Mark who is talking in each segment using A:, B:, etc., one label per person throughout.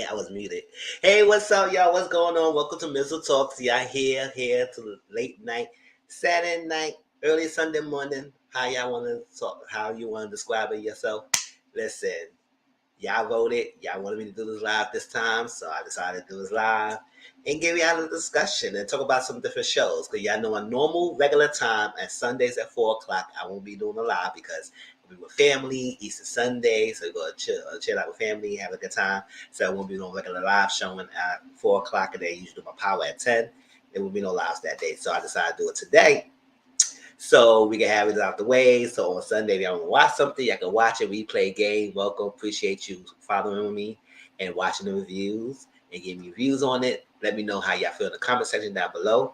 A: I was muted. Hey, what's up, y'all? What's going on? Welcome to Missile Talks. Y'all here to the late night, Saturday night, early Sunday morning. How y'all want to talk? How you want to describe it yourself? Listen, y'all voted. Y'all wanted me to do this live this time, so I decided to do this live and give y'all a discussion and talk about some different shows. Because y'all know a normal, regular time at Sundays at 4 o'clock, I won't be doing a live because we with family, Easter Sunday, so we go chill out with family, have a good time. So I won't be doing regular live showing at 4 o'clock, and they usually do my power at 10. There will be no lives that day, so I decided to do it today so we can have it out the way. So on Sunday, if y'all want to watch something, y'all can watch it. We play a game. Welcome. Appreciate you following me and watching the reviews and giving me views on it. Let me know how y'all feel in the comment section down below.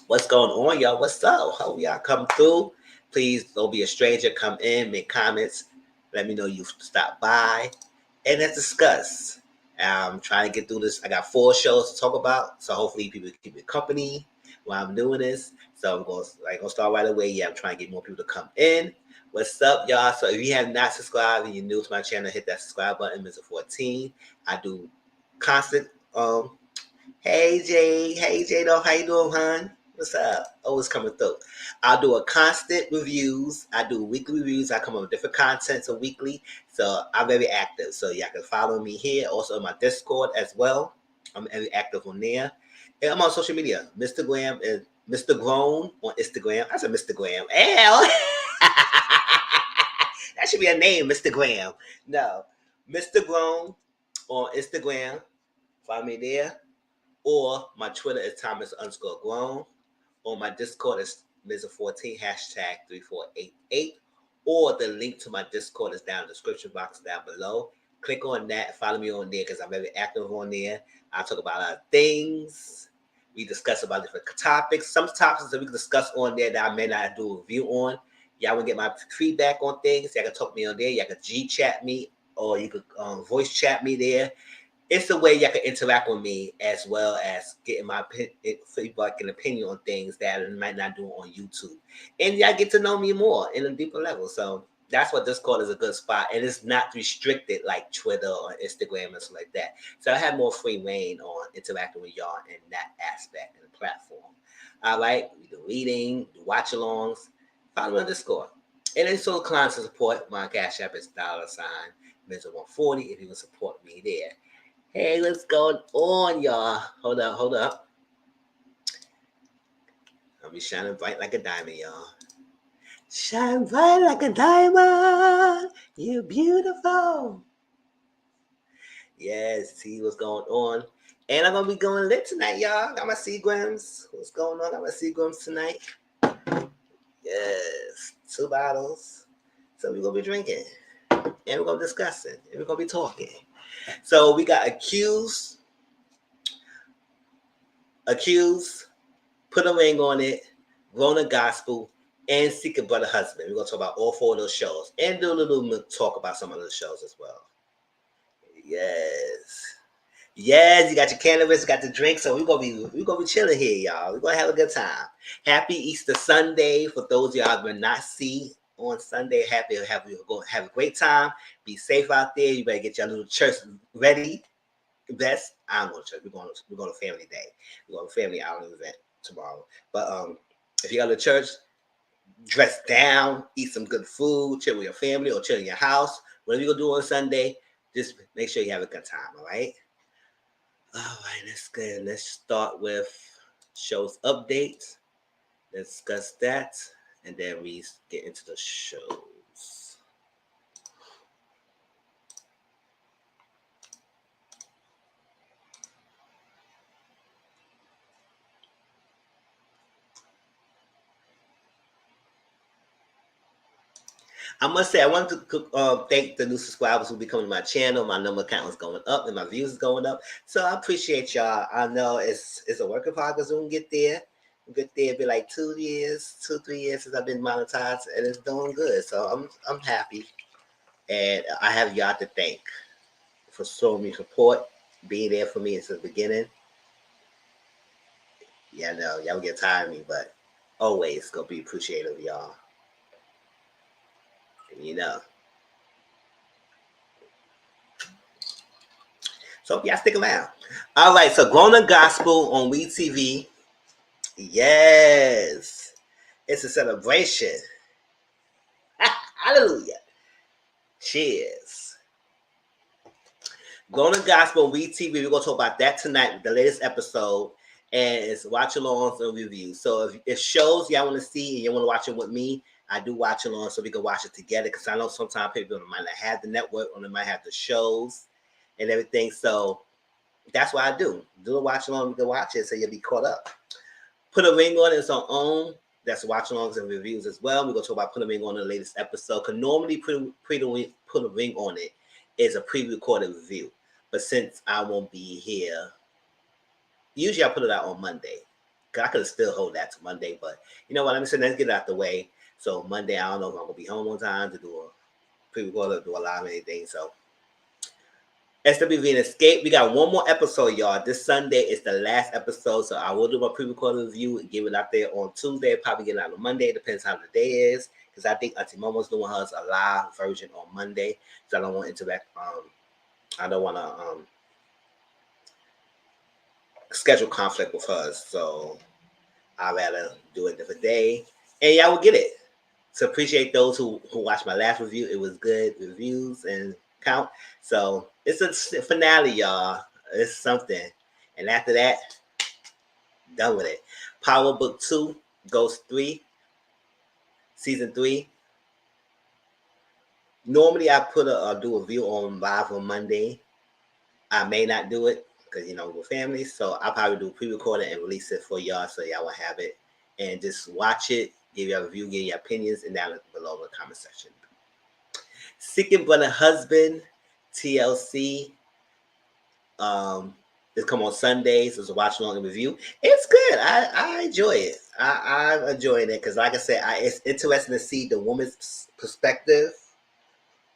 A: What's going on, y'all? What's up? Hope y'all come through. Please don't be a stranger. Come in, make comments. Let me know you stop by. And let's discuss. I'm trying to get through this. I got 4 shows to talk about. So hopefully people keep me company while I'm doing this. So I'm gonna start right away. Yeah, I'm trying to get more people to come in. What's up, y'all? So if you have not subscribed and you're new to my channel, hit that subscribe button, Mr. 14. I do constant hey Jay, though, how you doing, hon? What's up? Oh, it's coming through. I'll do a constant reviews. I do weekly reviews. I come up with different content so weekly. So I'm very active. So y'all can follow me here. Also on my Discord as well. I'm very active on there. And I'm on social media. Mr. Graham is Mr. Grown on Instagram. I said Mr. Graham. That should be a name, Mr. Graham. No. Mr. Grown on Instagram. Follow me there. Or my Twitter is Thomas_grown. Or my Discord is Mr14 #3488. Or the link to my Discord is down in the description box down below. Click on that. Follow me on there because I'm very active on there. I talk about a lot of things. We discuss about different topics. Some topics that we can discuss on there that I may not do a review on. Y'all want to get my feedback on things. Y'all can talk to me on there. Y'all can G-chat me or you could voice chat me there. It's a way y'all can interact with me as well as getting my feedback and opinion on things that I might not do on YouTube. And y'all get to know me more in a deeper level. So that's what Discord is a good spot. And it's not restricted like Twitter or Instagram and stuff like that. So I have more free reign on interacting with y'all in that aspect of the platform. All right. We do reading, do watch alongs. Follow me on Discord. And then so clients to support, my Cash App is $140 if you can support me there. Hey, what's going on, y'all? Hold up. I'll be shining bright like a diamond, y'all. Shine bright like a diamond. You're beautiful. Yes, see what's going on. And I'm going to be going lit tonight, y'all. Got my Seagrams. What's going on? Got my Seagrams tonight. Yes, 2 bottles. So we're going to be drinking. And we're going to be discussing. And we're going to be talking. So we got accused, put a ring on it, grown a gospel, and seek a brother husband. We're going to talk about all 4 of those shows and do a little talk about some of those shows as well. Yes, you got your cannabis, got the drink, so we're gonna be chilling here, y'all. We're gonna have a good time. Happy Easter Sunday for those of y'all who not see on Sunday. Happy to have a great time. Be safe out there. You better get your little church ready. Best, I'm going to church. We're going to family day. We're going to family outing event tomorrow. But if you got a church, dress down, eat some good food, chill with your family or chill in your house. Whatever you're going to do on Sunday, just make sure you have a good time, all right? All right, that's good. Let's start with shows updates. Let's discuss that, and then we get into the shows. I must say, I want to thank the new subscribers who be coming to my channel. My number count is going up and my views is going up. So I appreciate y'all. I know it's a work in progress. We'll get there. It'll be like 3 years since I've been monetized, and it's doing good. So I'm happy, and I have y'all to thank for showing me support, being there for me since the beginning. Yeah, I know y'all get tired of me, but always gonna be appreciative of y'all. And So y'all stick around. All right, so Grown Up Gospel on WeTV. Yes, it's a celebration. Hallelujah. Cheers. Grown Up Gospel on WeTV. We're gonna talk about that tonight, the latest episode, and it's watch alongs and reviews. So if shows y'all want to see and you want to watch it with me, I do watch along so we can watch it together. Because I know sometimes people might not have the network or they might have the shows and everything. So that's what I do. Do a watch along, we can watch it so you'll be caught up. Put a Ring on its own. That's watch alongs and reviews as well. We're gonna talk about Put a Ring on the latest episode. Because normally Put a Ring on it is a pre-recorded review. But since I won't be here, usually I put it out on Monday. Cause I could still hold that to Monday, but you know what? Let's get it out the way. So Monday, I don't know if I'm gonna be home on time to do a pre-recorded, do a live or anything. So SWV and Escape. We got one more episode, y'all. This Sunday is the last episode, so I will do my pre-recorded review and give it out there on Tuesday. Probably get it out on Monday. Depends how the day is, because I think Auntie Momo's doing hers a live version on Monday, so I don't want to interact. I don't want to schedule conflict with hers, so I'd rather do it a different day, and y'all will get it. So appreciate those who watched my last review. It was good reviews and count. So it's a finale, y'all. It's something. And after that, done with it. Power Book 2, Ghost 3, Season 3. Normally I do a review on live on Monday. I may not do it because, we're family. So I'll probably do pre-recorded and release it for y'all so y'all will have it. And just watch it, give your review, give your opinions, and down below in the comment section. Sick and Brother Husband, TLC. It's come on Sundays. It's a watch along and review. It's good. I enjoy it. I'm enjoying it because, like I said, it's interesting to see the woman's perspective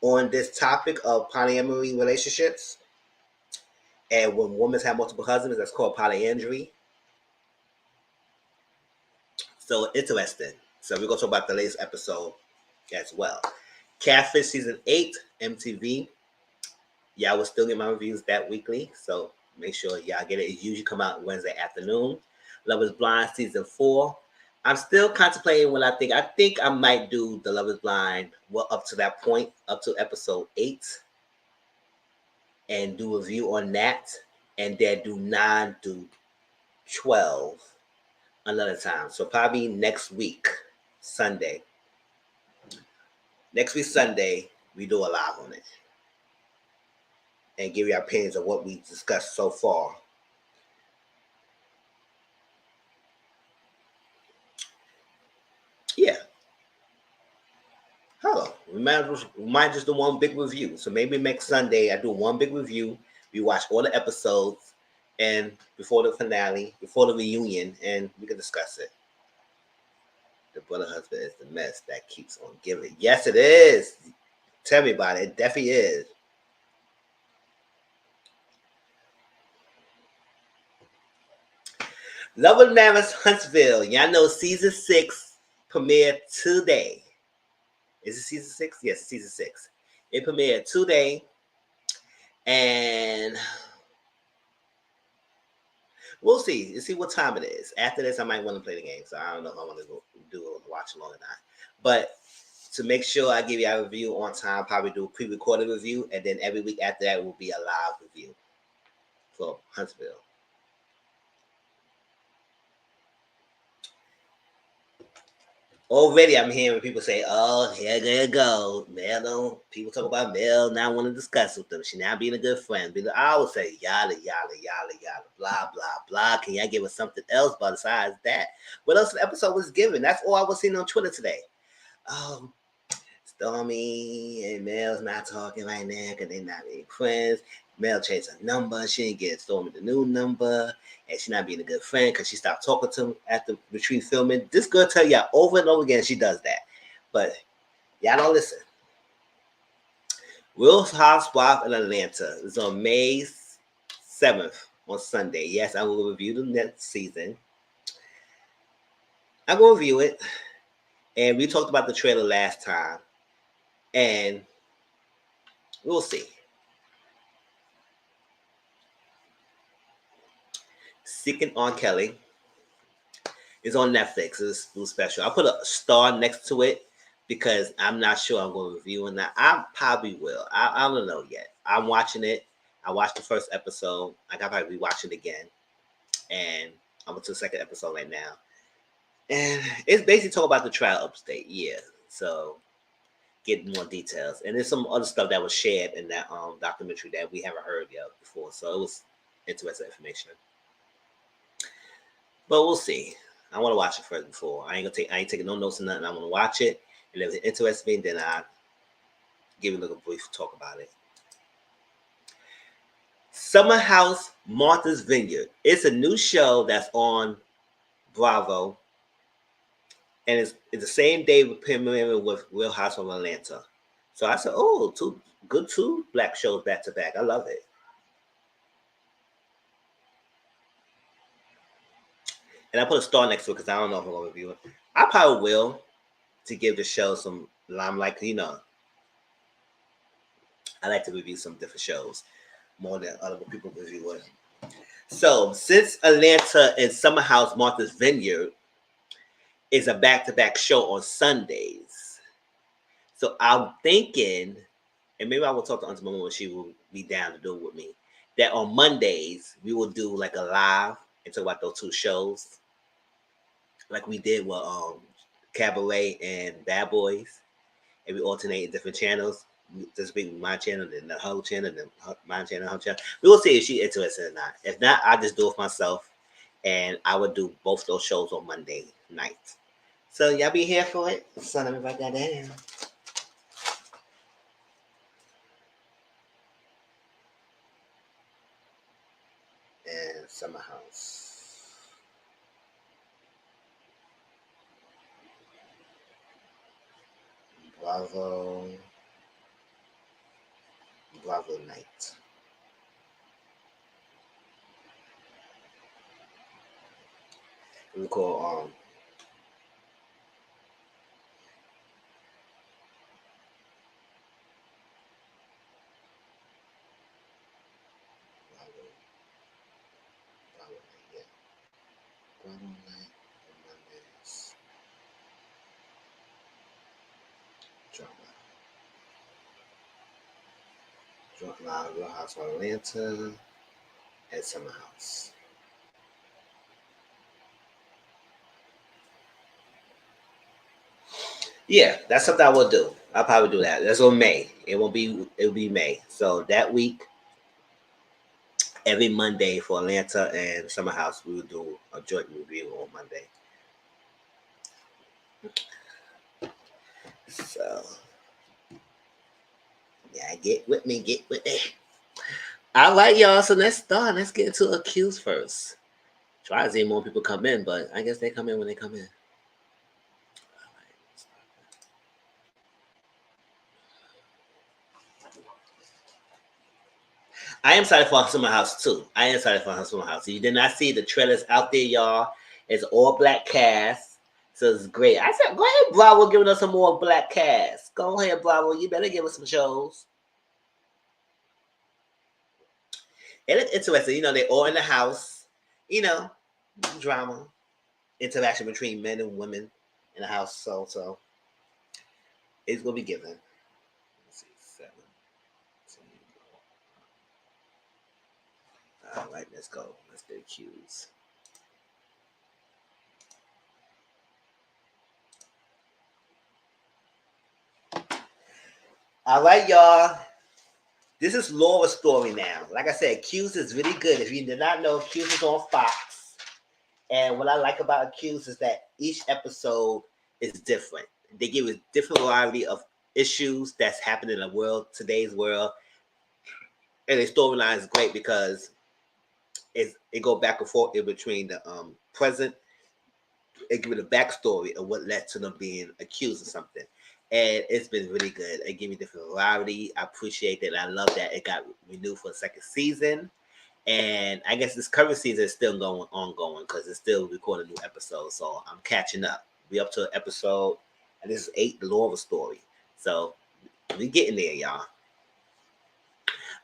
A: on this topic of polyamory relationships. And when women have multiple husbands, that's called polyandry. So interesting. So we're gonna talk about the latest episode as well. Catfish season 8, MTV. Y'all will still get my reviews that weekly, so make sure y'all get it. It usually come out Wednesday afternoon. Love is Blind season 4. I'm still contemplating what I think. I think I might do the Love is Blind, well, up to that point, up to episode 8, and do a review on that, and then do 9 to 12 another time. So probably next week, Sunday. Next week, Sunday, we do a live on it and give you our opinions of what we discussed so far. Yeah. Hello. We might just do one big review. So maybe next Sunday I do one big review. We watch all the episodes and before the finale, before the reunion, and we can discuss it. The brother husband is the mess that keeps on giving. Yes, it is. Tell me about it. It definitely is. Love of Mammoth Huntsville. Y'all know season 6 premiered today. Is it season 6? Yes, season 6. It premiered today. And we'll see. See what time it is. After this, I might want to play the game. So I don't know if I want to go do a watch along or not. But to make sure I give you a review on time, probably do a pre-recorded review. And then every week after that will be a live review for Huntsville. Already I'm hearing people say, oh, here they go. Mel don't, people talk about Mel not want to discuss with them. She not being a good friend. I would say, yada, yada, yada, yada, blah, blah, blah. Can y'all give us something else besides that? What else the episode was given? That's all I was seeing on Twitter today. Stormy and Mel's not talking right now because they're not being friends. Mel changed her number. She didn't get Stormy the new number. And she's not being a good friend because she stopped talking to him after retreat filming. This girl tell y'all over and over again she does that. But y'all don't listen. Real Housewives in Atlanta is on May 7th on Sunday. Yes, I will review the next season. I'm going to review it. And we talked about the trailer last time. And we'll see. Seeking on Kelly. It's on Netflix. It's a special. I'll put a star next to it because I'm not sure I'm going to review it. I probably will. I don't know yet. I'm watching it. I watched the first episode. I got to probably rewatch it again. And I'm up to the second episode right now. And it's basically talking about the trial upstate. Yeah. So get more details. And there's some other stuff that was shared in that documentary that we haven't heard yet before. So it was interesting information. But we'll see. I want to watch it first before. I ain't taking no notes or nothing. I want to watch it. And if it interests me, then I'll give you a little brief talk about it. Summer House Martha's Vineyard. It's a new show that's on Bravo. And it's the same day with premiering with Real House of Atlanta. So I said, oh, two black shows back to back. I love it. And I put a star next to it because I don't know if I'm going to review it. I probably will to give the show some limelight. I like to review some different shows more than other people review it. So since Atlanta and Summer House Martha's Vineyard is a back-to-back show on Sundays, so I'm thinking, and maybe I will talk to Auntie Mama when she will be down to do it with me, that on Mondays we will do like a live and talk about those two shows, like we did with Cabaret and Bad Boys, and we alternate in different channels. This week my channel, then the whole channel, then my channel, her channel. We will see if she's interested or not. If not, I just do it myself, and I would do both those shows on Monday night. So y'all be here for it. So let me write that down. And Summer House. Bravo night. We call Bravo night on Mondays. Drama Real House of Atlanta and Summer House. Yeah, that's something I will do. I'll probably do that. That's on May. It'll be May. So that week, every Monday for Atlanta and Summer House, we will do a joint review on Monday. So yeah, get with me. All right, y'all. So let's start. Let's get into accused first. Try to see more people come in, but I guess they come in when they come in. I am excited for Summer House too. I am excited for Summer House. You did not see the trailers out there, y'all. It's all black cast, so it's great. I said, go ahead, Bravo, giving us some more black cast. Go ahead, Bravo. You better give us some shows. And it's interesting. They're all in the house. Drama, interaction between men and women in the house. So it's gonna be given. Let's see, 7. All right, let's go. Let's do cues. All right, y'all. This is Laura's story now. Like I said, Accused is really good. If you did not know, Accused is on Fox. And what I like about Accused is that each episode is different. They give a different variety of issues that's happening in the world, today's world. And the storyline is great because it go back and forth in between the present and give it a backstory of what led to them being accused of something. And it's been really good. It gave me different variety. I appreciate that. I love that it got renewed for a second season. And I guess this current season is still ongoing because it's still recording new episodes. So I'm catching up. We up to episode, and this is 8, the Laura story. So we getting there, y'all.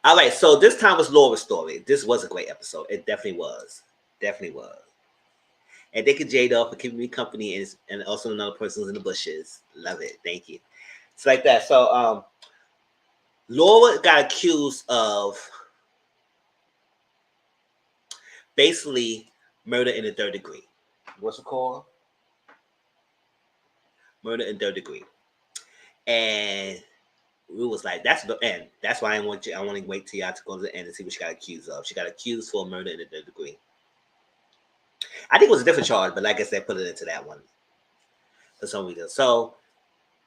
A: All right, so this time was Laura's story. This was a great episode. It definitely was. Definitely was. And thank you, Jada, for keeping me company, and also another person's in the bushes. Love it. Thank you. It's like that. So Laura got accused of basically murder in the third degree. What's it called? Murder in third degree. And we was like, that's the end. That's why I want to wait till y'all to go to the end and see what she got accused of. She got accused for murder in the third degree. I think it was a different charge, but like I said, put it into that one for some reason. So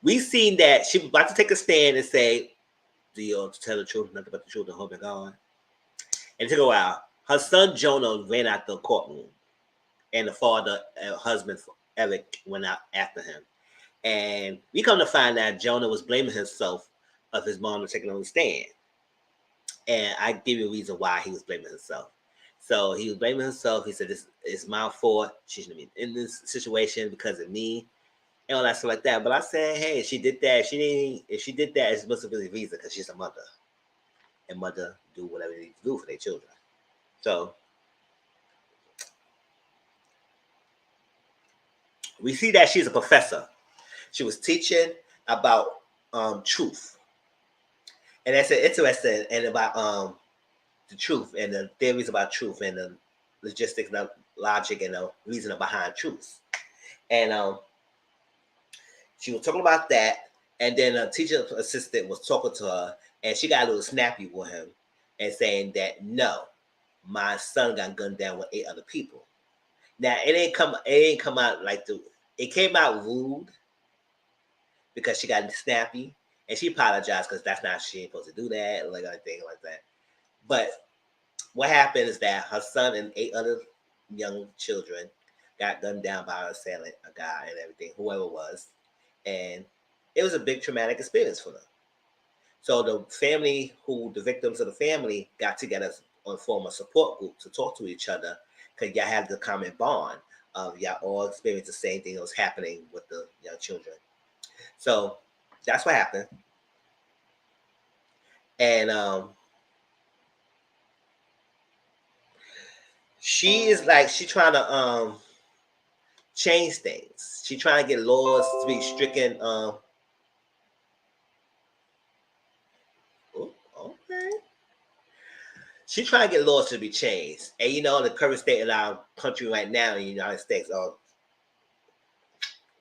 A: we seen that she was about to take a stand and say, "Do you tell the truth, nothing but the truth, and hope in God?" And it took a while. Her son Jonah ran out the courtroom, and the father, husband Eric, went out after him. And we come to find out Jonah was blaming himself of his mom taking on the stand. And I give you a reason why he was blaming himself. So he was blaming himself. He said, "This is my fault. She shouldn't be in this situation because of me," and all that stuff like that. But I said, hey, she did that. She didn't. If she did that, it's must have been a reason because she's a mother, and mother do whatever they need to do for their children. So we see that she's a professor. She was teaching about truth, and that's interesting, and about the truth and the theories about truth and the logistics, and the logic, and the reason behind truth. And she was talking about that, and then a teacher assistant was talking to her, and she got a little snappy with him and saying that no, my son got gunned down with 8 other people. Now it ain't come out like the it came out rude because she got snappy and she apologized because that's not she ain't supposed to do that or like anything like that. But what happened is that her son and 8 other young children got gunned down by her assailant, a guy and everything, whoever it was, and it was a big traumatic experience for them. So the family, the victims of the family, got together and form a support group to talk to each other because y'all had the common bond of y'all all experienced the same thing that was happening with the young children. So that's what happened, and she is like she trying to change things. She trying to get laws to be stricken. Oh, okay. She trying to get laws to be changed, and the current state in our country right now in the United States are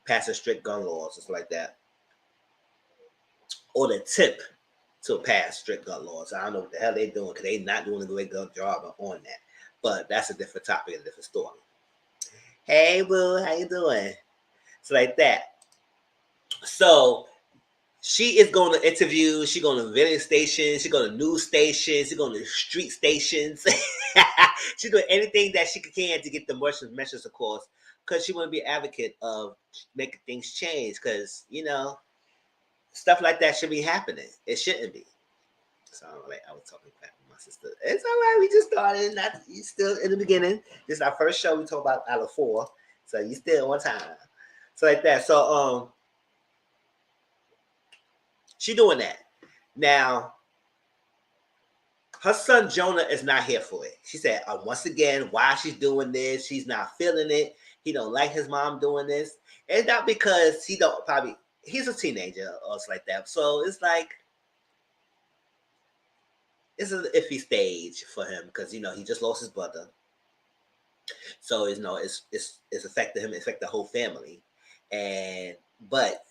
A: passing strict gun laws, just like that, or the tip to pass strict gun laws. I don't know what the hell they're doing because they're not doing a great job on that. But that's a different topic, a different story. Hey, boo, how you doing? So like that. So she is going to interview. She going to radio stations. She going to news stations. She going to street stations. She's doing anything that she can to get the message across because she want to be an advocate of making things change because stuff like that should be happening. It shouldn't be. So like I was talking back with my sister. It's all right. We just started. Not you still in the beginning. This is our first show. We talk about out of 4, so you still one time. So like that. So she doing that now. Her son Jonah is not here for it. She said once again why she's doing this. She's not feeling it. He don't like his mom doing this. It's not because he don't probably. He's a teenager or something like that. So it's like it's an iffy stage for him because he just lost his brother. So it's affected him, it affected the whole family. And but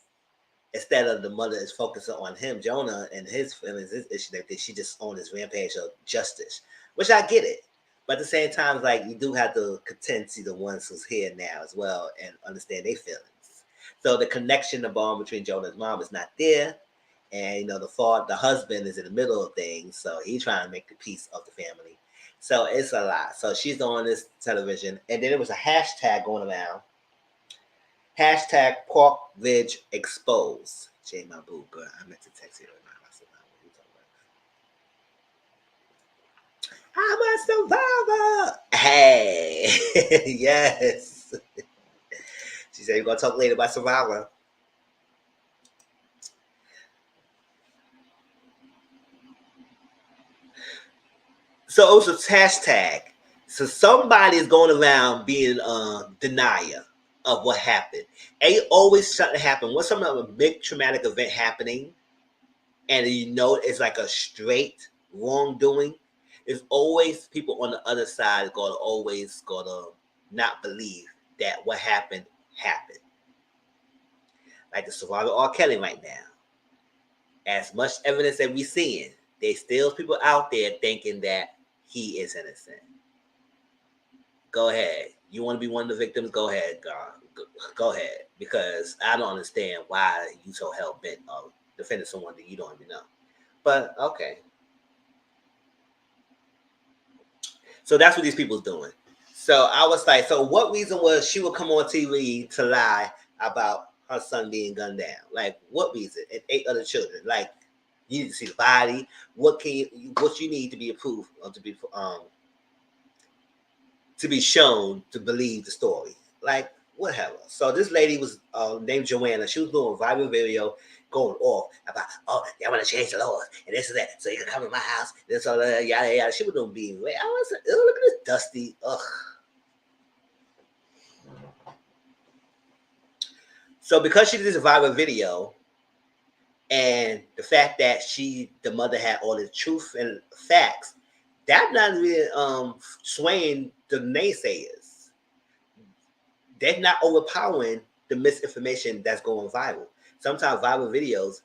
A: instead of the mother is focusing on him, Jonah and his feelings, his issue that she just on this rampage of justice, which I get it. But at the same time, like you do have to contend to the ones who's here now as well and understand their feelings. So the connection, the bond between Jonah and his mom is not there. And the husband is in the middle of things, so he's trying to make the peace of the family. So it's a lot. So she's on this television, and then there was a hashtag going around. Hashtag Park Ridge Expose. Jay, my boo, girl. I meant to text you right now. I said, "No, what are you talking about?" I'm a survivor. Hey, yes. She said, "We're gonna talk later about Survivor." So it was a hashtag. So somebody is going around being denier of what happened. Ain't always something happen. When some of a big traumatic event happening, and you know it's like a straight wrongdoing, there's always people on the other side gonna always gonna not believe that what happened happened. Like the survivor R. Kelly right now. As much evidence that we seeing, there's still people out there thinking that he is innocent. Go ahead. You want to be one of the victims? Go ahead, God. Go ahead. Because I don't understand why you so hell bent on defending someone that you don't even know. But okay. So that's what these people's doing. So I was like, so what reason was she would come on TV to lie about her son being gunned down? Like, what reason? And 8 other children. Like, you need to see the body. What you need to be approved or to be shown to believe the story? Like, whatever. So this lady was named Joanna. She was doing a viral video going off about, oh, y'all want to change the laws and this and that, so you can come to my house. This all that, yada yada. She was doing being. I was, oh, look at this dusty. Ugh. So because she did this viral video, and the fact that the mother had all the truth and facts, that not really swaying the naysayers. They're not overpowering the misinformation that's going viral. Sometimes viral videos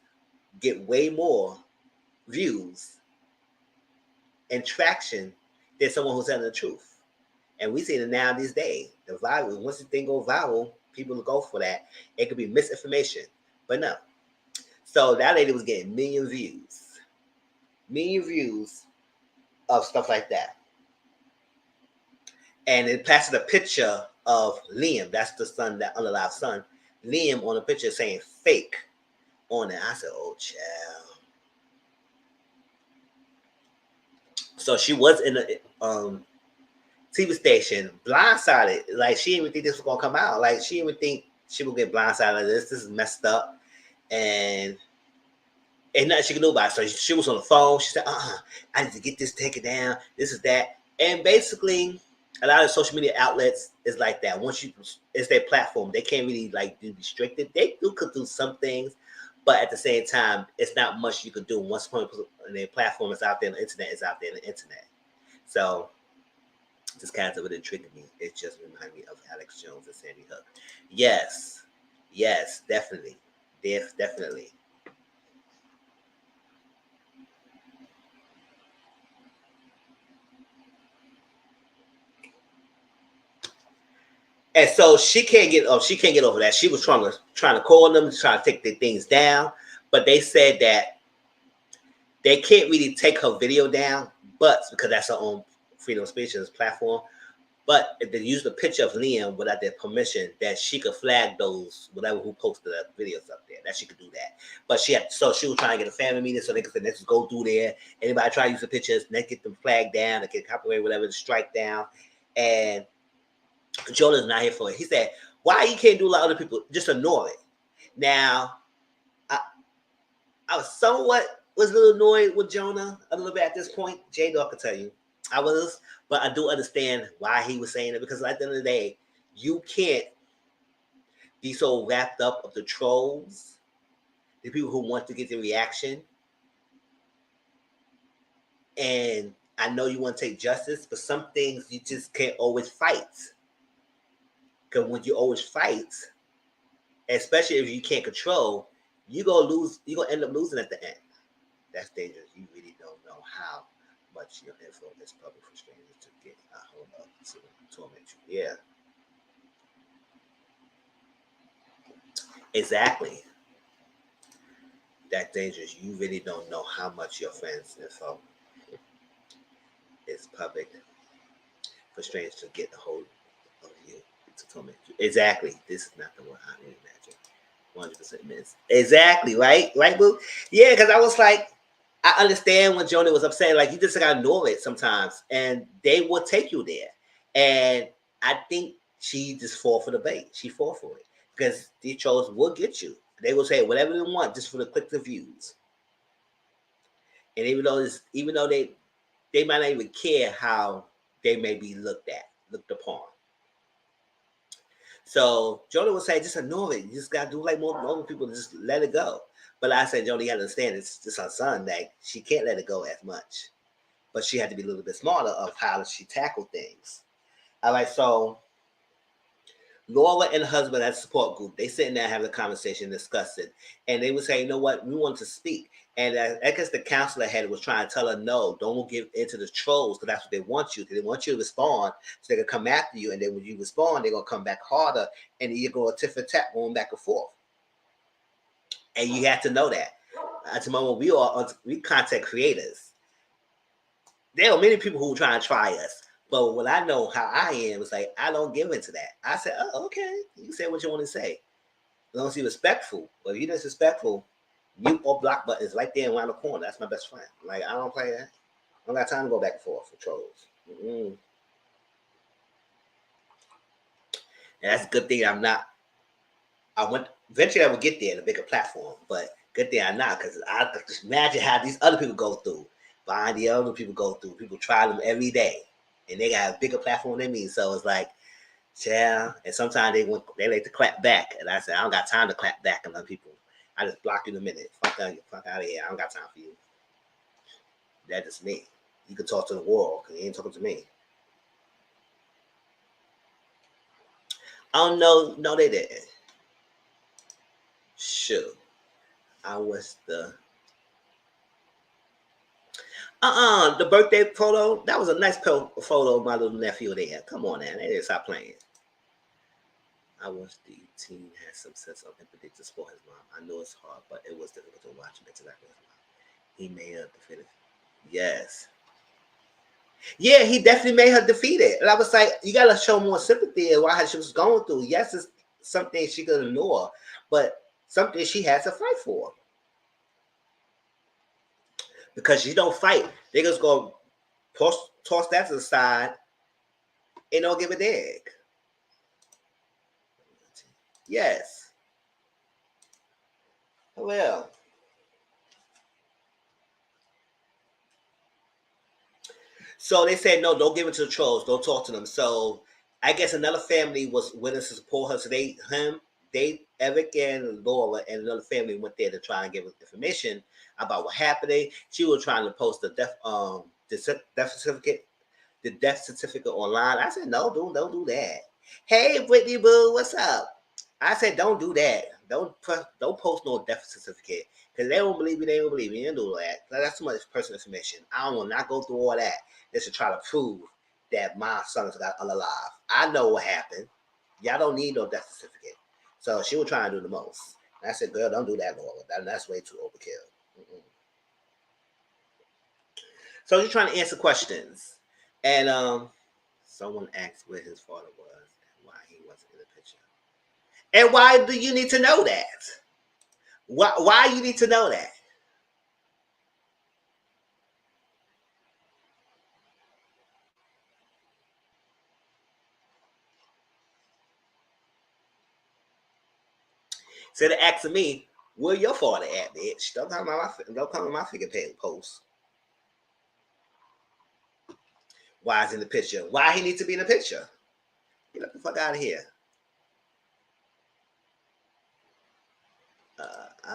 A: get way more views and traction than someone who's telling the truth. And we see it now these days. The viral, once the thing goes viral, people will go for that. It could be misinformation, but no. So that lady was getting million views of stuff like that. And it passes a picture of Liam. That's the son, that unalive son. Liam on the picture saying fake on it. I said, oh, child. So she was in a TV station, blindsided. Like, she didn't even think this was going to come out. Like, she didn't even think she would get blindsided like this. This is messed up. And nothing she could do about it. So she was on the phone. She said, I need to get this taken down. This is that. And basically, a lot of social media outlets is like that. It's their platform. They can't really like do restricted. They could do some things, but at the same time, it's not much you could do. Once their platform is out there, the internet is out there on the internet. So this kind of really triggered me. It just reminded me of Alex Jones and Sandy Hook. Yes, definitely, definitely. And so she can't get over that. She was trying to call them, trying to take their things down, but they said that they can't really take her video down, but because that's her own freedom of speech platform. But if they use the picture of Liam without their permission, that she could flag those whatever who posted the videos up there. That she could do that. But she was trying to get a family meeting so they could say, let's just go through there. Anybody try to use the pictures, let's get them flagged down, they get copyright, whatever, to strike down. And Jonah's not here for it. He said, why you can't do like other people? Just ignore it. Now, I was a little annoyed with Jonah a little bit at this point. J-Dog can tell you. I was, but I do understand why he was saying it, because at the end of the day, you can't be so wrapped up of the trolls, the people who want to get the reaction. And I know you want to take justice, but some things you just can't always fight. Because when you always fight, especially if you can't control, you're gonna lose. You're gonna end up losing at the end. That's dangerous. You really don't know how much your info is public for strangers to get a hold of to torment you. Yeah, exactly. That's dangerous. You really don't know how much your friends' info is public for strangers to get a hold of you to torment you. Exactly. This is not the one I imagine. 100% miss. Exactly, right? Right, Boo? Yeah, because I was like, I understand when Jonah was upset. Like, you just gotta know it sometimes, and they will take you there. And I think she just fall for the bait. She fall for it because these trolls will get you. They will say whatever they want just for the clicks and views. And even though they might not even care how they may be looked upon. So Jody would say, just ignore it. You just gotta do like most normal people, just let it go. But I said, Jody, you gotta understand, it's just her son that she can't let it go as much. But she had to be a little bit smarter of how she tackled things. All right, so Laura and the husband at the support group, they sitting there having a conversation, discussing, and they would say, you know what, we want to speak. And I guess the counselor head was trying to tell her, no, don't give into the trolls, because that's what they want you. They want you to respond so they can come after you. And then when you respond, they're going to come back harder. And then you're going to tiff and tap, going back and forth. And you have to know that. At the moment, we content creators. There are many people who try and try us. But when I know how I am, it's like, I don't give into that. I said, oh, okay, you can say what you want to say. As long as you're respectful. But if you're disrespectful, mute or block button is right there around the corner. That's my best friend. Like, I don't play that. I don't got time to go back and forth for trolls. And that's a good thing eventually I would get there in a bigger platform. But good thing I'm not, because I just imagine how these other people go through. Behind the other people go through. People try them every day. And they got a bigger platform than me. So it's like, yeah. And sometimes they like to clap back. And I said, I don't got time to clap back on other people. I just block you in a minute. Fuck out of here. I don't got time for you. That's just me. You can talk to the world because you ain't talking to me. Oh, no, they didn't. Sure. I was the birthday photo, that was a nice photo of my little nephew there. Come on, man. They didn't stop playing. I wish the teen had some sense of empathy to support his mom. I know it's hard, but it was difficult to watch him interact with his mom. He made her defeated. Yes. Yeah, he definitely made her defeated. And I was like, you got to show more sympathy of why she was going through. Yes, it's something she could ignore, but something she has to fight for. Because she don't fight, they just go toss that to the side and don't give a dig. Yes. Well. So they said, no, don't give it to the trolls. Don't talk to them. So I guess another family was willing to support her. So Eric and Laura and another family went there to try and give us information about what happened. She was trying to post the death certificate online. I said, no, don't do that. Hey, Brittany Boo, what's up? I said, don't do that. Don't post no death certificate because they don't believe me. They don't believe me. You don't do that. That's too much personal information. I don't want to not go through all that just to try to prove that my son is alive. I know what happened. Y'all don't need no death certificate. So she was trying to do the most. And I said, girl, don't do that, Laura. That's way too overkill. So she's trying to answer questions. And someone asked where his father was and why he wasn't in the picture. And why do you need to know that? Why you need to know that? So they're asking me, where your father at, bitch? Don't come on my figure page post. Why is he in the picture? Why he need to be in the picture? Get the fuck out of here.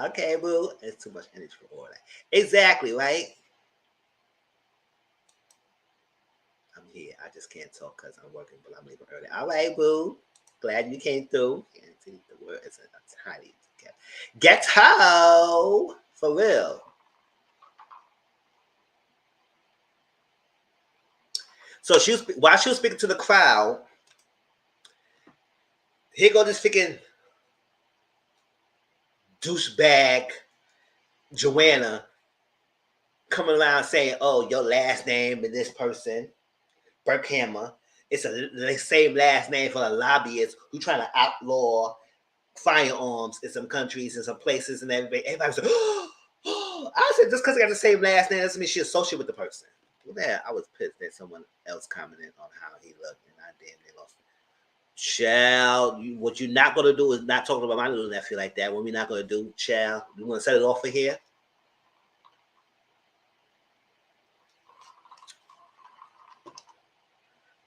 A: Okay, boo. It's too much energy for all that. Exactly, right? I'm here. I just can't talk because I'm working, but I'm leaving early. All right, boo. Glad you came through. Can't see the word. It's a tiny ghetto. For real. So while she was speaking to the crowd, here go this freaking douchebag Joanna coming around saying, "Oh, your last name is this person, Burkhammer. It's the same last name for the lobbyists who trying to outlaw firearms in some countries and some places and everybody. Everybody was like, oh, I said just because they got the same last name doesn't mean she associated with the person. Well, man, I was pissed that someone else commented on how he looked, and I damn near lost. Child, what you're not gonna do is not talking about my little nephew like that. What we're not gonna do, child, you want to set it off for here?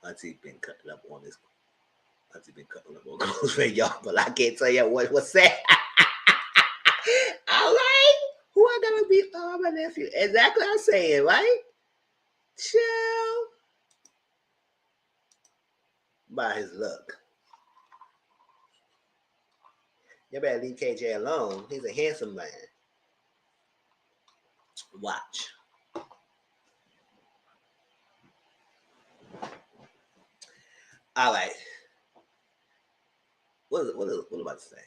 A: Auntie been cutting up on this. Auntie been cutting up on close friend, y'all. But I can't tell you what's that. All right. Who I gotta be? Oh, my nephew. Exactly what I'm saying, right? Chill. By his look. You better leave KJ alone. He's a handsome man. Watch. All right. What am I about to say?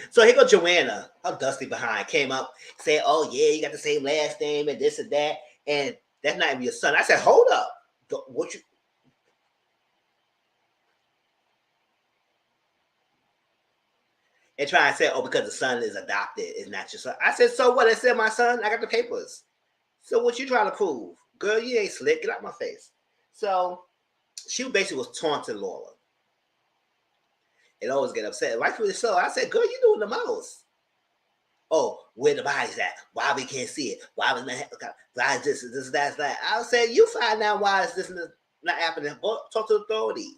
A: So here go Joanna, her dusty behind, came up, said, "Oh yeah, you got the same last name and this and that, and that's not even your son." I said, "Hold up, what you?" And try and say, "Oh, because the son is adopted, is not your son." I said, "So what?" I said, "My son, I got the papers. So what you trying to prove, girl? You ain't slick. Get out my face." So she basically was taunting Laura and always get upset. Rightfully so. I said, "Girl, you doing the most." Oh, where the body's at? Why we can't see it? Why was not? Why is this, that? I said, you find out why is this not happening. Go talk to the authorities.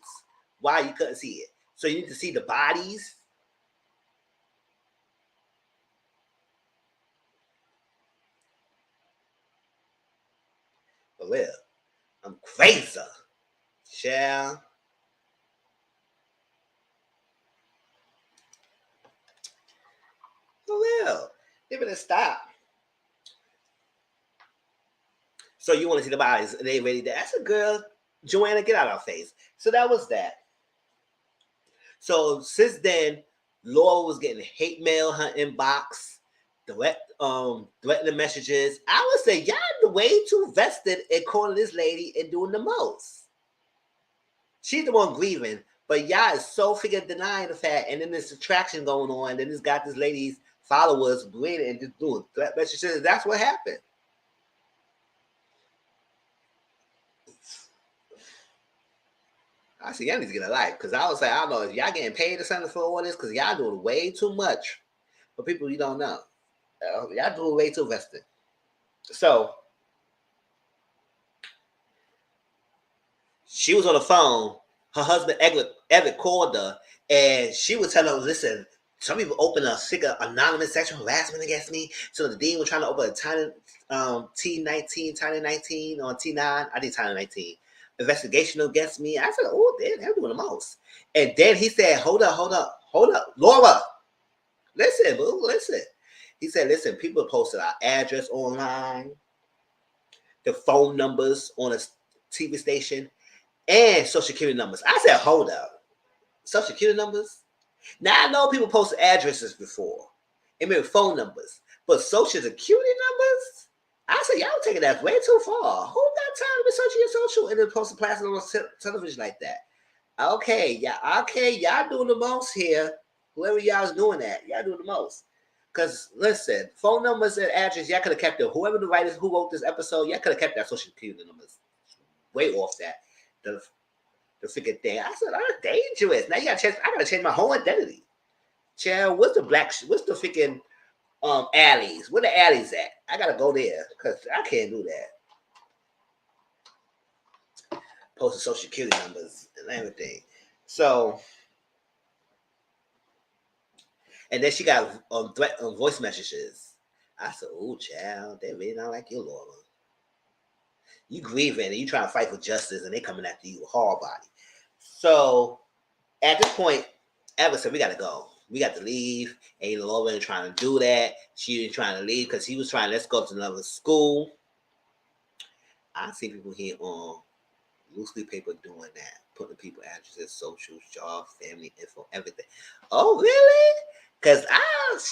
A: Why you couldn't see it? So you need to see the bodies. For real, I'm crazy. Shall for real. They better stop. So you want to see the bodies? They ready? That's a girl. Joanna, get out of our face. So that was that. So since then, Laura was getting hate mail in her inbox, threatening messages. I would say y'all way too vested in calling this lady and doing the most. She's the one grieving, but y'all is so freaking denying the fact, and then this attraction going on, and then it's got this lady's followers bleeding and just doing threat messages. That's what happened. I see y'all need to get a life because I was like, I don't know if y'all getting paid or something for all this because y'all doing way too much for people you don't know. Y'all doing way too vested. So she was on the phone. Her husband Evan called her, and she was telling her, "Listen, some people open a secret anonymous sexual harassment against me." So the dean was trying to open a tiny T19, Tiny 19 on T9. I think Tiny 19 investigation against me. I said, "Oh, they're doing the most." And then he said, hold up, Laura, listen, boo, listen." He said, "Listen, people posted our address online, the phone numbers on a TV station, and social security numbers." I said, "Hold up, social security numbers?" Now I know people posted addresses before and maybe phone numbers, but social security numbers? I said, y'all taking that way too far. Who got time to be searching your social and then posting plastic on television like that? Okay, y'all doing the most here. Whoever y'all's doing that, y'all doing the most. Cause listen, phone numbers and address, y'all could have kept it. Whoever the writers who wrote this episode, y'all could have kept that social security numbers way off that. The freaking thing. I said, "I'm dangerous." Now you gotta change. I gotta change my whole identity. Child, what's the freaking alleys? Where the alleys at? I gotta go there because I can't do that. Posting social security numbers and everything. So, and then she got threat voice messages. I said, "Oh, child, they really not like you, Laura. You grieving and you trying to fight for justice, and they coming after you hard body." So at this point, Ever said, "We got to go. We got to leave." And Laura wasn't trying to do that. She was trying to leave because he was trying, let's go to another school. I see people here on loosely paper doing that, putting people addresses, socials, jobs, family info, everything. Oh, really? Because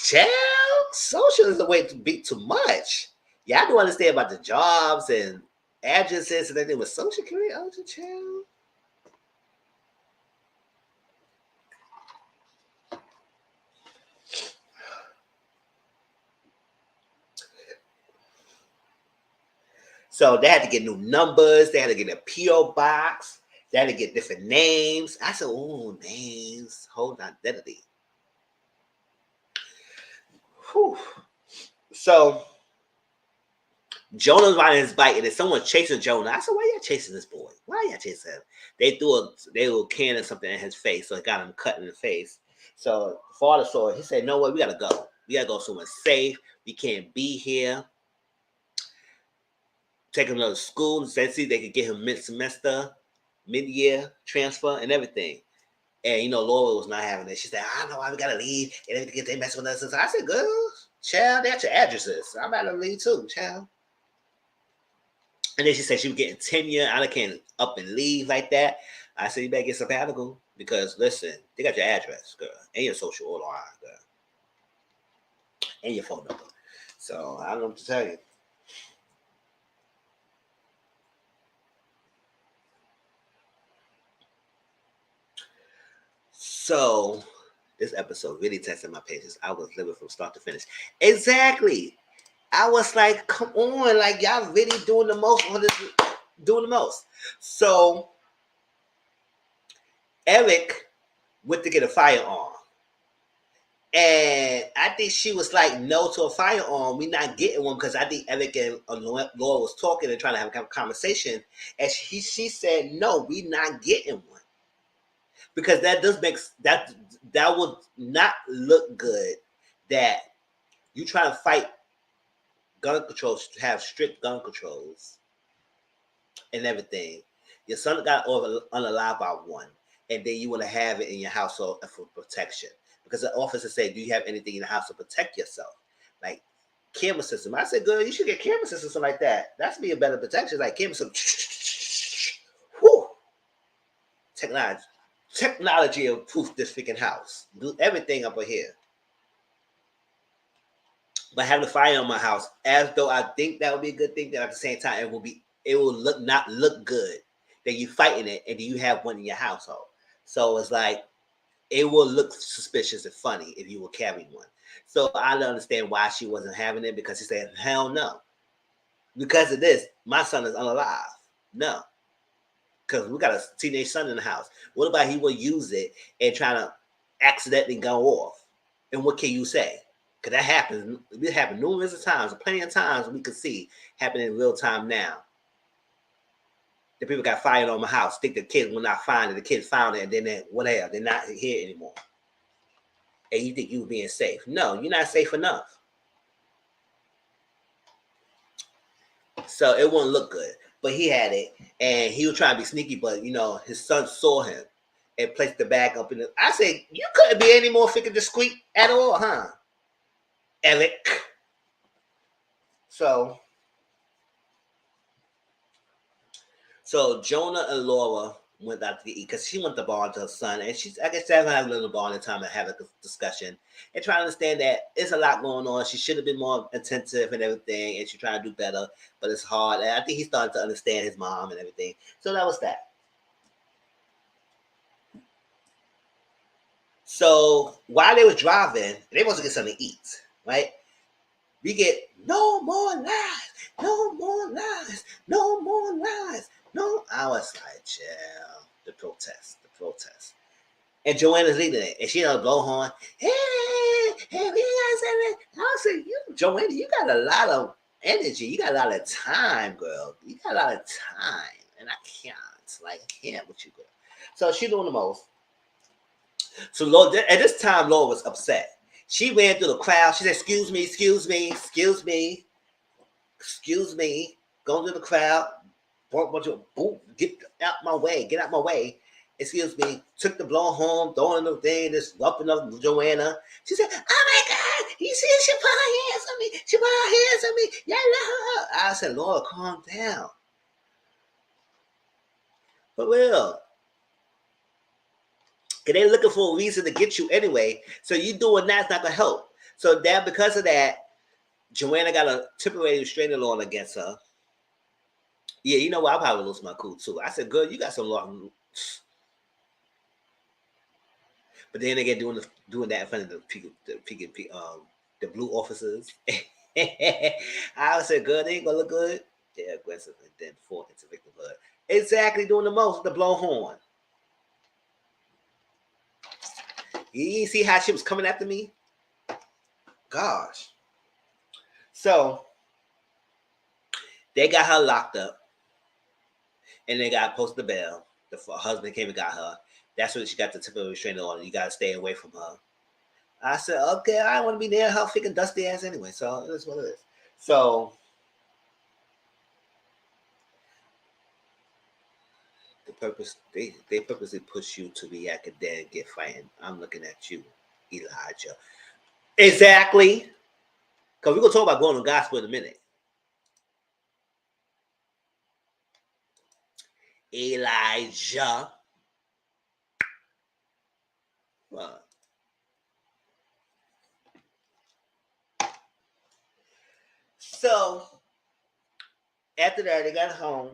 A: child, social is a way to be too much. Y'all do understand about the jobs and addresses and everything with social security. Oh, child. So they had to get new numbers. They had to get a PO box. They had to get different names. I said, "Oh, names, hold identity." Whew. So Jonah's riding his bike, and then someone chasing Jonah. I said, "Why y'all chasing this boy? Why y'all chasing him?" They were canning something in his face, so it got him cut in the face. So the father saw it. He said, "No way, we gotta go. We gotta go somewhere safe. We can't be here." Take him to school. See, they could get him mid-semester, mid-year transfer, and everything. And Laura was not having it. She said, "I don't know why we gotta leave, and they get they messing with us." So I said, "Girl, child, that's your addresses. I'm about to leave too, child." And then she said she was getting tenure. I can't up and leave like that. I said, "You better get sabbatical because listen, they got your address, girl, and your social order line, girl, and your phone number." So I don't know what to tell you. So this episode really tested my patience. I was living from start to finish. Exactly. I was like, come on, like y'all really doing the most on this, doing the most. So Eric went to get a firearm. And I think she was like, no to a firearm. We not getting one because I think Eric and Laura was talking and trying to have a conversation. And she said, no, we not getting one. Because that does make that would not look good that you try to fight gun controls, have strict gun controls and everything. Your son got unalive by one, and then you want to have it in your household for protection. Because the officer said, "Do you have anything in the house to protect yourself?" Like camera system. I said, "Girl, you should get camera system something like that. That's be a better protection. Like camera system." Whew. Technology, technology will proof this freaking house. Do everything up here. But having a fire on my house, as though I think that would be a good thing, that at the same time it will not look good that you fighting it and then you have one in your household. So it's like it will look suspicious and funny if you were carrying one. So I don't understand why she wasn't having it because she said, hell no. Because of this, my son is unalive. No. Because we got a teenage son in the house. What about he will use it and try to accidentally go off? And what can you say? Because that happens. It happened numerous of times, plenty of times we could see happening in real time now. The people got fired on my house, think the kids will not find it. The kids found it, and then whatever, they're not here anymore. And you think you being safe. No, you're not safe enough. So it wouldn't look good. But he had it, and he was trying to be sneaky, but his son saw him and placed the bag up in the. I said, you couldn't be any more freaking discreet at all, huh? Eric. So Jonah and Laura went out to eat because she went to bond to her son, and I guess they're having a little bonding time and have a discussion and trying to understand that it's a lot going on. She should have been more attentive and everything, and she's trying to do better, but it's hard. And I think he's starting to understand his mom and everything. So that was that. So while they was driving, they was to get something to eat, right? We get no more lies, no more lies, no more lies. No, I was like, chill. The protest. And Joanna's leading it, and she does blow horn. Hey, we got something. I say, Joanna, you got a lot of energy. You got a lot of time, girl. You got a lot of time, and I can't. Like, I can't with you, girl. So she doing the most. So Lord, at this time, Lord was upset. She ran through the crowd. She said, "Excuse me, excuse me, excuse me, excuse me." Going through the crowd, boom, get out my way, get out my way. Excuse me. Took the blow home, throwing the thing, just whooping up Joanna. She said, "Oh my God, you see, she put her hands on me. She put her hands on me. Yeah, let her up." I said, "Lord, calm down, for real." Cause they're looking for a reason to get you anyway. So you doing that's not gonna help. So that because of that, Joanna got a temporary restraining order against her. Yeah, you know what? I probably lose my cool too. I said, "Girl, you got some law." But then they get doing that in front of the blue officers. I said, "Girl, they ain't gonna look good." They're aggressive and then fall into victimhood. Exactly doing the most, the blow horn. You see how she was coming after me? Gosh. So They got her locked up, and they got posted the bail. The husband came and got her. That's when she got the temporary restraining order. You got to stay away from her. I said, okay, I don't want to be near her freaking dusty ass anyway. So that's what it is. So the purpose they purposely push you to react and then get frightened. I'm looking at you, Elijah. Exactly. Because we're gonna talk about going to gospel in a minute. Elijah. Well, so after that, they got home,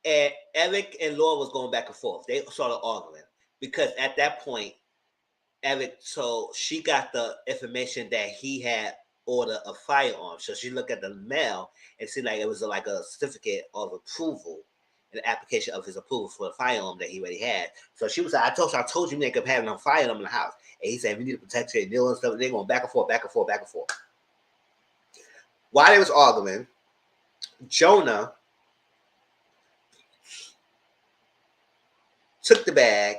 A: and Eric and Laura was going back and forth. They started arguing because at that point, Eric, so she got the information that he had ordered a firearm. So she looked at the mail and see like it was like a certificate of approval, an application of his approval for the firearm that he already had. So she was like, I told you they could have a firearm in the house. And he said, we need to protect you and stuff. And they're going back and forth, back and forth, back and forth. While they was arguing, Jonah took the bag,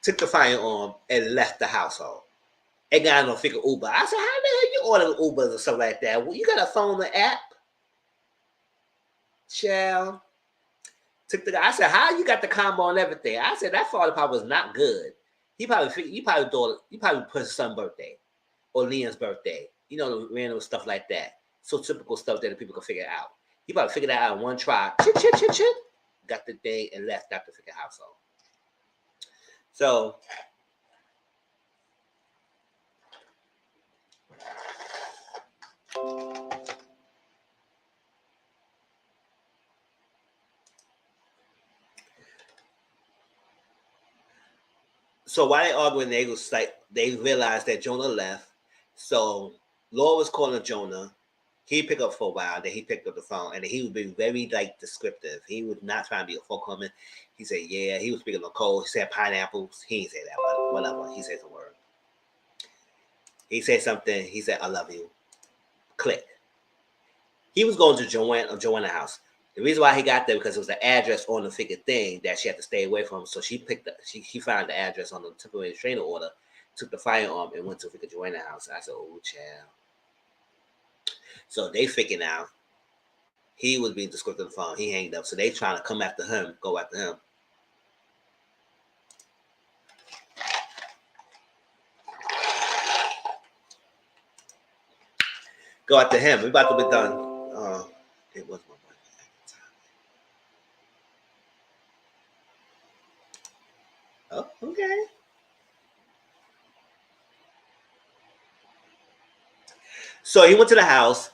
A: took the firearm, and left the household. And got no freaking Uber. I said, how the hell you order Ubers or something like that? Well, you got a phone the app? Child. Took the guy. I said, how you got the combo and everything? I said, that father probably was not good. He probably figured, you probably put his son's birthday or Leon's birthday. You know, random stuff like that. So typical stuff that people can figure out. He probably figured that out in one try. Chit, chit, chit, chit. Got the thing and left out the freaking household. So while they arguing, they was like they realized that Jonah left. So Laura was calling Jonah. He picked up for a while. Then he picked up the phone, and he would be very like descriptive. He was not trying to be a phone comment. He said, "Yeah." He was speaking of cold. He said pineapples. He didn't say that, but whatever. He said some word. He said something. He said, "I love you." Click. He was going to Joanna's house. The reason why he got there because it was the address on the figure thing that she had to stay away from. So she picked up. She found the address on the temporary restraining order, took the firearm, and went to figure Joanna's house. I said, "Oh, child." So they figured out he was being descriptive on the phone. He hanged up. So they trying to come after him, go after him. Go after him. We're about to be done. It was my boyfriend at the time. Oh, okay. So he went to the house.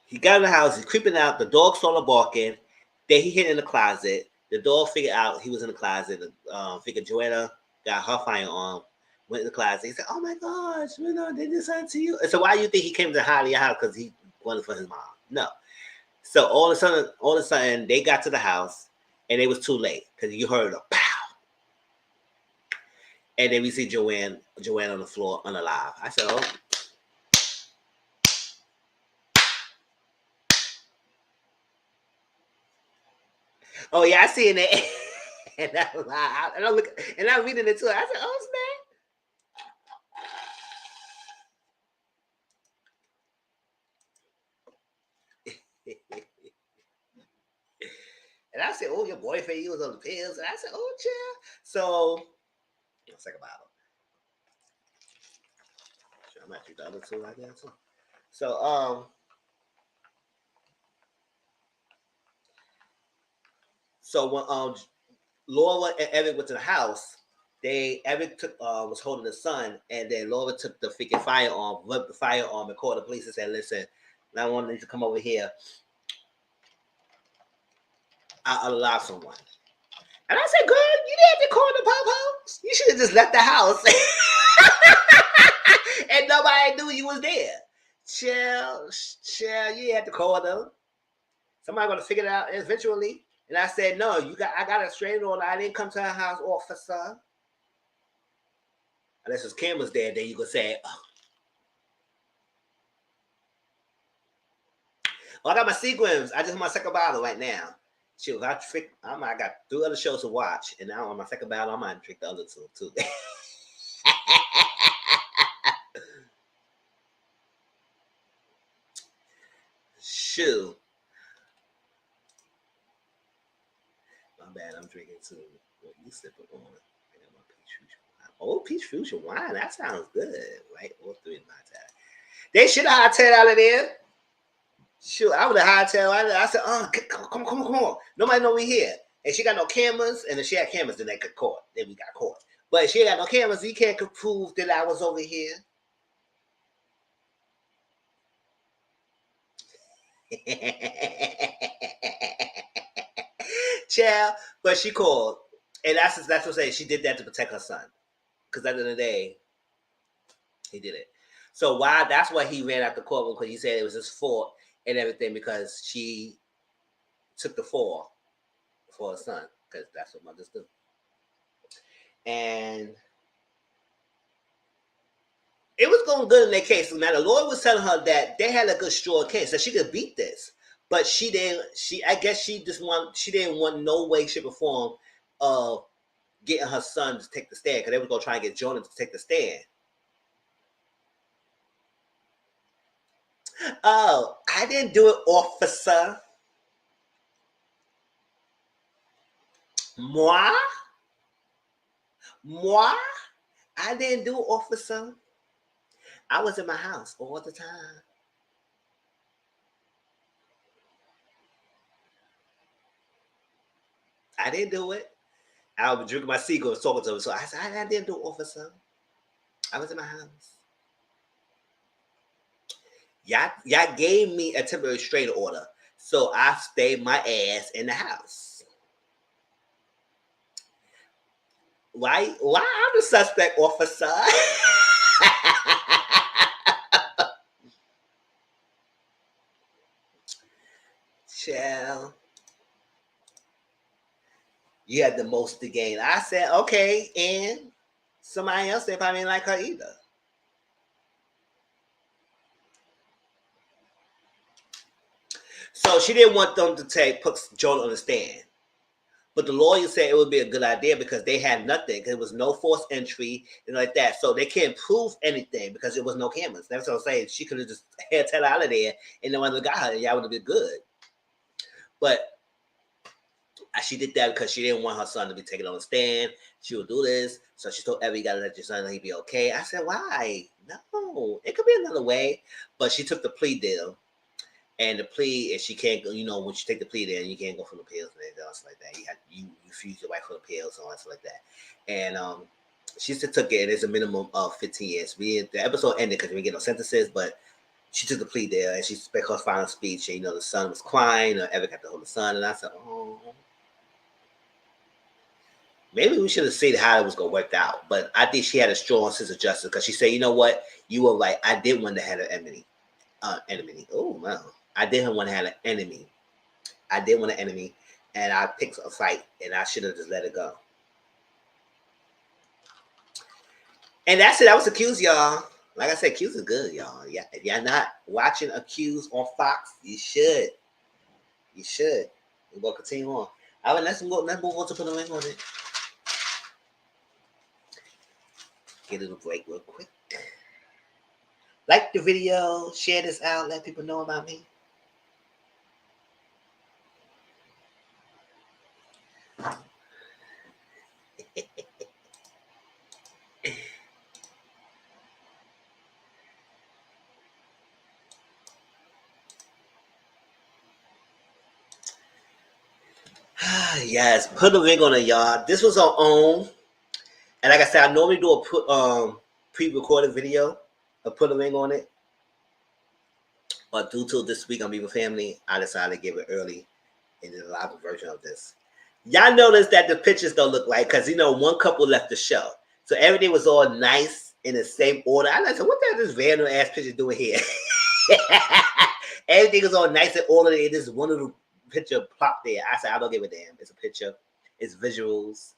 A: He got in the house. He's creeping out. The dog started barking. Then he hid in the closet. The dog figured out he was in the closet. Figured Joanna got her firearm. Went in the closet. He said, "Oh my gosh, they did something to you." And so why do you think he came to hide in your house? Because he wanted for his mom. No. So all of a sudden, they got to the house, and it was too late because you heard a pow, and then we see Joanne on the floor unalive. I said, "Oh." Oh yeah, I see it. And I'm reading it too. I said, "Oh snap!" And I said, "Oh, your boyfriend, he was on the pills." And I said, "Oh, chill." So let's take a bottle. I might do the other two like that too. So when Laura and Eric went to the house, Eric took was holding the son, and then Laura took the freaking firearm, ripped the firearm, and called the police and said, "Listen, I want you to come over here. I'll allow someone." And I said, "Girl, you didn't have to call the po-pos. You should have just left the house, and nobody knew you was there." Chill, you had to call them. Somebody gonna figure it out eventually. And I said, "No, I got a restraining order. I didn't come to her house, officer." Unless there's cameras there, then you could say, oh. Oh, I got my sequins. I just have my second bottle right now. Shoot, I got 3 other shows to watch, and now on my second bottle, I might drink the other two too. Shoot, my bad. I'm drinking too. What you sipping on? I got my peach fusion wine. Oh, peach fusion wine. That sounds good. Right, all 3 in my time. They should have hightailed out of there. Shoot, I would have hightailed out of there. I said, come on. Nobody know we here. And she got no cameras, and if she had cameras, then they could caught. Then we got caught. But if she ain't got no cameras, you can't prove that I was over here. Child, but she called, and that's what I'm saying. She did that to protect her son, because at the end of the day, he did it. So why? That's why he ran out the courtroom, because he said it was his fault and everything, because she took the fall for her son, because that's what mothers do. And it was going good in their case. Now the lawyer was telling her that they had a good strong case, that she could beat this, but she didn't. I guess she didn't want no way, shape, or form of getting her son to take the stand, because they were going to try and get Jonah to take the stand. Oh, I didn't do it, officer. Moi? Moi? I didn't do it, officer. I was in my house all the time. I didn't do it. I was drinking my cigarette, talking to him. So I said, I didn't do it, officer. I was in my house. Y'all gave me a temporary restraining order, so I stayed my ass in the house. Why I'm the suspect, officer? Child, you had the most to gain. I said, okay, and somebody else, they probably didn't like her either. So she didn't want them to put Jonah on the stand. But the lawyer said it would be a good idea because they had nothing. Because there was no forced entry and like that. So they can't prove anything because there was no cameras. That's what I'm saying. She could have just had Taylor out of there and no one would have got her. And y'all would have been good. But she did that because she didn't want her son to be taken on the stand. She would do this. So she told Evie, you got to let your son know he'd be okay. I said, why? No, it could be another way. But she took the plea deal. And the plea is she can't go, when you take the plea there, you can't go for the pills and anything else like that. You refuse your wife for the pills and all that like that. And she still took it, and it's a minimum of 15 years. The episode ended because we didn't get no sentences, but she took the plea there, and she spoke her final speech, and the son was crying, or Evan got to hold the son, and I said, oh. Maybe we should have seen how it was going to work out, but I think she had a strong sense of justice because she said, you know what? You were right. I did want to have an enemy. Oh, wow. I didn't want to have an enemy. I did want an enemy, and I picked a fight, and I should have just let it go. And that's it. That was Accused, y'all. Like I said, Accused is good, y'all. Yeah, if y'all not watching Accused on Fox, you should. You should. We're going to continue on. All right, let's move on to put a link on it. Get a little break real quick. Like the video, share this out, let people know about me. Yes, put a link on it, y'all. This was our own. And like I said, I normally do a pre-recorded video. I put a link on it. But due to this week I'm being with family, I decided to give it early and did a live version of this. Y'all notice that the pictures don't look like, because one couple left the show. So everything was all nice in the same order. I said, what the hell is this random ass picture doing here? Everything was all nice and orderly. This one little picture plopped there. I said, I don't give a damn. It's a picture. It's visuals.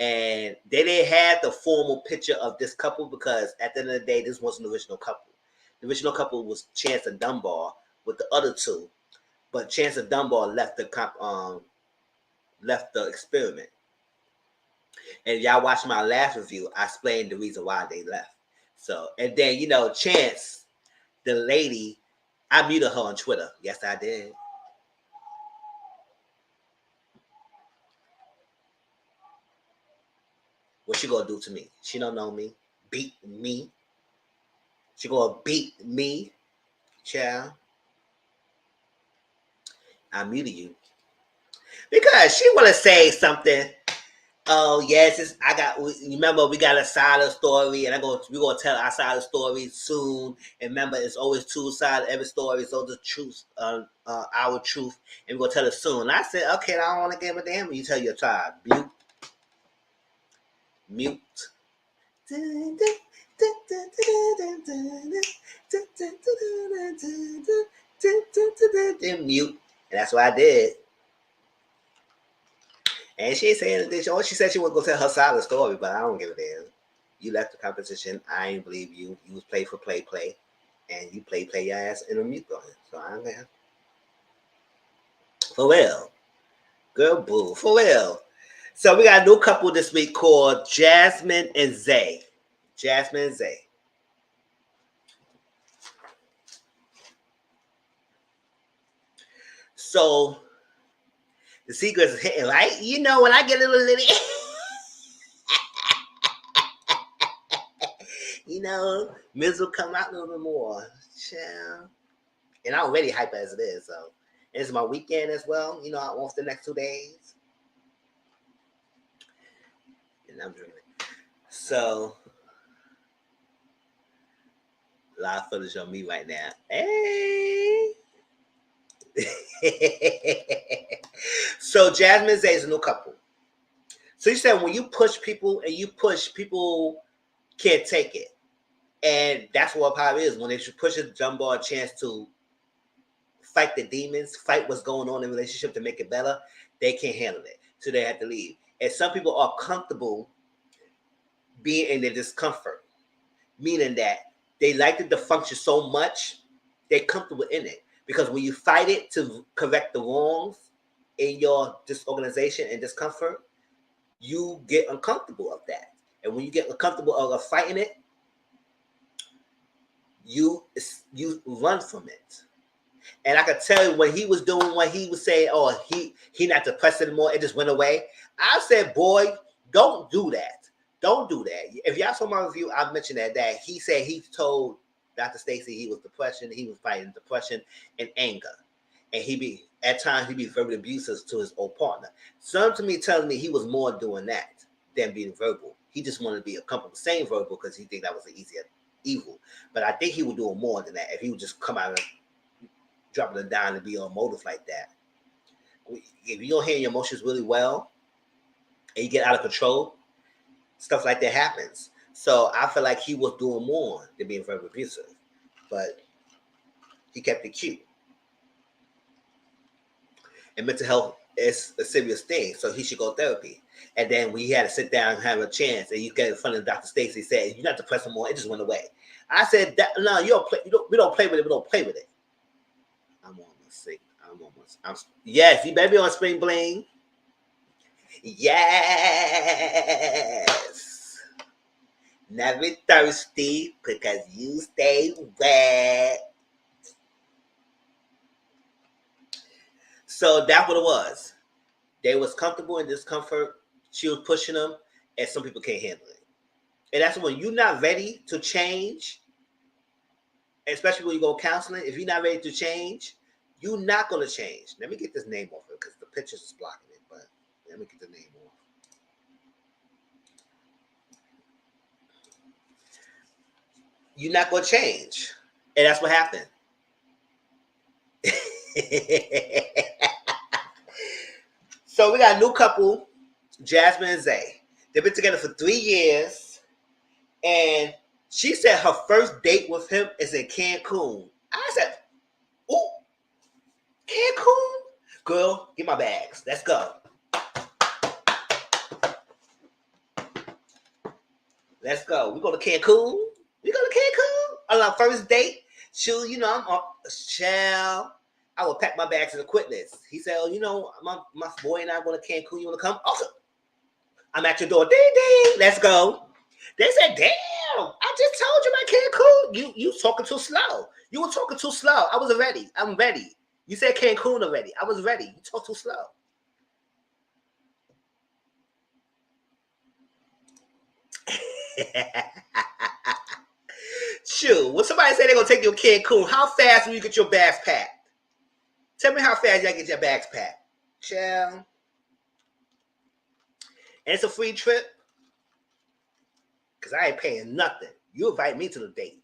A: And they didn't have the formal picture of this couple because at the end of the day, this wasn't the original couple. The original couple was Chance and Dunbar with the other two. but Chance and Dunbar left the experiment. And if y'all watch my last review, I explained the reason why they left. So, and then Chance, the lady, I muted her on Twitter. Yes, I did. What she gonna do to me? She don't know me. Beat me. She gonna beat me, child. I muted you because she wanna say something. Oh yes, I got. Remember, we got a side of the story, and we're gonna tell our side of the story soon. And remember, it's always two sides of every story. So the truth, our truth, and we're gonna tell it soon. And I said, okay, I don't want to give a damn. You tell your tribe, mute. Then mute, and that's what I did. And she ain't saying anything. She said she was gonna tell her side of the story, but I don't give a damn. You left the competition. I ain't believe you. You was play for play, and you play your ass in a mute on it. So I don't care. For real, girl, boo, for real. So we got a new couple this week called Jasmine and Zay. Jasmine and Zay. So the secret is hitting, right? When I get a little Miz will come out a little bit more. Chill. And I'm already hype as it is, so it's my weekend as well. I'm off the next 2 days. And I'm drinking. So a lot of footage on me right now. Hey. So Jasmine and Zay is a new couple. So you said when you push people people can't take it. And that's what power is. When they push a Jumbo a chance to fight the demons, fight what's going on in the relationship to make it better, they can't handle it. So they have to leave. And some people are comfortable being in their discomfort, meaning that they like the dysfunction so much, they're comfortable in it. Because when you fight it to correct the wrongs in your disorganization and discomfort, you get uncomfortable of that. And when you get uncomfortable of fighting it, you run from it. And I could tell you when he was saying, oh, he not depressed anymore, it just went away. I said, boy, don't do that. Don't do that. If y'all saw my review, I mentioned that he said he told Dr. Stacy he was fighting depression and anger. And at times he be very abusive to his old partner. Some to me telling me he was more doing that than being verbal. He just wanted to be comfortable saying verbal because he think that was the easier evil. But I think he would do more than that if he would just come out and dropping it down and be on motive like that. If you don't handle your emotions really well and you get out of control, stuff like that happens. So I feel like he was doing more than being very abusive, but he kept it cute. And mental health is a serious thing, so he should go to therapy. And then we had to sit down and have a chance, and you get in front of Dr. Stacy said, "You're not depressed anymore. It just went away." I said, "No, you don't play. We don't play with it. We don't play with it." I'm almost sick. Yes, you better be on Spring Bling. Yes. Never thirsty because you stay wet. So that's what it was. They was comfortable in discomfort. She was pushing them, and some people can't handle it. And that's when you're not ready to change, especially when you go counseling. If you're not ready to change, you're not going to change. Let me get this name off it because the pictures is blocking it. But let me get the name off. You're not going to change. And that's what happened. So we got a new couple, Jasmine and Zay. They've been together for 3 years. And she said her first date with him is in Cancun. I said, "Oh, Cancun? Girl, get my bags. Let's go. Let's go. We go to Cancun. We go to Cancun on our first date. I'm up, child. I will pack my bags and quit this. He said, oh, you know, my boy and I are going to Cancun. You want to come? Awesome. I'm at your door. Ding, ding. Let's go. They said, damn, I just told you about Cancun. You talking too slow. You were talking too slow. I was ready. I'm ready. You said Cancun already. I was ready. You talk too slow. Shoot, when somebody say they're going to take you to Cancun, how fast will you get your bags packed? Tell me how fast y'all get your bags packed. Chill. And it's a free trip. Because I ain't paying nothing. You invite me to the date.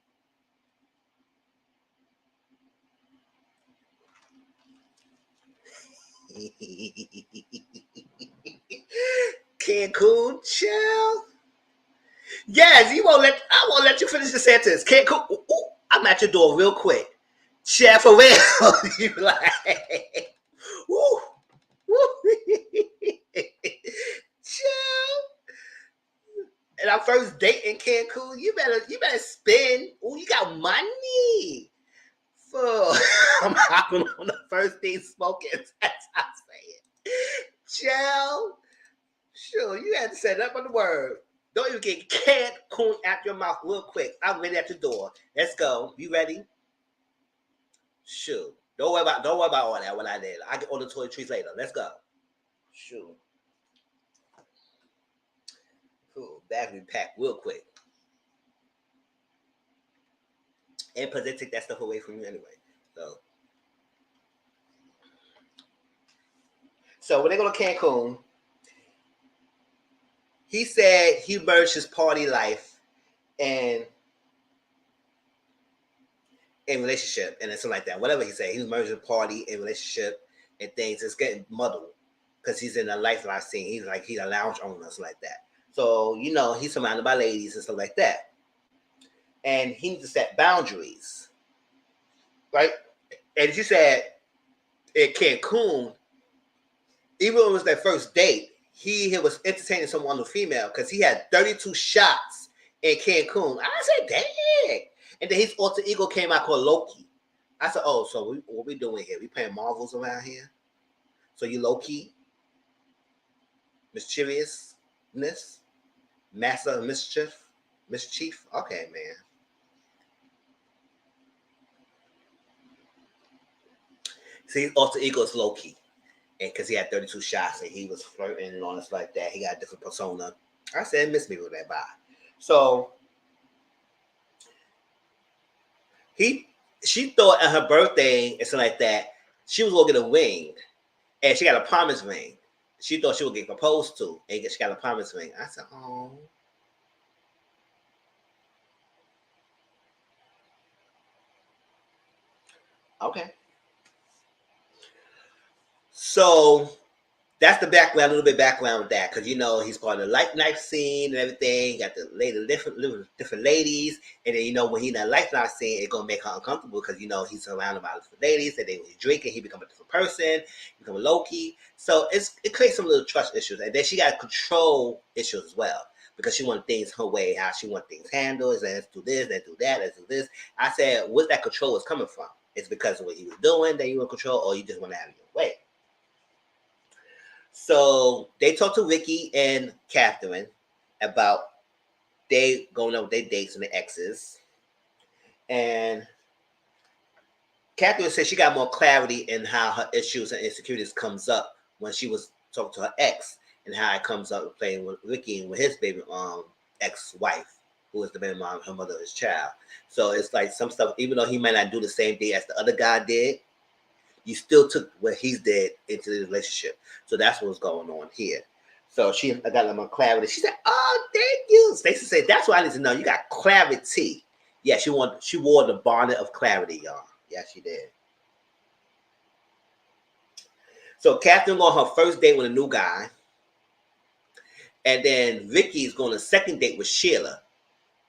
A: Cancun, chill. Yes, I won't let you finish the sentence. Cancun, ooh, I'm at your door real quick. Chill for real. You like, woo, woo. Chill. And our first date in Cancun, you better spend. Oh, you got money. For I'm hopping on the first date smoking. That's how I say it. Chill. Sure, you had to set up on the word. Don't even get Cancun out your mouth real quick. I'm ready at the door. Let's go. You ready? Sure. Don't worry about all that when I did. I get all the toiletries later. Let's go. Sure. Cool. Bag be packed real quick. And plus they take that stuff away from you anyway. So when they go to Cancun, he said he merged his party life and in relationship and something like that. Whatever he said, he was merging party and relationship and things. It's getting muddled because he's in a lifestyle scene. He's a lounge owner, something like that. So you know he's surrounded by ladies and stuff like that, and he needs to set boundaries, right? And she said in Cancun, even when it was their first date, he was entertaining some other female because he had 32 shots in Cancun. I said, dang. And then his alter ego came out called Loki. I said, oh, so what we doing here? We playing Marvels around here? So you Loki? Mischievousness? Master of mischief? Mischief? Okay, man. See, his alter ego is Loki. And because he had 32 shots and he was flirting and all this like that, he got a different persona. I said, miss me with that bye. So she thought at her birthday and something like that, she was gonna get a ring, and she got a promise ring. She thought she would get proposed to, and she got a promise ring. I said, oh. Okay. So that's the background, a little bit background with that, because you know he's part of the life scene and everything. Got the different ladies, and then you know when he's in that life scene, it's gonna make her uncomfortable because you know he's surrounded by different ladies, and then when he's drinking, he become a different person, become a Loki. So it creates some little trust issues, and then she got control issues as well because she wants things her way, how she wants things handled. Let's do this, let's do that, let's do this. I said, where's that control is coming from? It's because of what he was doing that you in control, or you just want to have your way. So they talked to Ricky and Catherine about they going on with their dates and their exes. And Catherine said she got more clarity in how her issues and insecurities comes up when she was talking to her ex and how it comes up playing with Ricky and with his baby ex-wife, who is the baby mom, her mother, his child. So it's like some stuff, even though he might not do the same thing as the other guy did, you still took what he's did into the relationship. So that's what's going on here. So I got a little clarity. She said, oh, thank you. Stacey said, that's what I need to know. You got clarity. Yeah, she wore the bonnet of clarity, y'all. Yeah, she did. So Catherine on her first date with a new guy. And then Vicky's going on a second date with Sheila.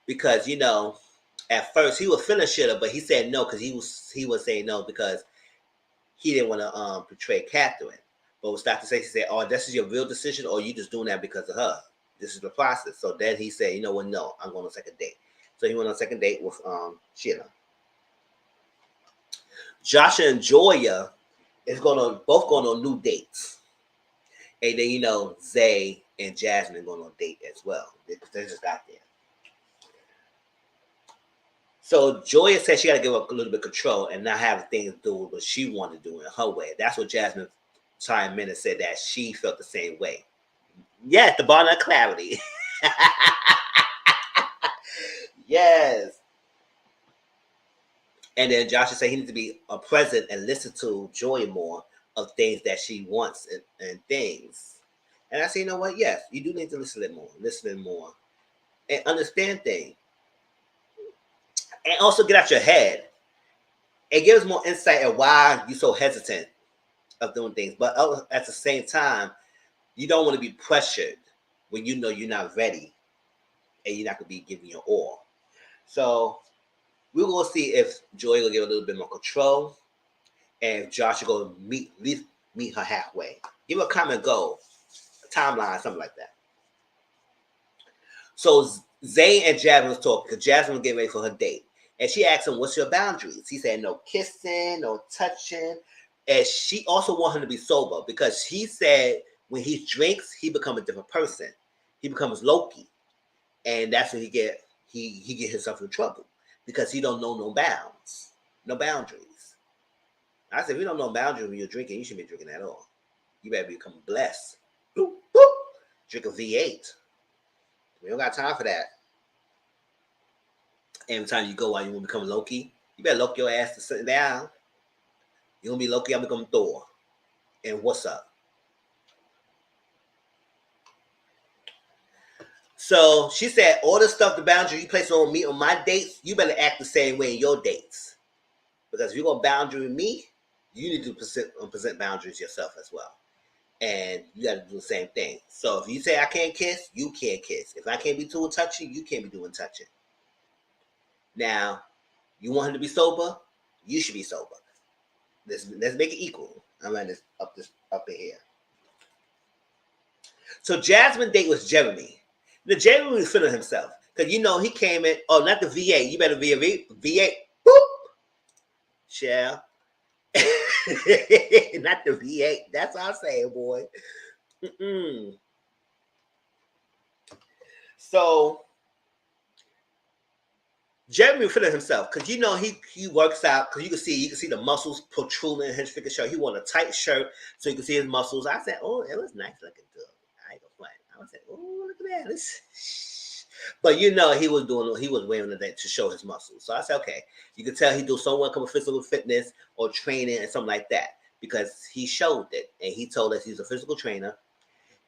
A: Because, you know, at first he was feeling Sheila, but he said no because he was saying no because he didn't want to portray Catherine. But with Dr. Stacey said, oh, this is your real decision, or you just doing that because of her. This is the process. So then he said, you know what, no, I'm going on a second date. So he went on a second date with Sheila. Joshua and Joya is both going on new dates. And then Zay and Jasmine going on a date as well. They just got there. So Joya said she got to give up a little bit of control and not have things do what she wanted to do in her way. That's what Jasmine chimed in and said that she felt the same way. Yes, the bond of clarity. Yes. And then Joshua said he needs to be present and listen to Joy more of things that she wants and things. And I said, you know what? Yes, you do need to listen more, and understand things, and also get out your head. It gives more insight of why you're so hesitant of doing things. But at the same time, you don't want to be pressured when you know you're not ready and you're not going to be giving your all. So we're going to see if Joy will get a little bit more control and if Josh will go meet her halfway. Give her a common goal, a timeline, something like that. So Zay and Jasmine was talking because Jasmine was getting ready for her date. And she asked him, what's your boundaries? He said, no kissing, no touching. And she also wanted him to be sober because he said when he drinks, he becomes a different person. He becomes Loki. And that's when he get himself in trouble because he don't know no bounds, no boundaries. I said, if you don't know boundaries when you're drinking, you shouldn't be drinking at all. You better become blessed. Boop, boop. Drink a V8. We don't got time for that. Every time you go out, you want to become Loki. You better lock your ass to sit down. You want to be Loki, I'm become Thor. And what's up? So she said, all the stuff, the boundary you place on me on my dates, you better act the same way in your dates. Because if you're going to boundary me, you need to present boundaries yourself as well. And you got to do the same thing. So if you say I can't kiss, you can't kiss. If I can't be too touchy, you can't be doing touching. Now, you want him to be sober? You should be sober. Let's make it equal. I'm running this up in here. So Jasmine's date was Jeremy. The Jeremy was feeling himself. Because he came in, oh, not the VA. You better be a VA. Boop. Shell. Not the V8. That's what I'm saying, boy. So Jeremy was feeling himself because he works out because you can see the muscles protruding in his freaking shirt. He wore a tight shirt so you can see his muscles. I said, oh, it was nice looking too. I ain't gonna front. I was like, oh, look at that. But he was wearing it to show his muscles. So I said, okay, you can tell he do somewhat come of physical fitness or training and something like that because he showed it and he told us he's a physical trainer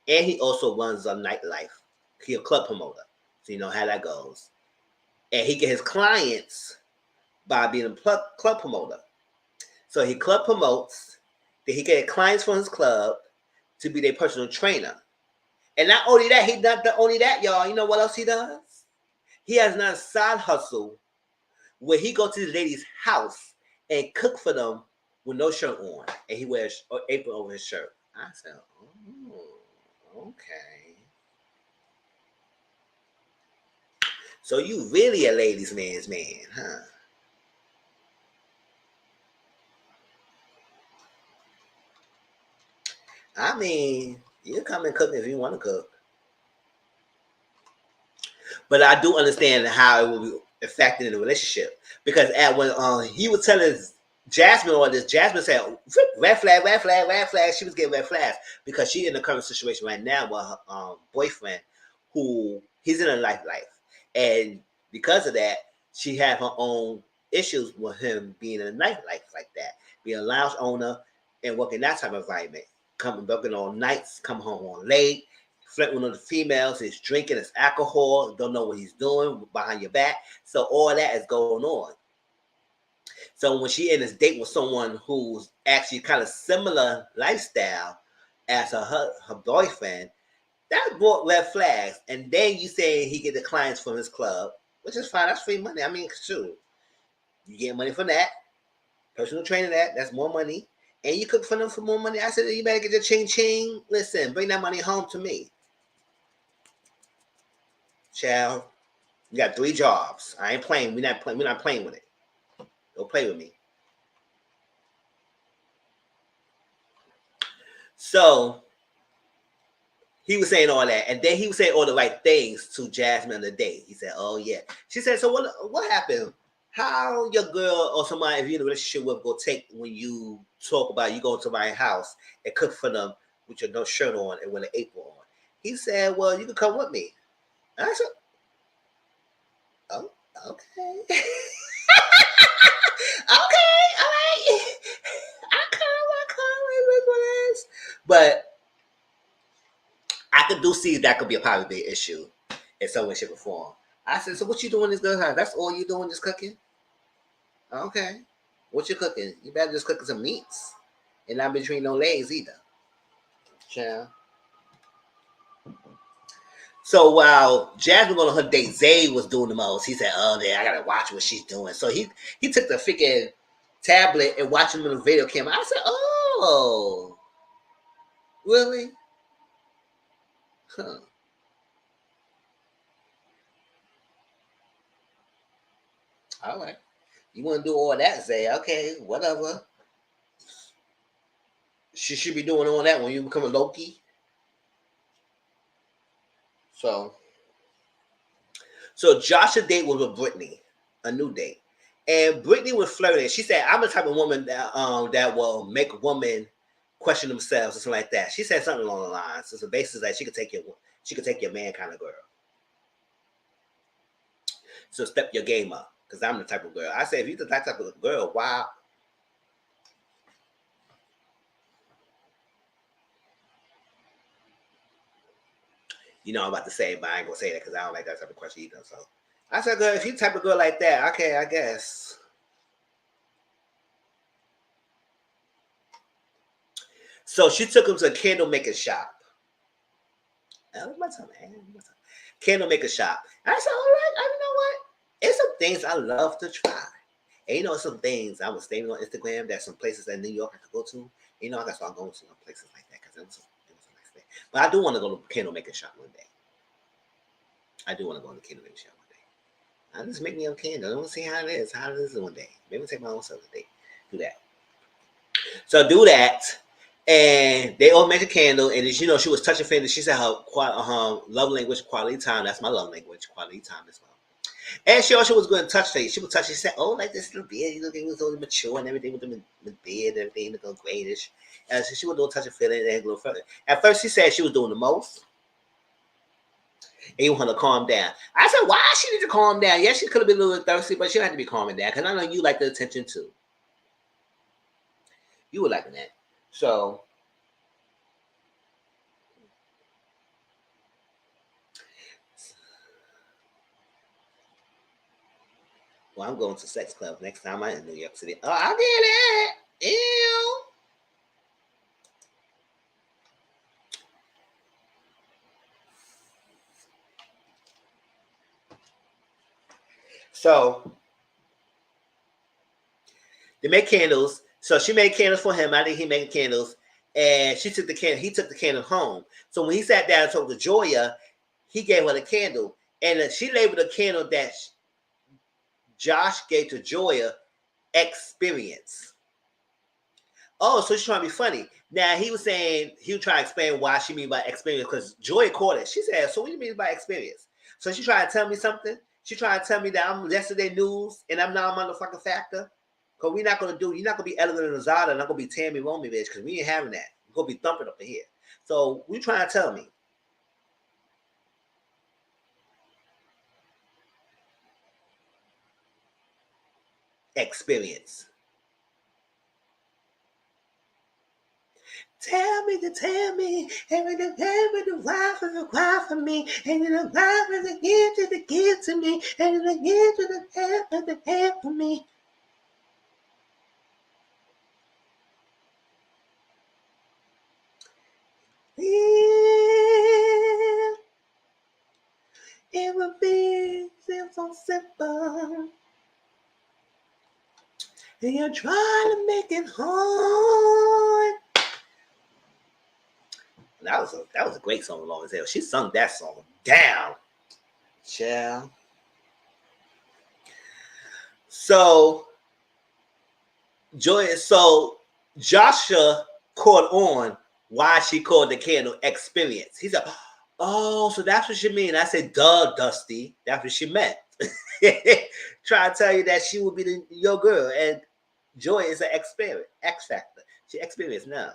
A: and he also runs a nightlife. He's a club promoter, so you know how that goes. And he get his clients by being a club promoter. So he club promotes, then he get clients from his club to be their personal trainer. And not only that, y'all. You know what else he does? He has another side hustle where he go to the lady's house and cook for them with no shirt on. And he wears an apron over his shirt. I said, oh, okay. So you really a ladies' man's man, huh? I mean, you can come and cook if you want to cook. But I do understand how it will be affected in the relationship. Because when he was telling Jasmine all this, Jasmine said, red flag, red flag, red flag. She was getting red flags because she's in the current situation right now with her boyfriend who he's in a life. And because of that, she had her own issues with him being in a nightlife like that, being a lounge owner and working that type of environment, working all nights, come home on late, flirting with the females, he's drinking, it's alcohol, don't know what he's doing behind your back. So all that is going on. So when she in this date with someone who's actually kind of similar lifestyle as her boyfriend, that brought red flags. And then you say he get the clients from his club, which is fine. That's free money. I mean, sure, you get money from that. Personal training, that's more money. And you cook for them for more money. I said, you better get your ching. Listen, bring that money home to me. Child, you got 3 jobs. I ain't playing. We're not playing with it. Don't play with me. So he was saying all that, and then he was saying all the right things to Jasmine on the day. He said, "Oh yeah." She said, "So what happened? How your girl or somebody if you're in a relationship with go take when you talk about you go to my house and cook for them with your no shirt on and with an apron on?" He said, "Well, you can come with me." And I said, "Oh, okay, okay, all right, I come, but." I could do see that could be a probably big issue in some way, shape, or form. I said, so what you doing in this girl's house? That's all you doing, just cooking? Okay. What you cooking? You better just cooking some meats. And not between no legs either. Yeah. So while Jasmine on her date, Zay was doing the most. He said, "Oh, man, I gotta watch what she's doing." So he took the freaking tablet and watched him in the video camera. I said, "Oh, really? Huh. All right. You want to do all that, Zay? Okay, whatever. She should be doing all that when you become a Loki." So, so Josh's date was with Brittany, a new date, and Brittany was flirting. She said, "I'm the type of woman that will make a woman question themselves or something like that." She said something along the lines. So, basically, like she could take your man kind of girl. So step your game up, because I'm the type of girl. I said, if you're that type of girl, why? You know, I'm about to say it, but I ain't gonna say that because I don't like that type of question either. So I said, girl, if you the type of girl like that, okay, I guess. So she took him to a candle making shop. That was my time, man. Candle maker shop. And I said, all right, you know what? It's some things I love to try. And you know, some things I was stating on Instagram that some places in New York I could go to. You know, that's why I'm going to some places like that because it was a nice thing. But I do want to go to candle making shop one day. I do want to go to the candle making shop one day. I just make me a candle. I want to see how it is. How it is one day. Maybe take my own self a day. Do that. So do that. And they all make a candle, and you know she was touching fingers. She said her love language, quality time. That's my love language, quality time as well. And she also was going to touch things. She would touch. She said, "Oh, like this little beard, you look, it was all mature and everything with the beard, and everything look all grayish." And so she would do a touch and feel it and go further. At first, she said she was doing the most, and you want her to calm down. I said, "Why she need to calm down?" Yes, she could have been a little thirsty, but she don't have to be calming down because I know you like the attention too. You were liking that, so. Well, I'm going to sex club next time I'm in New York City. Oh, I get it. Ew. So they make candles. So she made candles for him. I think he made candles, and she took the candle. He took the candle home. So when he sat down and talked to Joya, he gave her the candle, and she labeled the candle that Josh gave to Joya experience. Oh, so she's trying to be funny. Now he was saying he was trying to explain why she mean by experience because Joy caught it. She said, "So what do you mean by experience?" So she trying to tell me something. She trying to tell me that I'm yesterday news and I'm not a motherfucking factor. Cause we're not gonna do. You're not gonna be Elegant and Azada. Not gonna be Tammy Romy, bitch. Cause we ain't having that. We're gonna be thumping up in here. So we trying to tell me experience. Tell me, everything the wife is a wife for me, and then the wife is a gift to me, and then the gift to the hand for me. Yeah, it would be so simple, and you're trying to make it hard. That was a great song, Long as Hell. She sung that song down, child. So Joy, so Joshua caught on why she called the candle experience. He said, oh, so that's what she mean. I said, duh, Dusty. That's what she meant. Try to tell you that she will be your girl. And Joy is an experience, X factor. She experienced now.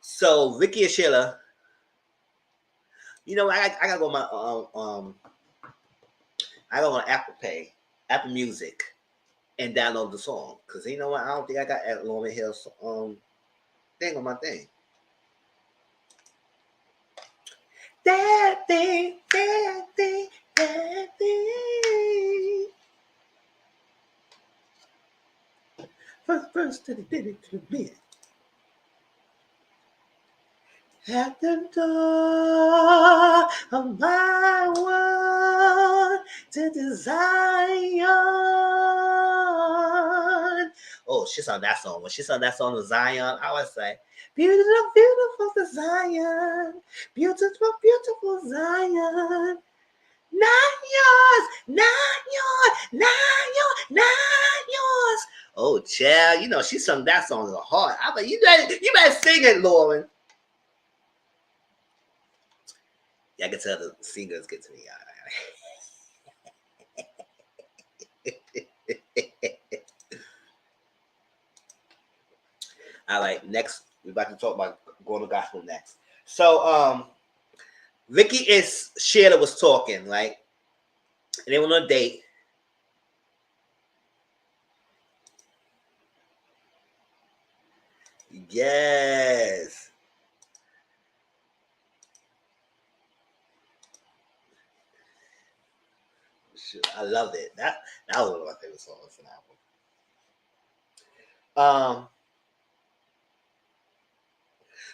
A: So Vicky and Sheila, you know, I gotta go I go on Apple Pay, Apple Music, and download the song. Cause you know what? I don't think I got Lauren Hill's thing on my thing. That thing, that thing, that thing. First to the did it to the bit. At the door of my world to Zion. Oh, she sung that song. When she sung that song to Zion, I was like, beautiful, beautiful to Zion. Beautiful, beautiful Zion. Not yours, not yours, not yours, not yours. Oh, child, you know, she sung that song in the heart. I like, you better sing it, Lauren. Yeah, I can tell the singers get to me. All right, next we're about to talk about going to gospel next. So, Vicky and Sheila was talking, right? And they went on a date. Yes. I loved it. That was one of my favorite songs from the album.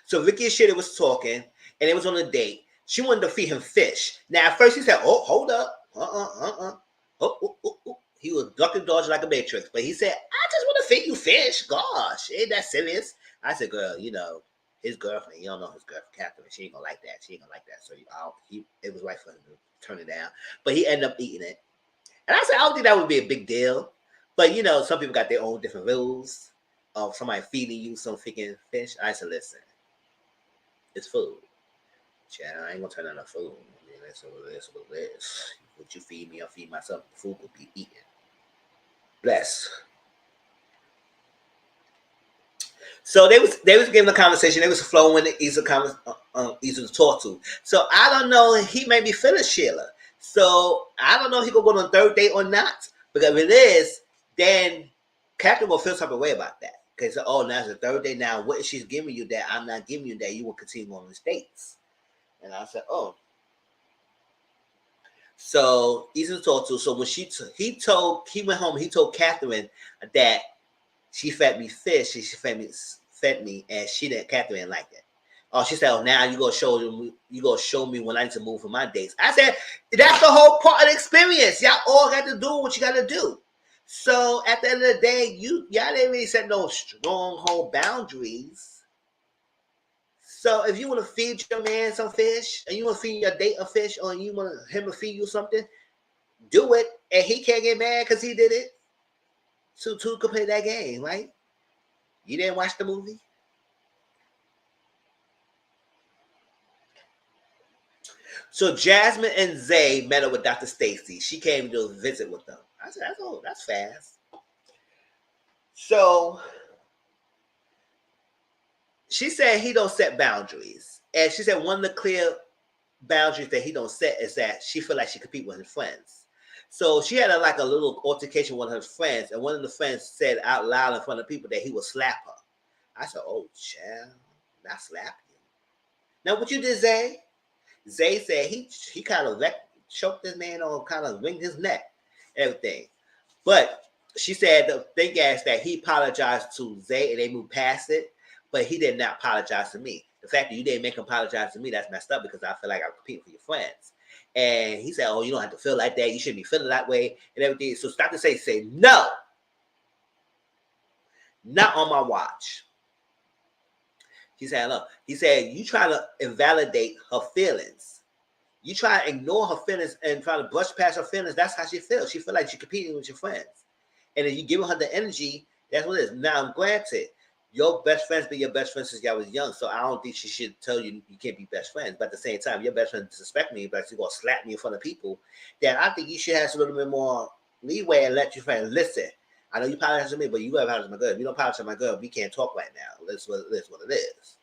A: So Vicky and Sheila was talking, and they was on a date. She wanted to feed him fish. Now at first he said, "Oh, hold up, oh." He was ducking dodge like a matrix, but he said, "I just want to feed you fish. Gosh, ain't that serious?" I said, "Girl, you know his girlfriend. You don't know his girlfriend, Catherine. She ain't gonna like that. She ain't gonna like that." So it was right for him to turn it down, but he ended up eating it. And I said, I don't think that would be a big deal. But you know, some people got their own different rules of somebody feeding you some freaking fish. I said, listen, it's food. Chad, I ain't gonna turn down the food. I mean, that's what it is. What it is. Would you feed me? I'll feed myself. The food will be eaten. Bless. So they was giving the conversation. They was flowing easy to talk to. So I don't know. He may be feeling Sheila. So I don't know if he gonna go on a third date or not. Because if it is, then Captain will feel some way about that. Because oh, now it's the third day. Now what if she's giving you that? I'm not giving you that. You will continue on these dates. And I said, oh. So easy to talk to. So when he went home. He told Catherine that she fed me fish. She fed me, and Catherine didn't like that. Oh, she said, "Oh, now you gonna show me when I need to move for my dates." I said, "That's the whole part of the experience. Y'all all got to do what you got to do." So at the end of the day, y'all didn't really set no stronghold boundaries. So if you want to feed your man some fish, and you want to feed your date a fish, or you want him to feed you something, do it, and he can't get mad because he did it. So two could play that game, right? You didn't watch the movie? So Jasmine and Zay met up with Dr. Stacy. She came to do a visit with them. I said, that's fast. So she said he don't set boundaries. And she said one of the clear boundaries that he don't set is that she feel like she compete with his friends. So she had a little altercation with one of her friends, and one of the friends said out loud in front of people that he would slap her. I said, oh, child, not slap you. Now, what you did, Zay? Zay said he kind of choked this man on, kind of wringed his neck, everything. But she said the thing is that he apologized to Zay and they moved past it, but he did not apologize to me. The fact that you didn't make him apologize to me, that's messed up because I feel like I'm competing for your friends. And he said, oh, you don't have to feel like that. You shouldn't be feeling that way and everything. So Dr. Stacy said, no, not on my watch. He said, look, you try to invalidate her feelings. You try to ignore her feelings and try to brush past her feelings. That's how she feels. She feels like she's competing with your friends. And if you give her the energy, that's what it is. Now, granted, Your best friends be your best friends since y'all was young, so I don't think she should tell you you can't be best friends. But at the same time, your best friend disrespect me, but she's gonna slap me in front of people. Then I think you should have a little bit more leeway and let your friend listen. I know you apologize to me, but you gotta apologize to my girl. If you don't apologize to my girl, we can't talk right now. That's what it is. What it is.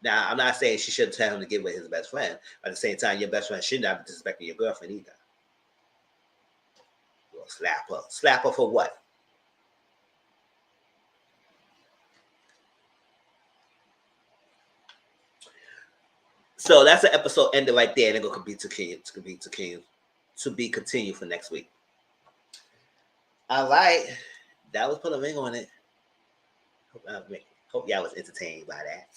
A: Now, I'm not saying she shouldn't tell him to get with his best friend. But at the same time, your best friend should not be disrespecting your girlfriend either. You'll slap her. Slap her for what? So that's the episode ended right there, and it's gonna be to be continued for next week. All right, that was put a ring on it. Hope y'all was entertained by that.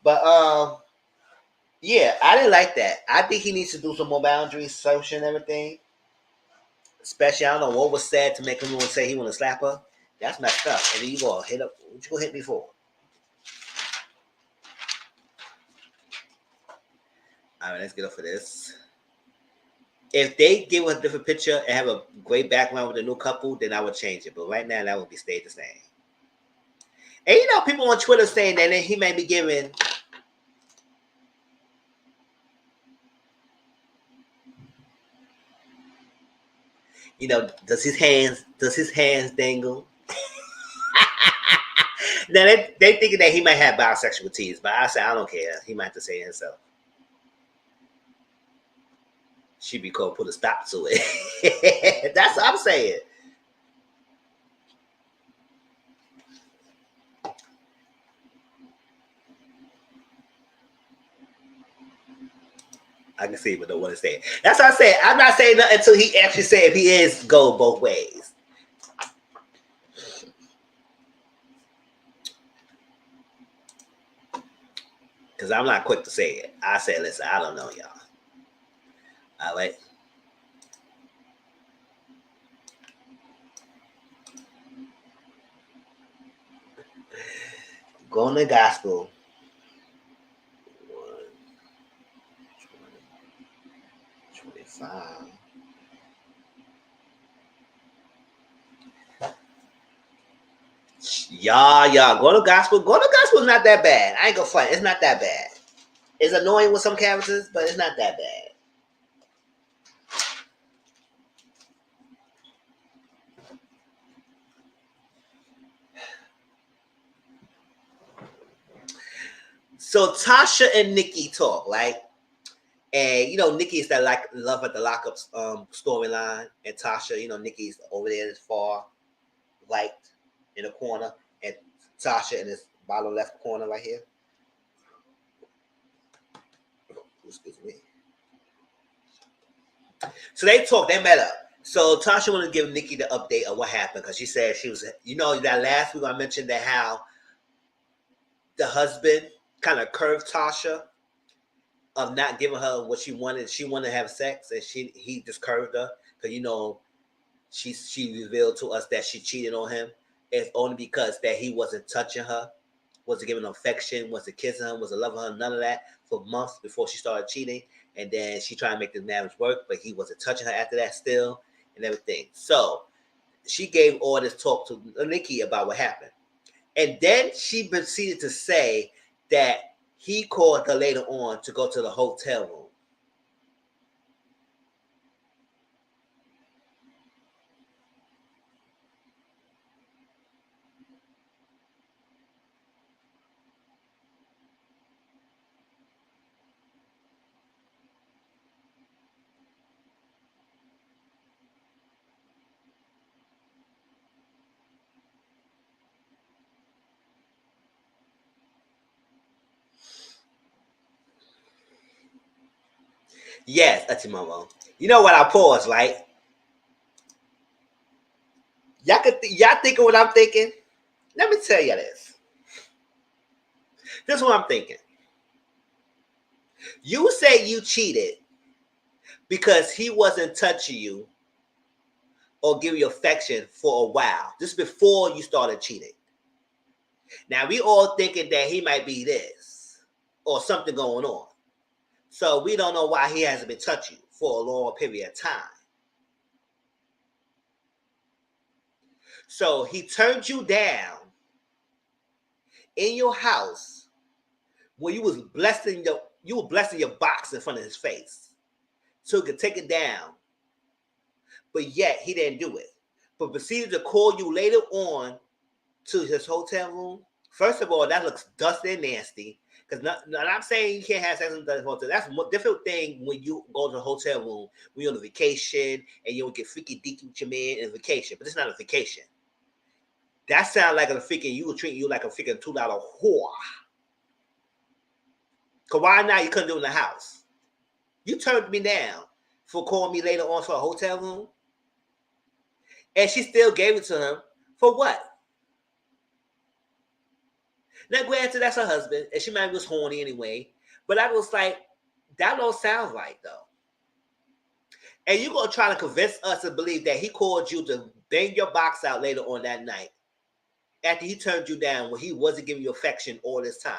A: But yeah, I didn't like that. I think he needs to do some more boundaries, social and everything. Especially, I don't know what was said to make him want to say he want to slap her. That's messed up. And then you go hit up. What you gonna hit me for? All right, let's get up for this. If they give us a different picture and have a great background with a new couple, then I would change it. But right now, that would be stayed the same. And you know, people on Twitter saying that he may be giving. You know, does his hands dangle? Now they thinking that he might have bisexual teas, but I say I don't care. He might have to say it himself. She be called put a stop to it. That's what I'm saying. I can see, but don't want to say it. That's what I said. I'm not saying nothing until he actually say if he is go both ways. Because I'm not quick to say it. I say, listen, I don't know, y'all. All right. Going to gospel. 25. Y'all, go to gospel. Go to gospel is not that bad. I ain't gonna fight. It's not that bad. It's annoying with some characters, but it's not that bad. So Tasha and Nikki talk, right? And you know, Nikki is that like love at the lockup storyline, and Tasha, you know, Nikki's over there as far right in the corner, and Tasha in this bottom left corner right here. Excuse me. So they talk. They met up. So Tasha wanted to give Nikki the update of what happened because she said she was, you know, that last week I mentioned that how the husband kind of curved Tasha of not giving her what she wanted. She wanted to have sex, and he just curved her because you know she revealed to us that she cheated on him. It's only because that he wasn't touching her, wasn't giving her affection, wasn't kissing her, wasn't loving her, none of that for months before she started cheating. And then she tried to make the marriage work, but he wasn't touching her after that still and everything. So she gave all this talk to Nikki about what happened. And then she proceeded to say that he called her later on to go to the hotel room. Yes, Atimomo. You know what? I pause, right? Y'all thinking what I'm thinking? Let me tell you this. This is what I'm thinking. You say you cheated because he wasn't touching you or giving you affection for a while. This is before you started cheating. Now we all thinking that he might be this or something going on. So we don't know why he hasn't been touching you for a long period of time. So he turned you down in your house when you were blessing your box in front of his face, so he could take it down. But yet he didn't do it. But proceeded to call you later on to his hotel room. First of all, that looks dusty and nasty. Because I'm saying you can't have sex in the hotel. That's a different thing when you go to the hotel room when you're on a vacation and you don't get freaky deaky with your man in a vacation. But it's not a vacation. That sounds like a freaking you were treating you like a freaking $2 whore. Cause why not? You couldn't do it in the house. You turned me down for calling me later on for a hotel room, and she still gave it to him for what? Now, granted, that's her husband, and she might be was horny anyway. But I was like, that don't sound right though. And you're gonna try to convince us to believe that he called you to bang your box out later on that night after he turned you down when he wasn't giving you affection all this time.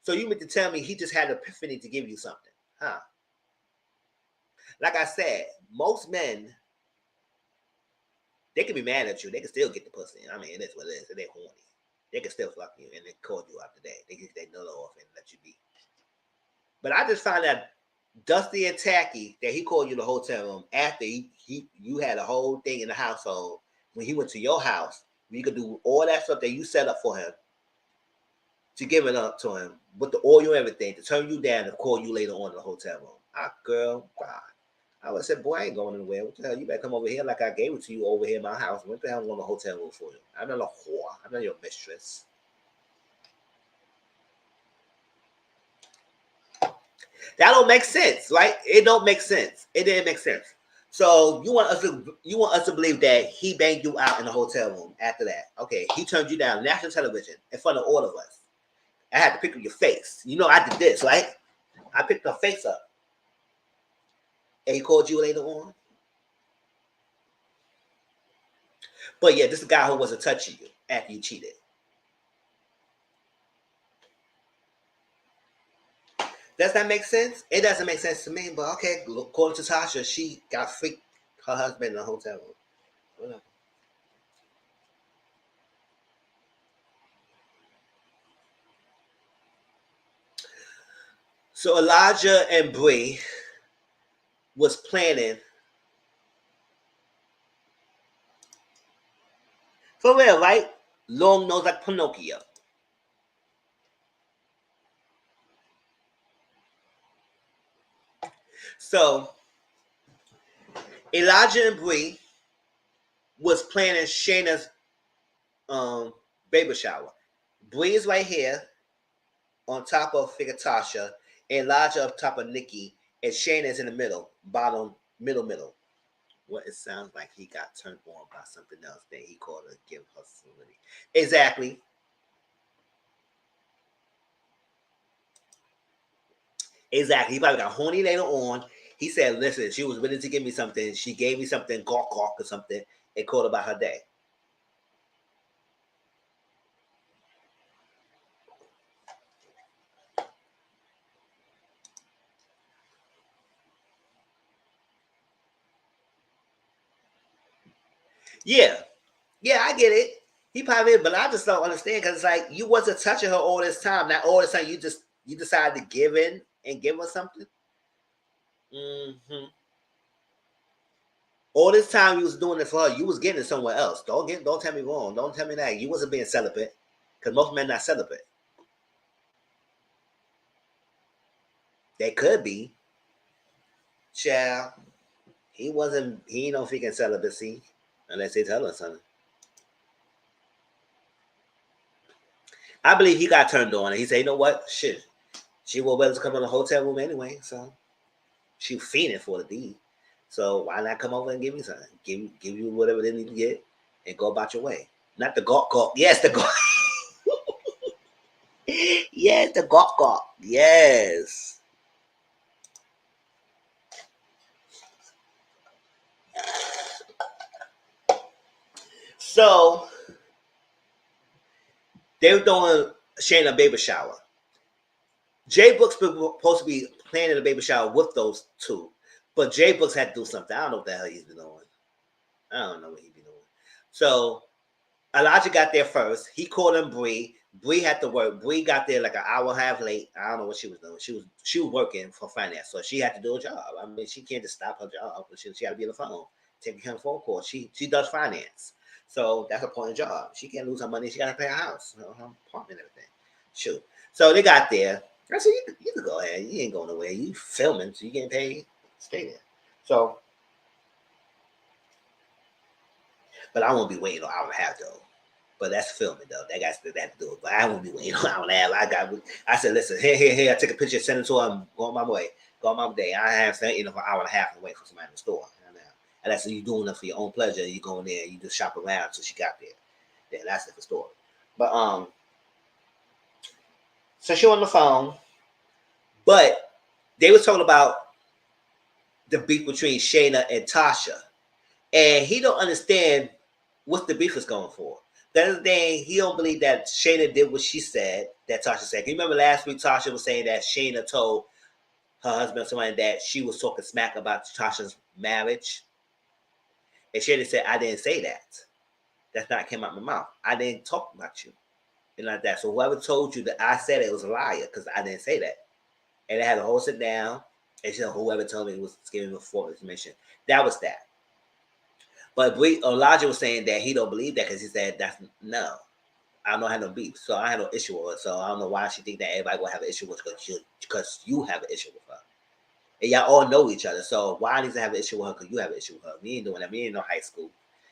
A: So you meant to tell me he just had an epiphany to give you something, huh? Like I said, most men, they can be mad at you. They can still get the pussy. I mean, it is what it is. They're horny. They can still fuck you and then call you out today. They get their nut off and let you be. But I just found that dusty and tacky that he called you to the hotel room after you had a whole thing in the household when he went to your house. You could do all that stuff that you set up for him to give it up to him with the oil and everything to turn you down and call you later on in the hotel room. Girl, God. I would have said, boy, I ain't going anywhere. What the hell? You better come over here like I gave it to you over here in my house. What the hell I'm going to the hotel room for you? I'm not a whore. I'm not your mistress. That don't make sense, right? It don't make sense. It didn't make sense. So you want us to believe that he banged you out in the hotel room after that. Okay, he turned you down national television in front of all of us. I had to pick up your face. You know I did this, right? I picked her face up. And he called you later on. But yeah, this is a guy who wasn't touching you after you cheated. Does that make sense? It doesn't make sense to me, but okay, according to Tasha, she got freaked her husband in the hotel room. Whatever. So Elijah and Bree was planning for real, right? Long nose like Pinocchio. So Elijah and Bree was planning Shayna's baby shower. Bree is right here on top of Tasha, Elijah up top of Nikki, and Shayna's in the middle, bottom, middle. What it sounds like he got turned on by something else that he called her give her facility. Exactly. Exactly. He probably got horny later on. He said, listen, she was willing to give me something. She gave me something, gawk or something, and called about her day. Yeah. Yeah, I get it. He probably is, but I just don't understand because it's like you wasn't touching her all this time. Now all this time you decided to give in and give her something. Mm-hmm. All this time you was doing it for her, you was getting it somewhere else. Don't tell me wrong. Don't tell me that you wasn't being celibate because most men not celibate. They could be. Child, he wasn't. He ain't no freaking celibacy unless they tell us something. I believe he got turned on and he said, you know what? Shit. She will well to come in the hotel room anyway, so she fiending for the deed. So why not come over and give me something? Give you whatever they need to get and go about your way. Not the gawk gawk. Yes, the gawk. Yes, the gawk gawk. Yes. So they were doing Shayna a baby shower. Jay Book's supposed to be planning a baby shower with those two, but Jay Books had to do something. I don't know what the hell he's been doing. I don't know what he's been doing. So Elijah got there first. He called him Bree. Bree had to work. Bree got there like an hour and a half late. I don't know what she was doing. She was working for finance, so she had to do a job. I mean, she can't just stop her job. She had to be on the phone taking her phone calls. She does finance, so that's her point of job. She can't lose her money. She got to pay her house, her apartment, and everything. Shoot. So they got there. I said, you can go ahead. You ain't going nowhere. You filming, so you getting paid. Stay there. So, but I won't be waiting an hour and a half though. But that's filming though. That guy's that to do it. But I won't be waiting an hour and a half. I said, listen, here. I take a picture, send it to him. Go on my way. Go on my day. I have spent for an hour and a half and wait for somebody in the store. And that's you doing it for your own pleasure. You go in there, you just shop around until she got there. Yeah, that's the story. But so she on the phone, but they was talking about the beef between Shayna and Tasha, and he don't understand what the beef is going for. The other thing, he don't believe that Shayna did what she said, that Tasha said. Can you remember last week Tasha was saying that Shayna told her husband or somebody that she was talking smack about Tasha's marriage? And Shayna said, I didn't say that. That's not came out my mouth. I didn't talk about you. And like that. So whoever told you that I said it was a liar because I didn't say that. And they had to hold sit down. And she said, whoever told me was giving me false information. That was that. But Elijah was saying that he don't believe that because he said that's no. I don't have no beef, so I have no issue with her. So I don't know why she think that everybody will have an issue with her because you have an issue with her. And y'all all know each other. So why needs to have an issue with her because you have an issue with her? We ain't doing that. We ain't no high school.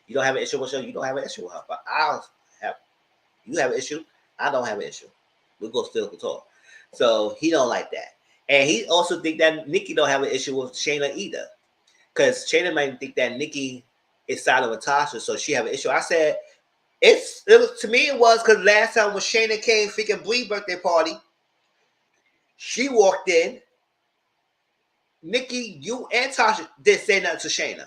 A: You don't have an issue with her, you don't have an issue with her. But I'll have you have an issue, I don't have an issue. We're gonna still talk. So he don't like that. And he also think that Nikki don't have an issue with Shayna either. Because Shayna might think that Nikki is siding with Tasha, so she have an issue. I said it was to me it was because last time when Shayna came freaking Bree birthday party, she walked in. Nikki, you and Tasha didn't say nothing to Shayna.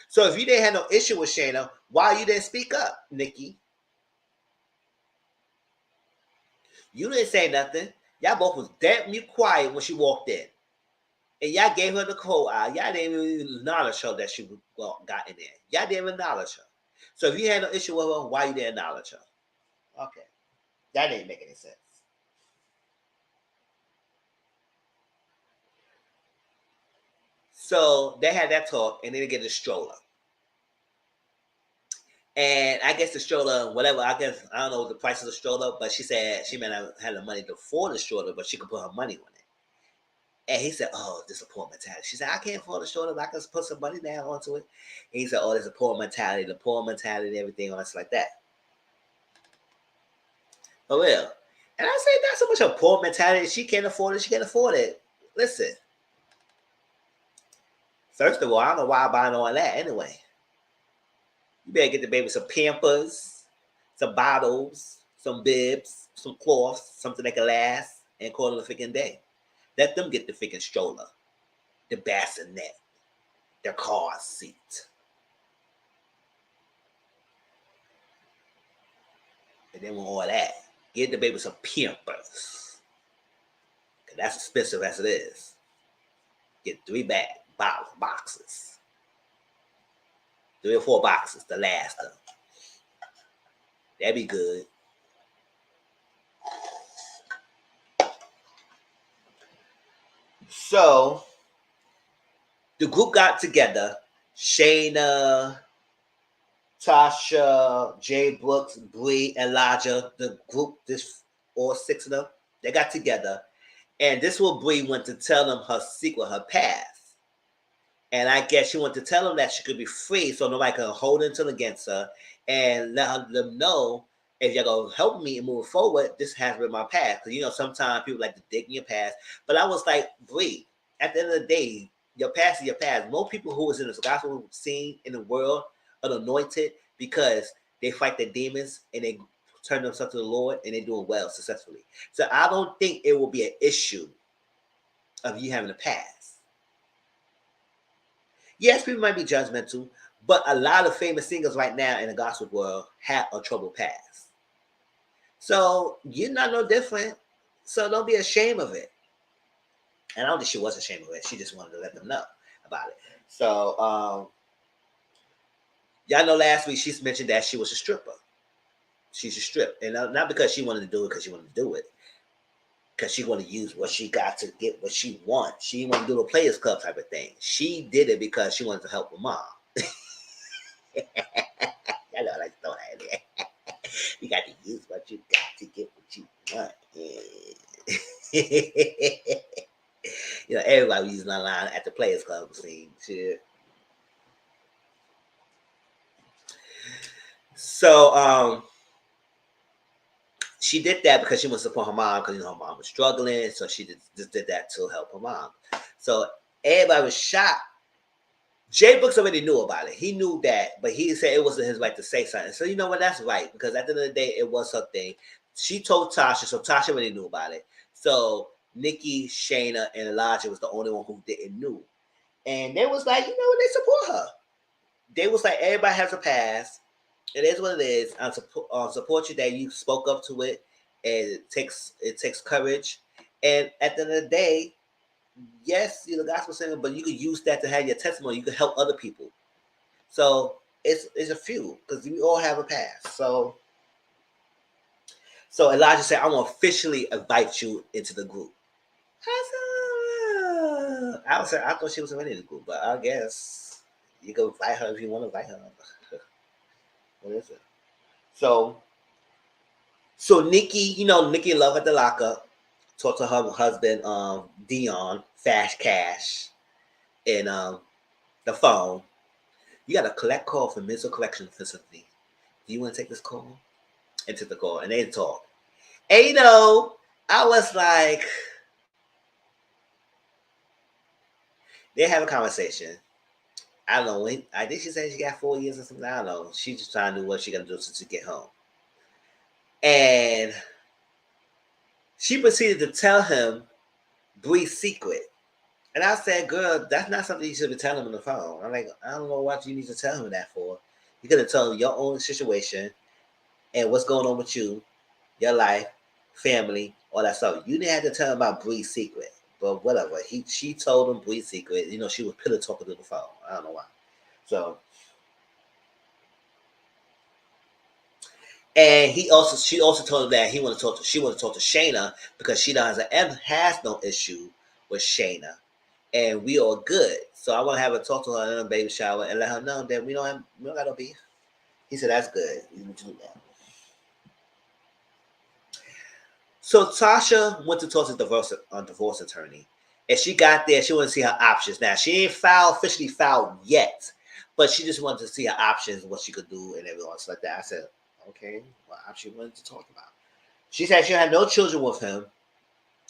A: So if you didn't have no issue with Shayna, why you didn't speak up, Nikki? You didn't say nothing. Y'all both was damn you quiet when she walked in. And y'all gave her the cold eye. Y'all didn't even acknowledge her that she got in there. Y'all didn't even acknowledge her. So if you had no issue with her, why you didn't acknowledge her? Okay. That didn't make any sense. So they had that talk, and then they get a stroller. And I guess the stroller, whatever, I guess, I don't know the price of the stroller, but she said she may not have the money to afford the stroller, but she could put her money on it. And he said, oh, this is a poor mentality. She said, I can't afford the stroller, but I can put some money down onto it. And he said, oh, there's a poor mentality, and everything else like that. For real. And I say, not so much a poor mentality. She can't afford it. She can't afford it. Listen. First of all, I don't know why I'm buying all that anyway. You better get the baby some Pampers, some bottles, some bibs, some cloths, something that can last, and call it a freaking day. Let them get the freaking stroller, the bassinet, the car seat. And then with all that, get the baby some Pampers. Because that's expensive as it is. Get 3 boxes. 3 or 4 boxes to last them. That'd be good. So the group got together. Shayna, Tasha, Jay Brooks, Bree, Elijah, the group, this all 6 of them, they got together. And this will Bree went to tell them her secret, her past. And I guess she wanted to tell them that she could be free so nobody can hold until against her and let them know if you're going to help me move forward, this has been my past. Because, sometimes people like to dig in your past. But I was like, Bree, at the end of the day, your past is your past. Most people who is in this gospel scene in the world are anointed because they fight the demons and they turn themselves to the Lord and they're doing well successfully. So I don't think it will be an issue of you having a past. Yes, people might be judgmental, but a lot of famous singers right now in the gospel world have a troubled past. So you're not no different. So don't be ashamed of it. And I don't think she was ashamed of it. She just wanted to let them know about it. So Y'all know last week she mentioned that she was a stripper. She's a strip, and not because she wanted to do it because she wanted to do it, because she wanted to use what she got to get what she wants. She didn't want to do the Players Club type of thing. She did it because she wanted to help her mom. I know, I like to throw that in there. You got to use what you got to get what you want. You know, everybody was using online at the Players Club scene. Shit. So, she did that because she wanted to support her mom because her mom was struggling. So she just did that to help her mom. So everybody was shocked. Jay Brooks already knew about it. He knew that, but he said it wasn't his right to say something. So you know what? That's right, because at the end of the day, it was her thing. She told Tasha, so Tasha already knew about it. So Nikki, Shayna, and Elijah was the only one who didn't know. And they was like, you know what? They support her. They was like, everybody has a past. It is what it is. I support you that you spoke up to it, and it takes courage. And at the end of the day, yes, you're the gospel singer, but you could use that to have your testimony. You could help other people. So it's a few because we all have a past. So Elijah said, "I want to officially invite you into the group." I said, I thought she was already in the group, but I guess you can invite her if you want to invite her. What is it? So so Nikki, Nikki Love at the lockup talked to her husband, Dion, Fast Cash, and the phone. You got a collect call from Missile Collection Facility. Do you want to take this call? And took the call, and they talk. And I was like, they have a conversation. I don't know when. I think she said she got 4 years or something. I don't know. She's just trying to do what she gonna do to get home. And she proceeded to tell him Bree's secret. And I said, girl, that's not something you should be telling him on the phone. I'm like, I don't know what you need to tell him that for. You could have told him your own situation and what's going on with you, your life, family, all that stuff. You didn't have to tell him about Bree's secret. But whatever. She told him Bree's secret. She was pillow talking to the phone. I don't know why. So, and she also told him that she wanted to talk to Shayna because she has no issue with Shayna. And we all good. So I want to have her talk to her in a baby shower and let her know that we don't got no beef. He said, that's good. You need to do that. So Tasha went to talk to the divorce attorney. And she got there, she wanted to see her options. Now, she ain't officially filed yet, but she just wanted to see her options, what she could do, and everything else like that. I said, okay, what option you wanted to talk about? She said she had no children with him.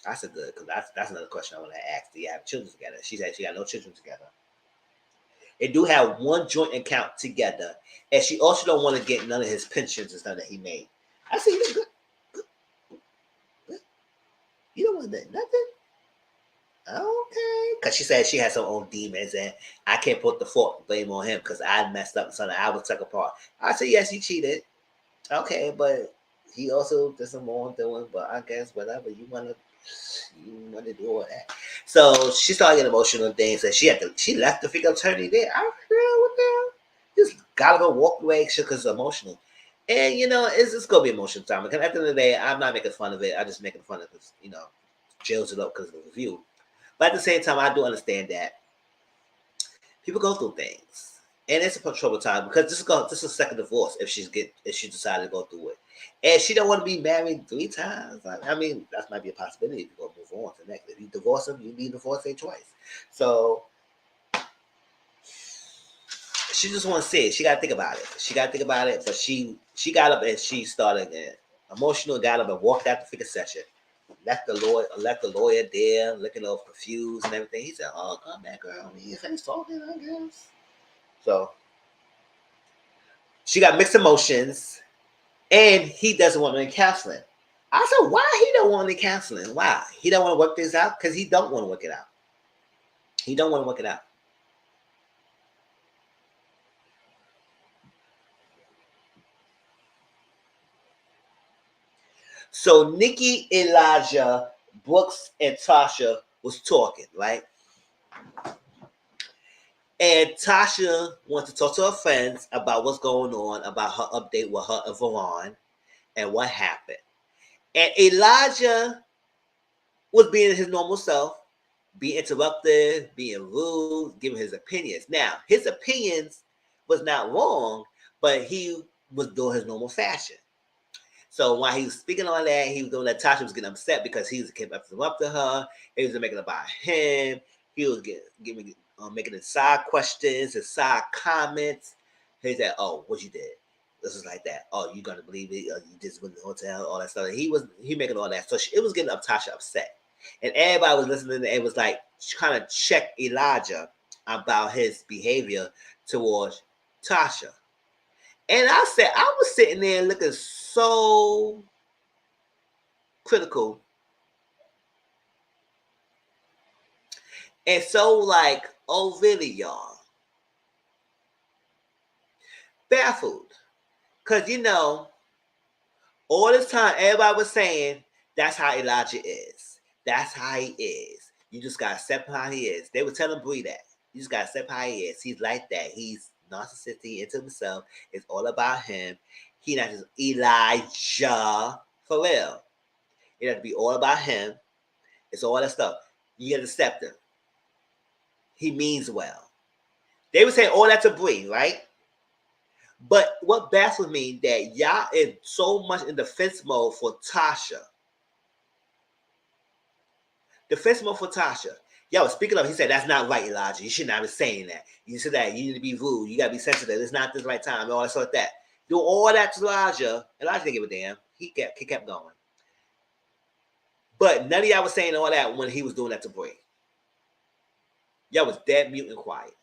A: I said, good, because that's another question I want to ask. Do you have children together? She said she got no children together. They do have one joint account together, and she also don't want to get none of his pensions and stuff that he made. I said, you don't want that, nothing? Okay. Because she said she has her own demons, and I can't put the fault blame on him because I messed up and something. I was took apart. I said, yes, he cheated. Okay, but he also did some more doing, but I guess whatever you want to do all that. So she started getting emotional and things, and she left the figure attorney there. I was what the hell? Just got up and walked away because it's emotional. And it's just gonna be emotional time. Because at the end of the day, I'm not making fun of it. I'm just making fun of it because jails it up because of the review. But at the same time, I do understand that people go through things, and it's a trouble time because this is a second divorce if she decided to go through it, and she don't want to be married 3 times. I mean, that might be a possibility if you go move on to the next. If you divorce him, you be divorced twice. So she just want to say it. She got to think about it. But she got up and she started getting emotional. Got up and walked out the figure session. Left the lawyer there, looking all confused and everything. He said, "Oh, come back, girl. He's talking, I guess." So she got mixed emotions, and he doesn't want any counseling. I said, "Why he don't want any counseling? Why he don't want to work this out? Because he don't want to work it out. He don't want to work it out." So Nikki, Elijah, Brooks, and Tasha was talking, right? And Tasha wants to talk to her friends about what's going on, about her update with her and Veron and what happened. And Elijah was being his normal self, being interruptive, being rude, giving his opinions. Now, his opinions was not wrong, but he was doing his normal fashion. So while he was speaking on that, he was doing that. Tasha was getting upset because he was kept interrupting her. He was making it about him. He was making the side questions and side comments. He said, "Oh, what you did? This is like that. Oh, you gonna believe it? You just went to the hotel, all that stuff." He making all that. So it was getting Tasha upset, and everybody was listening. And it was like trying to check Elijah about his behavior towards Tasha. And I was sitting there looking so critical and so like, oh really, y'all, baffled. Cause all this time everybody was saying that's how Elijah is. That's how he is. You just gotta accept how he is. They were telling Bree that. You just gotta accept how he is. He's like that. He's narcissistic into himself. It's all about him. He not just Elijah for real. It has to be all about him. It's all that stuff. You gotta accept him. He means well. They were saying all that to Bree, right? But what baffles me that y'all is so much in defense mode for Tasha. Defense mode for Tasha. Yo, speaking of, he said that's not right, Elijah. You should not be saying that. You said that you need to be rude. You gotta be sensitive. It's not this right time. All that sort of that. Do all that to Elijah. Elijah didn't give a damn. He kept going. But none of y'all was saying all that when he was doing that to Bray. Y'all was dead, mute, and quiet.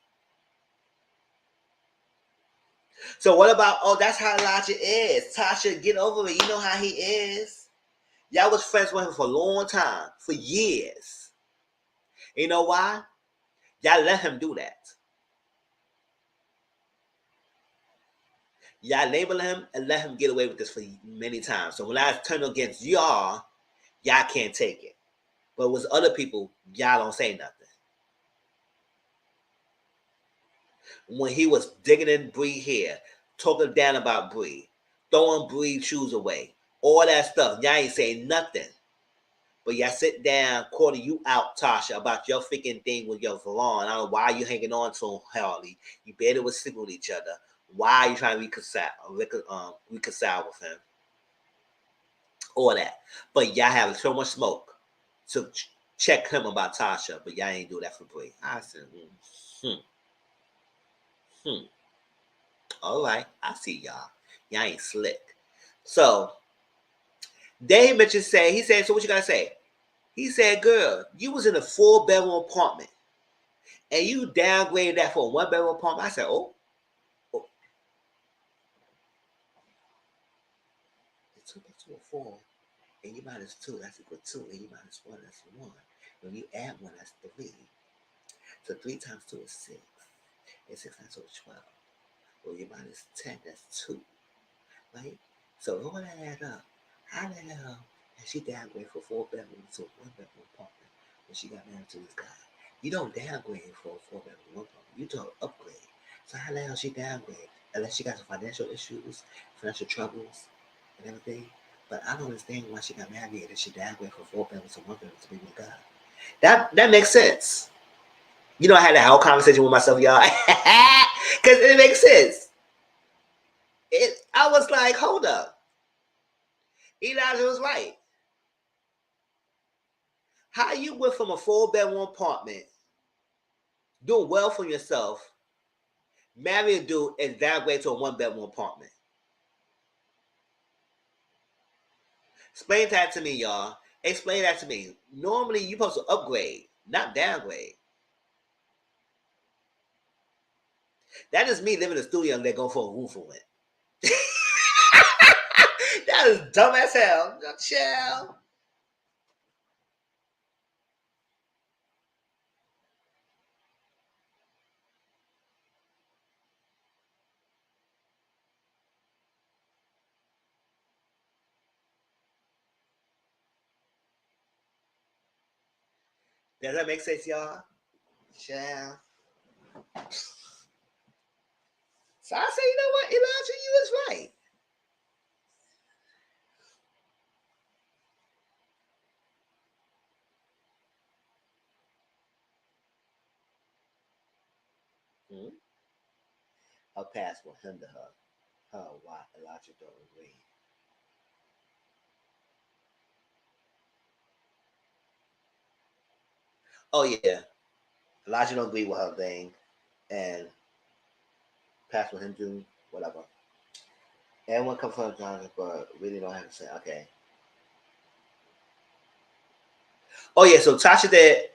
A: So what about, oh, that's how Elijah is. Tasha, get over it. You know how he is. Y'all was friends with him for a long time, for years. You know why? Y'all let him do that. Y'all label him and let him get away with this for many times. So when I turn against y'all can't take it. But with other people, y'all don't say nothing. When he was digging in Bree hair, talking down about Bree, throwing Bree shoes away, all that stuff, y'all ain't saying nothing. But y'all sit down, calling you out, Tasha, about your freaking thing with your Veron. I don't know why you hanging on to him, Harley. You barely was sleeping with each other. Why are you trying to reconcile with him? All that. But y'all have so much smoke to check him about Tasha, but y'all ain't do that for Bree. I said, hmm. All right, I see y'all. Y'all ain't slick. So Dave Mitchell said, he said, so what you gotta say? He said, girl, you was in a 4-bedroom apartment and you downgraded that for a 1-bedroom apartment. I said, oh. It took it to a 4 and you minus 2, that's equal to 2, and you minus 1, that's 1. When you add 1, that's 3. So 3 times 2 is 6. And 6 times 2 is 12. Well, you minus 10, that's 2. Right? So all that add up. How the hell has she downgraded from 4 bedrooms to a 1-bedroom apartment when she got married to this guy? You don't downgrade for a 4-bedroom apartment. You don't upgrade. So how the hell she downgrade? Unless she got some financial issues, financial troubles, and everything. But I don't understand why she got married and she downgraded from 4 bedrooms to 1 bedroom to be with God. That makes sense. I had that whole conversation with myself, y'all, because it makes sense. I was like, hold up. Elijah was right. How you went from a 4-bedroom apartment, doing well for yourself, marry a dude, and downgrade to a 1-bedroom apartment? Explain that to me, y'all. Explain that to me. Normally, you're supposed to upgrade, not downgrade. That is me living in a studio and they're going for a roof on it. That is dumb as hell. Chill. Does that make sense, y'all? Chill. So I said, you know what, Elijah, you was right. Hmm? Her past will hinder her. Oh, why Elijah don't agree. Oh yeah, Elijah don't agree with her thing, and past will hinder whatever. Everyone comes from Jonathan, but really don't have to say okay. Oh yeah, so Tasha did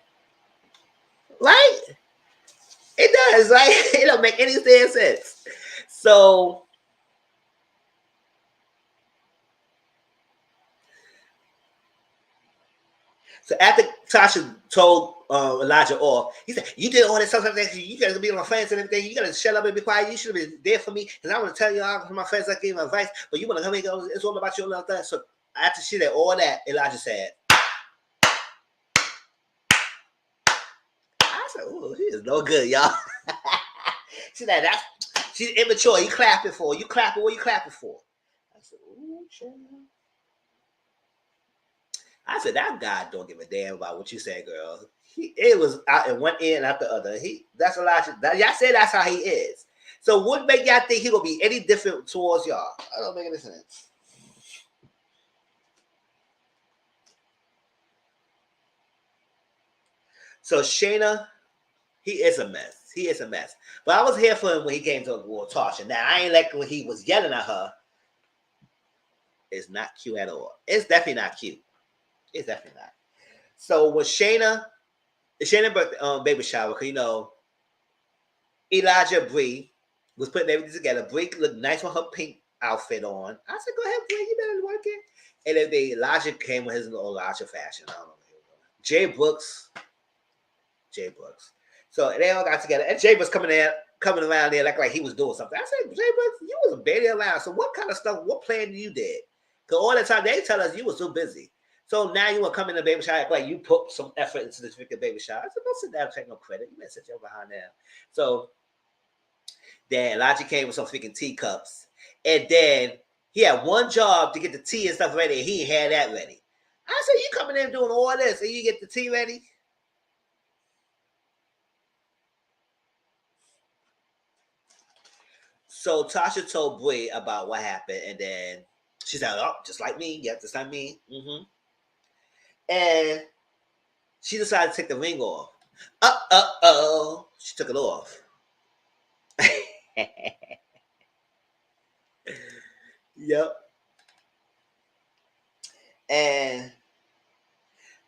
A: right. It does, right? It don't make any sense. So So after Tasha told Elijah off, he said, "You did all this stuff. You gotta be my friends and everything. You gotta shut up and be quiet. You should have been there for me because I want to tell you all my friends. I gave my advice, but you want to come and go. It's all about you and all that." So after she did all that, Elijah said, "I said, oh, he is no good, y'all." She said, "That's she's immature. You clapping for? You clapping? What you clapping for?" I said, "Ooh, child." I said, "That guy don't give a damn about what you say, girl. It was out in one ear and out the other. That's a lot. Y'all say that's how he is. So what make y'all think he gonna be any different towards y'all? I don't make any sense." So Shayna, he is a mess. He is a mess. But I was here for him when he came to War Tasha. Now I ain't like when he was yelling at her. It's not cute at all. It's definitely not cute. It's definitely not. So with Shayna birthday baby shower, cause Elijah Bree was putting everything together. Bree looked nice with her pink outfit on. I said, "Go ahead, Bree, you better work it." And then Elijah came with his little Elijah fashion. I don't know. Jay Brooks, Jay Brooks. So they all got together, and Jay was coming around there like he was doing something. I said, "Jay Brooks, you was barely around. So what kind of stuff? What plan you did? Because all the time they tell us you were so busy. So now you want to come in the baby shower like you put some effort into this freaking baby shower." I said, "Don't sit down and take no credit. You better sit your behind there." So then Elijah came with some freaking teacups. And then he had one job to get the tea and stuff ready, and he had that ready. I said, "You coming in doing all this and you get the tea ready?" So Tasha told Brie about what happened, and then she said, "Oh, just like me. Yep, just like me." And she decided to take the ring off. Oh. She took it off. Yep. And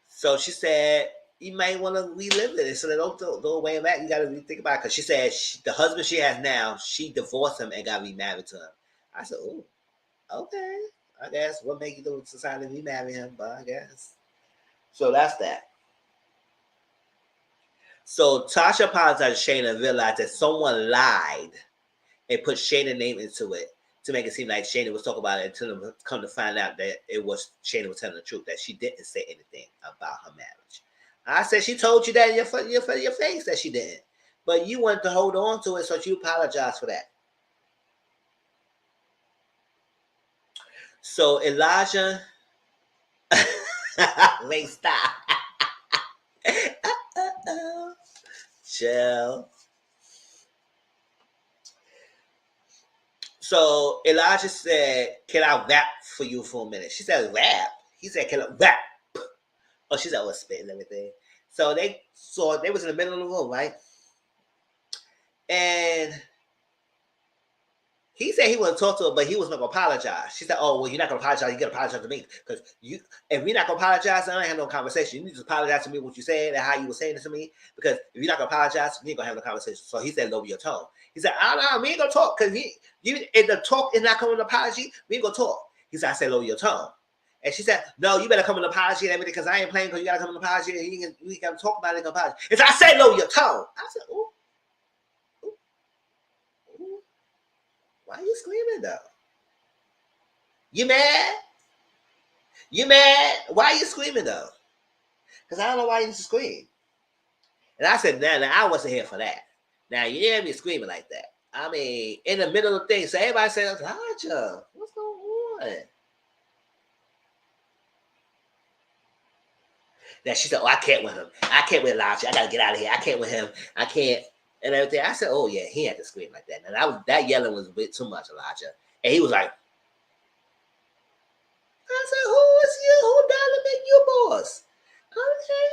A: so she said, "You might want to relive it. So don't way back. You got to rethink about it." Because she said the husband she has now, she divorced him and got remarried to him. I said, "Oh, okay. I guess what make you do society remarry him? But I guess." So that's that. So Tasha apologized to Shayna and realized that someone lied and put Shayna's name into it to make it seem like Shayna was talking about it until come to find out that it was Shayna was telling the truth, that she didn't say anything about her marriage. I said she told you that in your face that she didn't. But you wanted to hold on to it, so you apologize for that. So Elijah, wait, stop. Chill. So Elijah said, "Can I rap for you for a minute?" She said, "Rap?" He said, "Can I rap?" Oh, she's always spitting and everything. So they was in the middle of the room, right? And he said he wouldn't talk to her, but he was not gonna apologize. She said, "Oh, well, you're not gonna apologize. You gotta apologize to me because if we're not gonna apologize, I ain't have no conversation. You need to apologize to me what you said and how you were saying it to me. Because if you're not gonna apologize, we ain't gonna have no conversation." So he said, "Lower your tone." He said, "I don't know, we ain't gonna talk because if the talk is not coming to apology, we ain't gonna talk." He said, "I said lower your tone." And she said, "No, you better come with an apology and everything because I ain't playing because you gotta come with an apology and we can talk about it and apology." He said, "I said lower your tone." I said, "Ooh, ooh, ooh. Why are you screaming though? You mad? You mad? Why are you screaming though?" Because I don't know why you need to scream. And I said, "Nah, I wasn't here for that." Now you didn't be screaming like that. I mean, in the middle of things, so everybody says, Elijah, what's going on? Now she said, "Oh, I can't with him. I can't with Elijah. I gotta get out of here. I can't with him. I can't." And everything. I said, "Oh yeah, he had to scream like that." And that yelling was a bit too much, Elijah. And he was like, "I said, who is you? Who down to make you boss?" Okay.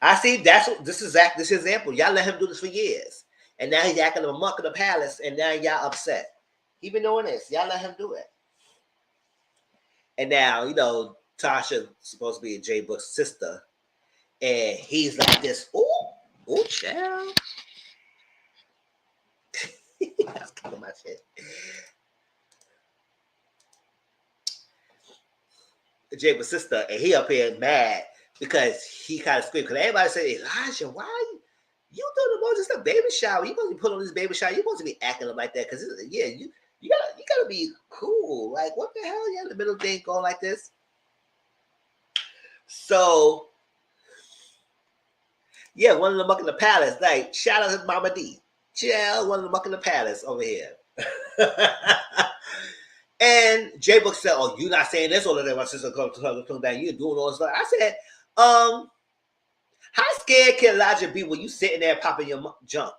A: I see. That's what this is. This example. Y'all let him do this for years, and now he's acting a monk in the palace, and now y'all upset. He been doing this. Y'all let him do it, and now Tasha's supposed to be J Book's sister, and he's like this. Ooh, child. That's kind of my shit. J Book's sister, and he up here mad because he kind of screamed. Because everybody said, Elijah, why you doing the most just a baby shower? You supposed to be putting on this baby shower. You supposed to be acting like that because you gotta be cool. Like what the hell? You in the middle of the thing going like this. So yeah, one of the muck in the palace. Like shout out to Mama D. Yeah, one of the muck in the palace over here. And J Book said, "Oh, you not saying this all the time? My sister come down. You doing all this stuff." I said, how scared can Elijah be when you sitting there popping your junk?"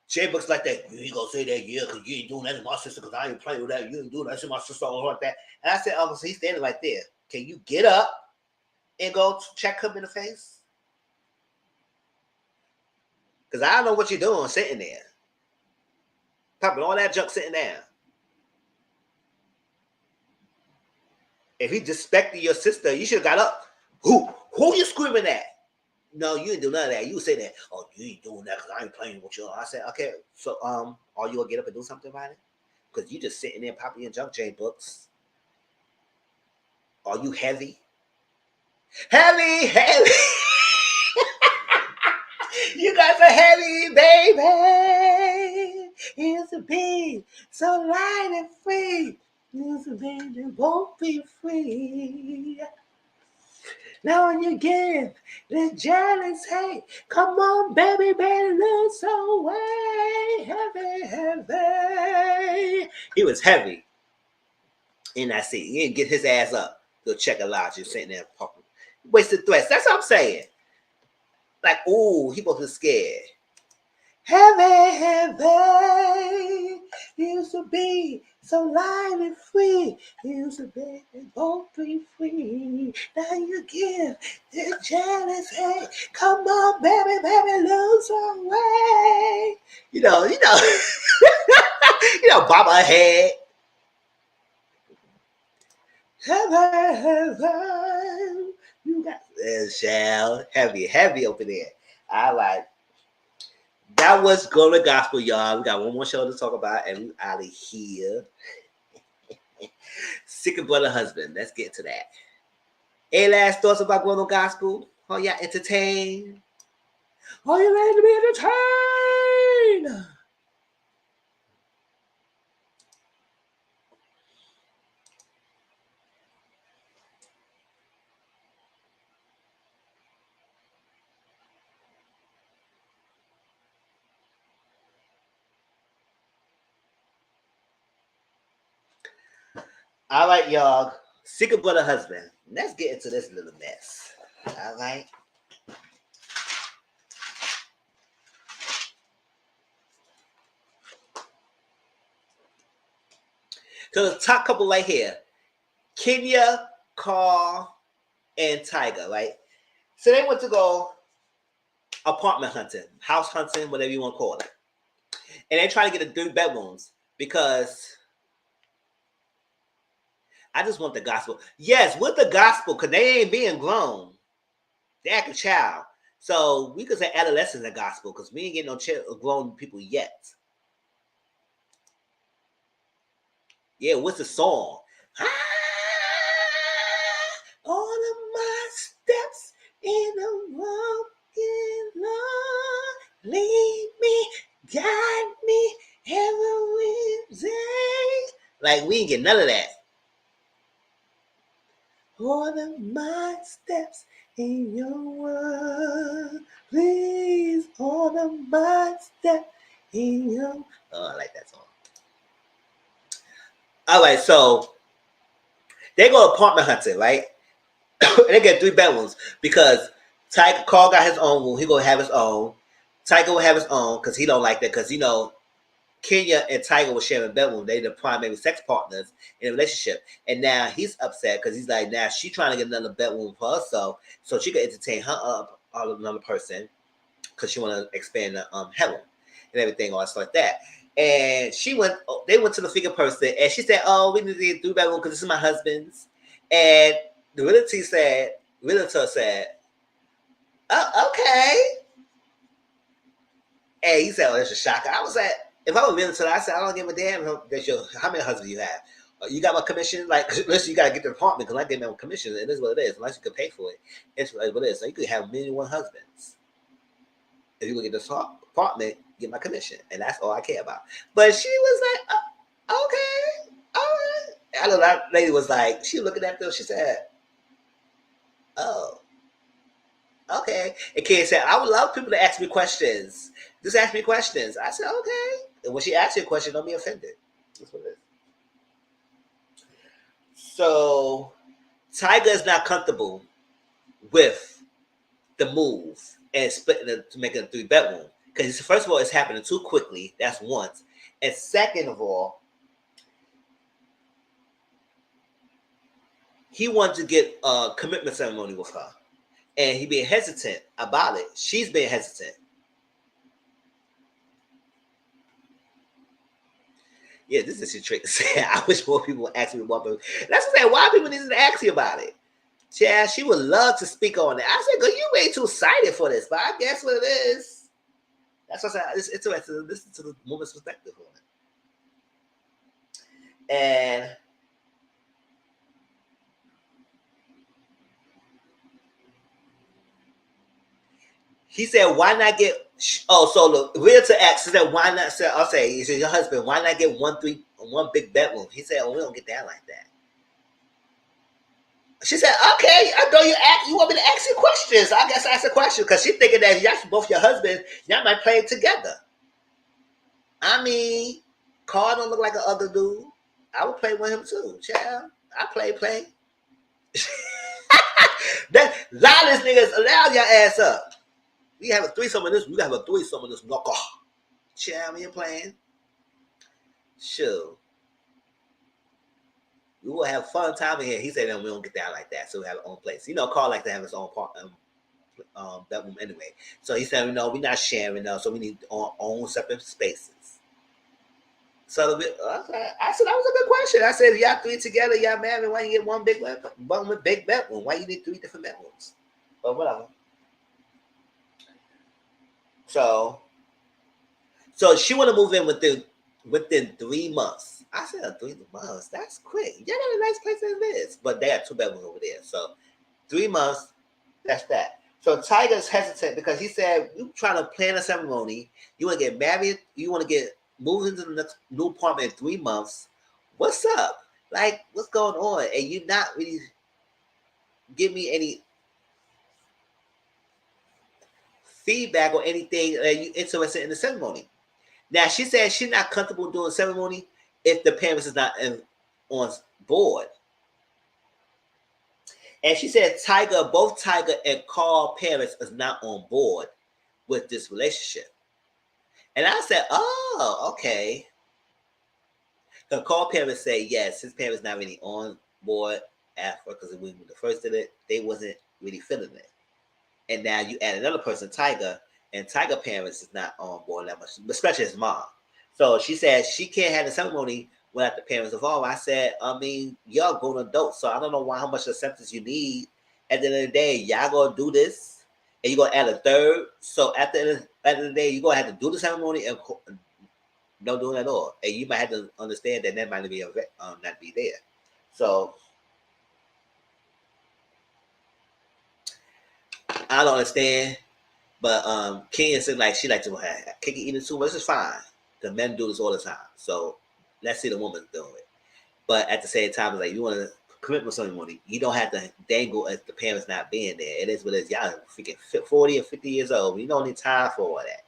A: J Book's like that. You ain't gonna say that, yeah, because you ain't doing that to my sister. Because I ain't playing with that. You ain't doing that to my sister or like that. And I said, "Oh, so he's standing right there. Can you get up and go check him in the face? Because I don't know what you're doing sitting there, popping all that junk sitting there. If he disrespected your sister, you should have got up. Who you screaming at? No, you didn't do none of that. You say that, oh, you ain't doing that because I ain't playing with you. I said, okay, so are you gonna get up and do something about it? Because you just sitting there popping your junk, J Books. Are you heavy? Heavy. You guys are heavy, baby. It's a bee, so light and free. It's a baby, won't be free. Now when you give the jealous hate, come on, baby, lose away. Heavy. He was heavy in that seat. He didn't get his ass up to check Elijah sitting there popping. Wasted threats. That's what I'm saying. Like, ooh, he was scared. Heavy, used to be so light and free. Used to be both be free. Now you give the jealous hate. Come on, baby, lose away. Bob her head. Heaven, you got shell heavy over there. I like. That was Golden Gospel, y'all. We got one more show to talk about, and we out of here. Sick of brother husband. Let's get to that. Any last thoughts about Golden Gospel? Are y'all entertained? Are you ready to be entertained? All right, y'all. Sick of brother husband. Let's get into this little mess. All right. So the top couple right here, Kenya, Carl, and Tiger, right? So they went to go apartment hunting, house hunting, whatever you want to call it. And they try to get a 3 bedrooms because I just want the gospel. Yes, with the gospel, because they ain't being grown. They act a child. So we could say adolescents in gospel because we ain't getting no grown people yet. Yeah, what's the song? All of my steps in a walking Lord, lead me, guide me every day. Like we ain't get none of that. order my steps in your word. Please order my steps in your. Oh, I like that song. All right, so they go apartment hunting, right? They get 3 bedrooms because Carl got his own room. He gonna have his own. Tiger will have his own because he don't like that because Kenya and Tiger were sharing a bedroom. They the primary sex partners in a relationship, and now he's upset because he's like, now she trying to get another bedroom for herself so she can entertain her another person because she want to expand the heaven and everything, all that stuff like that. And they went to the figure person, and she said, "Oh, we need to get 3 bedroom because this is my husband's." And the realtor said, "Oh, okay." And he said, "Oh, that's a shocker." I was like, if I was realtor, I said, "I don't give a damn how many husbands you have. You got my commission? Like, listen, you got to get the apartment because I get my commission. It is what it is. Unless you can pay for it, it's what it is. So you could have many one husbands. If you look at this apartment, get my commission, and that's all I care about." But she was like, "Okay, all right." I know that lady was like, she looking at them. She said, "Oh, okay." And Kay said, "I would love people to ask me questions. Just ask me questions." I said, "Okay." And when she asks you a question, don't be offended. That's what it is. So Tiger is not comfortable with the move and splitting it to make it a 3 bedroom. Because first of all, it's happening too quickly. That's once. And second of all, he wanted to get a commitment ceremony with her. And he being hesitant about it. She's being hesitant. Yeah, this is your trick to say. I wish more people would ask me about it. That's what I'm saying. Why people need to ask you about it? Yeah, she would love to speak on it. I said, "Girl, you way too excited for this," but I guess what it is. That's what I said. It's interesting to listen to the woman's perspective on it. And he said, "Why not get?" Oh, so the realtor asked, he said, "Why not?" I'll say, he said, "Your husband, why not get one big bedroom?" He said, "Oh, we don't get that like that." She said, "Okay, I know you ask. You want me to ask you questions? I guess ask a question because she's thinking that if you ask both your husbands, y'all might play it together." I mean, Carl don't look like an other dude. I would play with him too, child. I play. That lot of niggas allow your ass up. We have a threesome in this. We have a threesome in this knuckle. Child, we ain't playing. Sure. We will have fun time in here. He said, "No, we don't get down like that. So we have our own place." Carl likes to have his own part, bedroom anyway. So he said, "No, we're not sharing, so we need our own separate spaces." So I said, "That was a good question." I said, "If y'all 3 together, y'all married, why you get one big bedroom? Why you need 3 different bedrooms?" But whatever. So, so she want to move in within 3 months. I said, 3 months? That's quick. Y'all got a nice place as it is. But they got 2 bedrooms over there. So 3 months, that's that. So Tiger's hesitant because he said, "You trying to plan a ceremony. You want to get married. You want to get moved into the next new apartment in 3 months. What's up? Like, what's going on?" And you not really give me any feedback or anything that you interested in the ceremony. Now she said she's not comfortable doing ceremony if the parents is not on board. And she said both Tiger and Carl parents is not on board with this relationship. And I said, "Oh, okay." The Carl parents say yes, his parents not really on board after because when the first did it, they wasn't really feeling it. And now you add another person, Tiger, and Tiger parents is not on board that much, especially his mom. So she said she can't have the ceremony without the parents involved. I said, I mean, y'all grown adults, so I don't know how much acceptance you need. At the end of the day, y'all gonna do this, and you're gonna add a third. So at the end of the day, you're gonna have to do the ceremony and don't do it at all. And you might have to understand that might be not be there. So I don't understand. But Ken said like she like to have cake eating too much is fine. The men do this all the time. So let's see the woman doing it. But at the same time, it's like you want to commitment ceremony. You don't have to dangle as the parents not being there. It is what it is. Y'all freaking 40 or 50 years old. You don't need time for all that.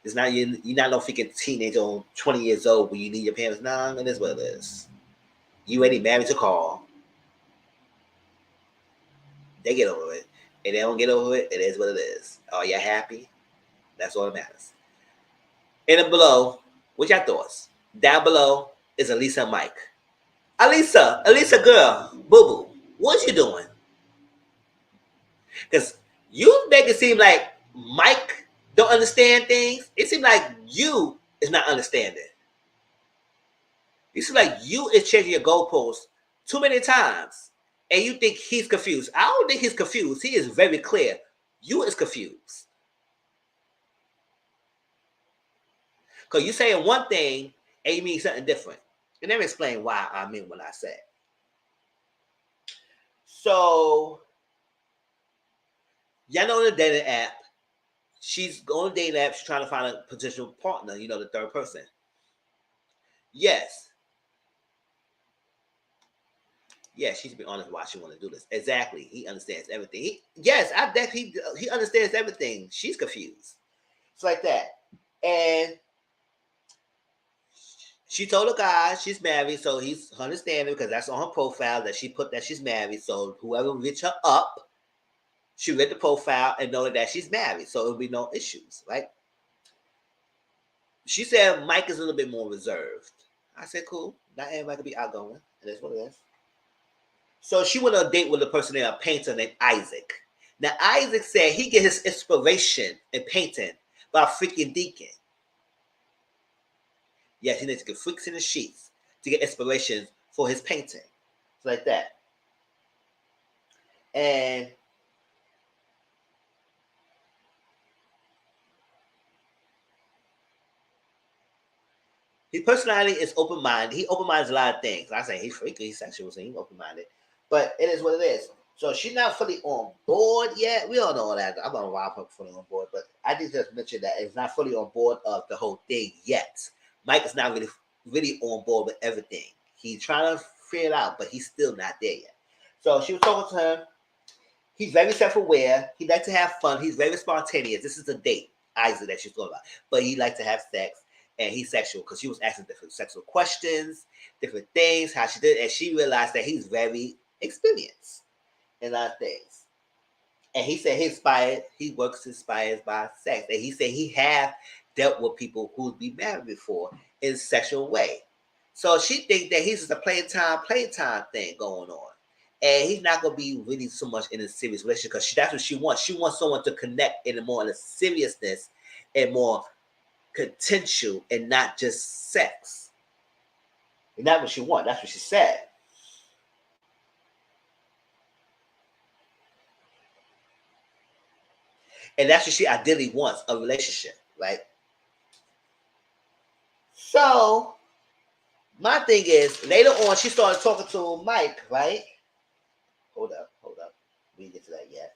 A: It's not you're not no freaking teenager on 20 years old when you need your parents. Nah, it is what it is. You already married to Carl. They get over it. And they don't get over it, it is what it is. Are you happy? That's all that matters. And then below, what y'all thoughts? Down below is Elisa and Mike. Elisa girl, boo boo, what you doing? Because you make it seem like Mike don't understand things. It seems like you is not understanding. It seems like you is changing your goalposts too many times, and you think he's confused. I don't think he's confused. He is very clear. You is confused. Because you saying one thing and you mean something different. And let me explain why I mean what I said. So, y'all know the dating app. She's on the dating app. She's trying to find a potential partner, the third person. Yes. Yeah, she's been honest why she want to do this. Exactly. He understands everything. I bet he understands everything. She's confused. It's like that. And she told the guy she's married, so he's understanding because that's on her profile that she put that she's married. So whoever reached her up, she read the profile and know that she's married. So it'll be no issues, right? She said Mike is a little bit more reserved. I said, cool. Not everybody can be outgoing. And that's what it is. So she went on a date with a person named a painter named Isaac. Now, Isaac said he get his inspiration in painting by freaking Deacon. Yes, he needs to get freaks in the sheets to get inspiration for his painting. It's like that. And his personality is open-minded. He open-minds a lot of things. I say he's freaky, he's sexual, so he's open-minded. But it is what it is. So she's not fully on board yet. We all know all that. I'm gonna rob her fully on board, but I did just mention that it's not fully on board of the whole thing yet. Mike is not really on board with everything. He's trying to figure it out, but he's still not there yet. So she was talking to him. He's very self-aware. He likes to have fun. He's very spontaneous. This is a date, Isaac, that she's talking about. But he likes to have sex, and he's sexual because she was asking different sexual questions, different things, how she did, and she realized that he's very experienced in a lot of things. And he said he works inspired by sex. And he said he have dealt with people who'd be married before in a sexual way. So she thinks that he's just a playtime thing going on. And he's not going to be really so much in a serious relationship because that's what she wants. She wants someone to connect in a seriousness and more potential and not just sex. And that's what she wants. That's what she said. And that's what she ideally wants, a relationship, right? So, my thing is, later on, she started talking to Mike, right? Hold up. We didn't get to that yet.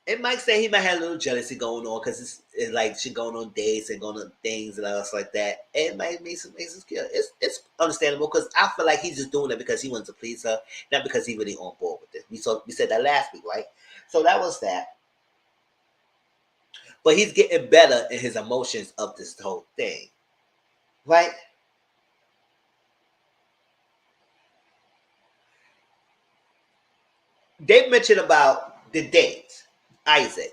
A: And Mike said he might have a little jealousy going on because it's like she going on dates and going on things and all like that. And it might make some skill. It's understandable because I feel like he's just doing it because he wants to please her, not because he's really on board with it. We said that last week, right? So that was that. But he's getting better in his emotions of this whole thing, right? They mentioned about the date, Isaac.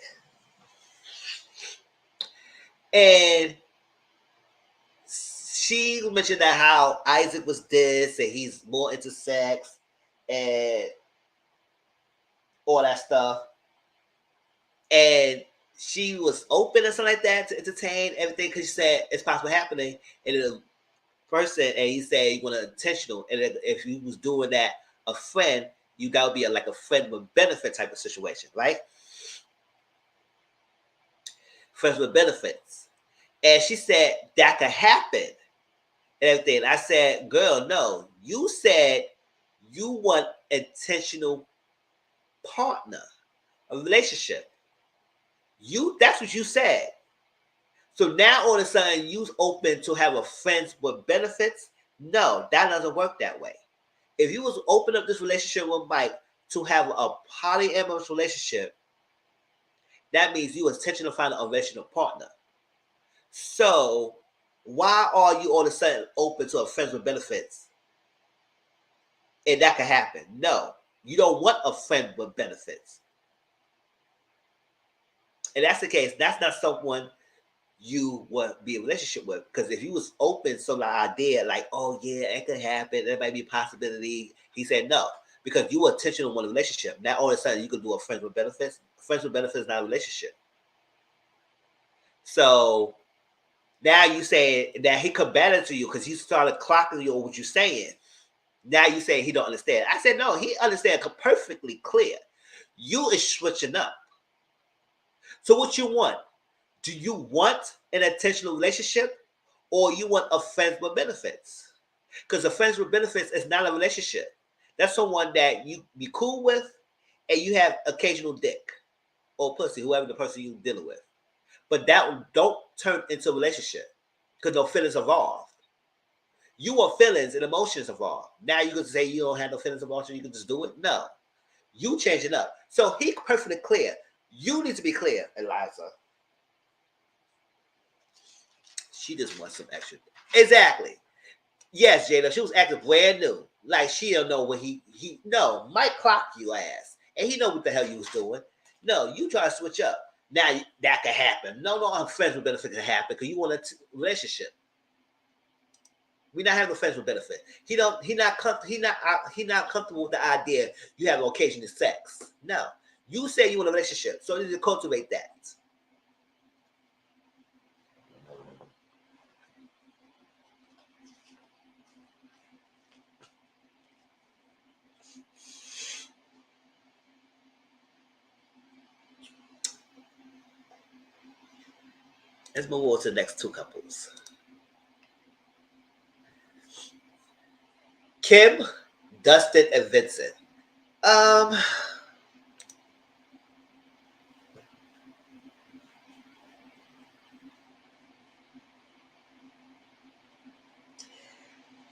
A: And she mentioned that how Isaac was this and he's more into sex and all that stuff. And she was open and something like that to entertain everything because she said it's possible happening. And the person, and he said you want to intentional. And if you was doing that, a friend, you gotta be like a friend with benefit type of situation, right? Friends with benefits. And she said that could happen and everything. I said, girl, no. You said you want intentional partner, a relationship. That's what you said. So now all of a sudden you's open to have a friends with benefits. No, that doesn't work that way. If you was open up this relationship with Mike to have a polyamorous relationship, that means you was intentional to find a relational partner. So why are you all of a sudden open to a friends with benefits? And that could happen. No, you don't want a friend with benefits. And that's the case. That's not someone you would be in a relationship with. Because if you was open to the idea, like, oh yeah, it could happen, there might be a possibility. He said no. Because you were intentional in one relationship. Now all of a sudden you could do a friends with benefits. Friends with benefits is not a relationship. So now you say that he combated to you because he started clocking you on what you're saying. Now you say he don't understand. I said no, he understands perfectly clear. You is switching up. So what you want? Do you want an intentional relationship or you want a friends with benefits? Because a friends with benefits is not a relationship. That's someone that you be cool with and you have occasional dick or pussy, whoever the person you dealing with. But that don't turn into a relationship because no feelings involved. You want feelings and emotions involved. Now you can say you don't have no feelings and emotions, you can just do it. No. You changing up. So he's perfectly clear. You need to be clear, Eliza. She just wants some extra. Exactly. Yes, Jada. She was acting brand new. Like she don't know what he no, Mike clocked you ass. And he know what the hell you was doing. No, you try to switch up. Now that could happen. No, I'm friends with benefit can happen because you want a relationship. We not having a friends with benefit. He not comfortable with the idea you have occasional sex. No. You say you want a relationship. So you need to cultivate that. Let's move on to the next two couples. Kim, Dustin, and Vincent. Um,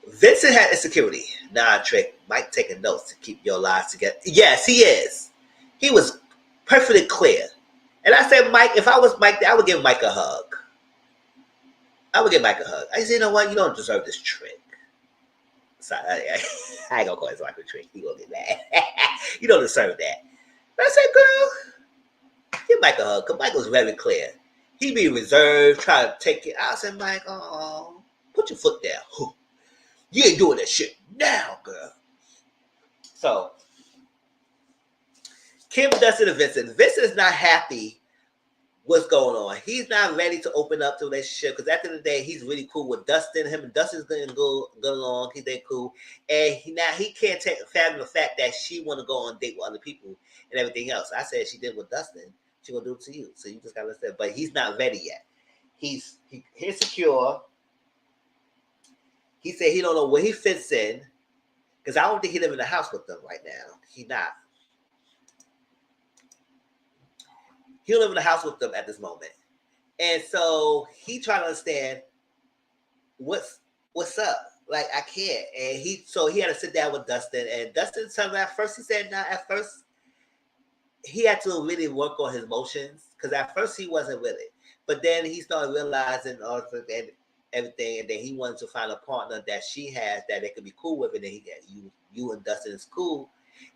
A: Vincent had insecurity. Nah, Trick. Mike taking notes to keep your lives together. Yes, he is. He was perfectly clear. And I said, Mike, if I was Mike, I would give Mike a hug. I would give Mike a hug. I said, you know what? You don't deserve this trick. So I ain't gonna call his wife a trick. He gonna get mad. You don't deserve that. But I said, girl, give Mike a hug. Because Mike was very clear. He be reserved, try to take it. I said, Mike, oh, put your foot down. You ain't doing that shit now, girl. So Kim, Dustin, and Vincent. Vincent is not happy what's going on. He's not ready to open up the relationship because at the end of the day, he's really cool with Dustin. Him and Dustin's gonna go along. He's they cool, and he can't fathom the fact that she want to go on a date with other people and everything else. I said she did with Dustin. She gonna do it to you. So you just gotta understand. But he's not ready yet. He's insecure. He said he don't know where he fits in because I don't think he live in the house with them right now. He not. He don't live in the house with them at this moment. And so he trying to understand what's up. Like I can't. And he had to sit down with Dustin. And Dustin told me at first he said no. At first he had to really work on his emotions because at first he wasn't with it. But then he started realizing and everything, and then he wanted to find a partner that she has that they could be cool with, and then you and Dustin is cool,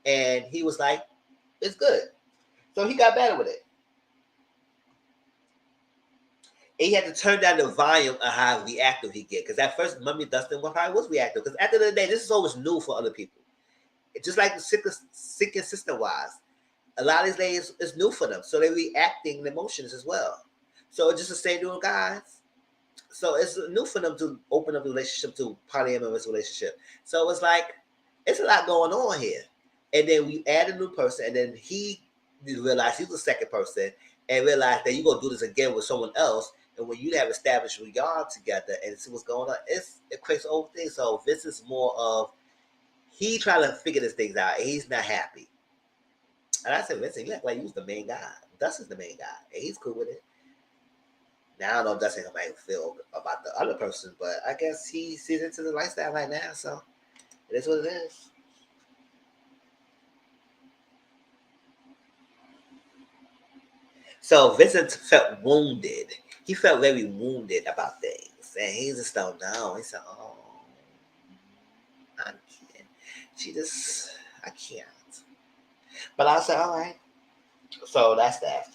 A: and he was like, it's good. So he got better with it. And he had to turn down the volume of how reactive he get. Because at first, Mummy Dustin probably was reactive. Because at the end of the day, this is always new for other people. It's just like the sick and sister wise. A lot of these ladies, it's new for them. So they're reacting the emotions as well. So it's just the same doing guys. So it's new for them to open up a relationship to polyamorous relationship. So it's like, it's a lot going on here. And then we add a new person, and then he realized he's the second person and realized that you're going to do this again with someone else. And when you have established with y'all together and see what's going on, it creates the whole thing. So this is more of he trying to figure these things out and he's not happy. And I said, listen, you act like you was the main guy. Dustin's the main guy. And he's cool with it. Now I don't know if that's how somebody feel about the other person, but I guess he's into the lifestyle right now, so it is what it is. So Vincent felt wounded. He felt very wounded about things, and he just don't know. He said, "Oh, I can't." She just, I can't. But I said, "All right." So that's that.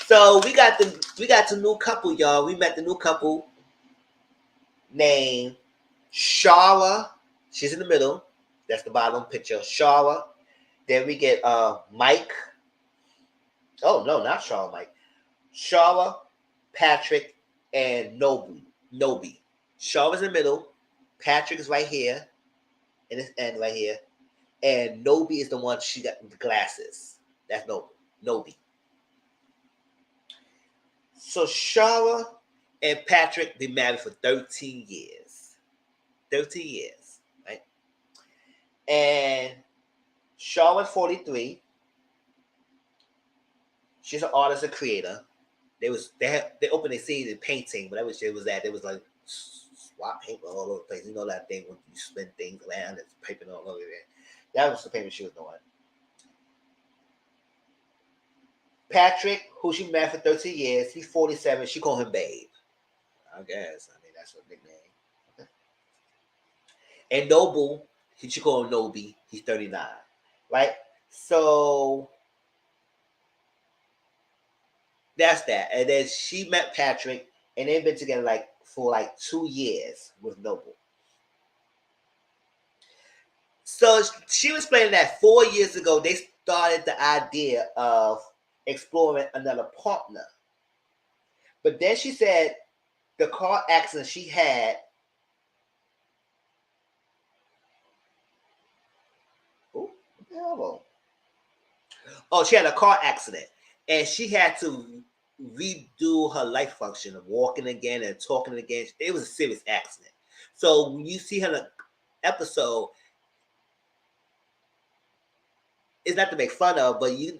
A: So we got the new couple, y'all. We met the new couple named Shara. She's in the middle. That's the bottom picture. Shara. Then we get Mike. Oh no, not Shara, Mike. Shara, Patrick, and Nobi. Shara's in the middle. Patrick is right here. In this end right here. And Nobi is the one she got the glasses. That's Nobi. So Shara and Patrick been married for 13 years. 13 years, right? And Shara's 43. She's an artist and creator. They opened a scene in painting, but that it was like swap paper all over the place. You know that thing when you spin things around, it's paper all over there. That was the paper she was doing. Patrick, who she met for 13 years, he's 47. She called him Babe. I guess. I mean, that's her nickname. Okay. And Noble, she called him Nobi. He's 39. Right? So that's that. And then she met Patrick, and they've been together for 2 years with Noble. So she was explaining that 4 years ago they started the idea of exploring another partner. But then she said the car accident she had. Oh, oh, she had a car accident, and she had to redo her life function of walking again and talking again. It was a serious accident. So when you see her in the episode, it's not to make fun of, but you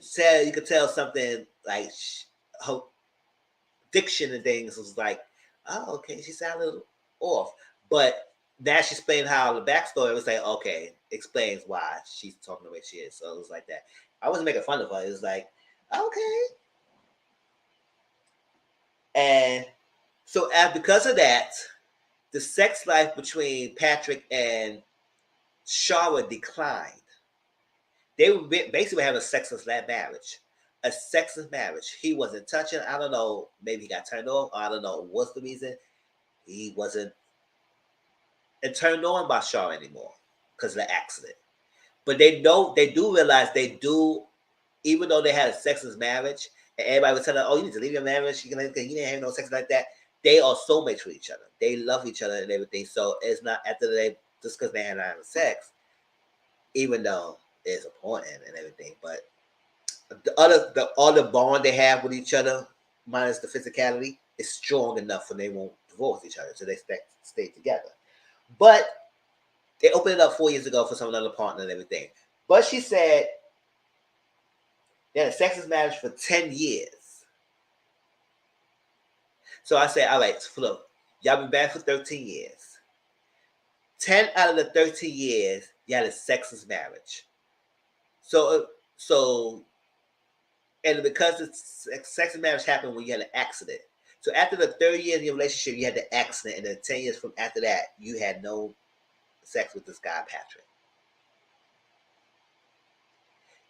A: could tell something like her diction and things was like, oh, okay, she sounded a little off. But now she's explaining how the backstory was like, okay, explains why she's talking the way she is. So it was like that. I wasn't making fun of her. It was like, okay. And so because of that, the sex life between Patrick and Shara declined. They were basically having a sexless marriage. A sexless marriage. He wasn't touching. I don't know. Maybe he got turned off. I don't know what's the reason. He wasn't turned on by Shara anymore because of the accident. But they do realize they do, even though they had a sexless marriage, and everybody was telling them, "Oh, you need to leave your marriage. You didn't have no sex like that." They are soulmates for each other. They love each other and everything. So it's not after they just because they had not having sex, even though it's important and everything. But the bond they have with each other, minus the physicality, is strong enough for they won't divorce each other, so they stay together. But they opened it up 4 years ago for some other partner and everything. But she said they had a sexless marriage for 10 years. So I said, all right, so look, y'all been married for 13 years. 10 out of the 13 years, you had a sexless marriage. So and because the sex and marriage happened when you had an accident. So after the 30 years of your relationship, you had the accident, and then 10 years from after that, you had no sex with this guy, Patrick.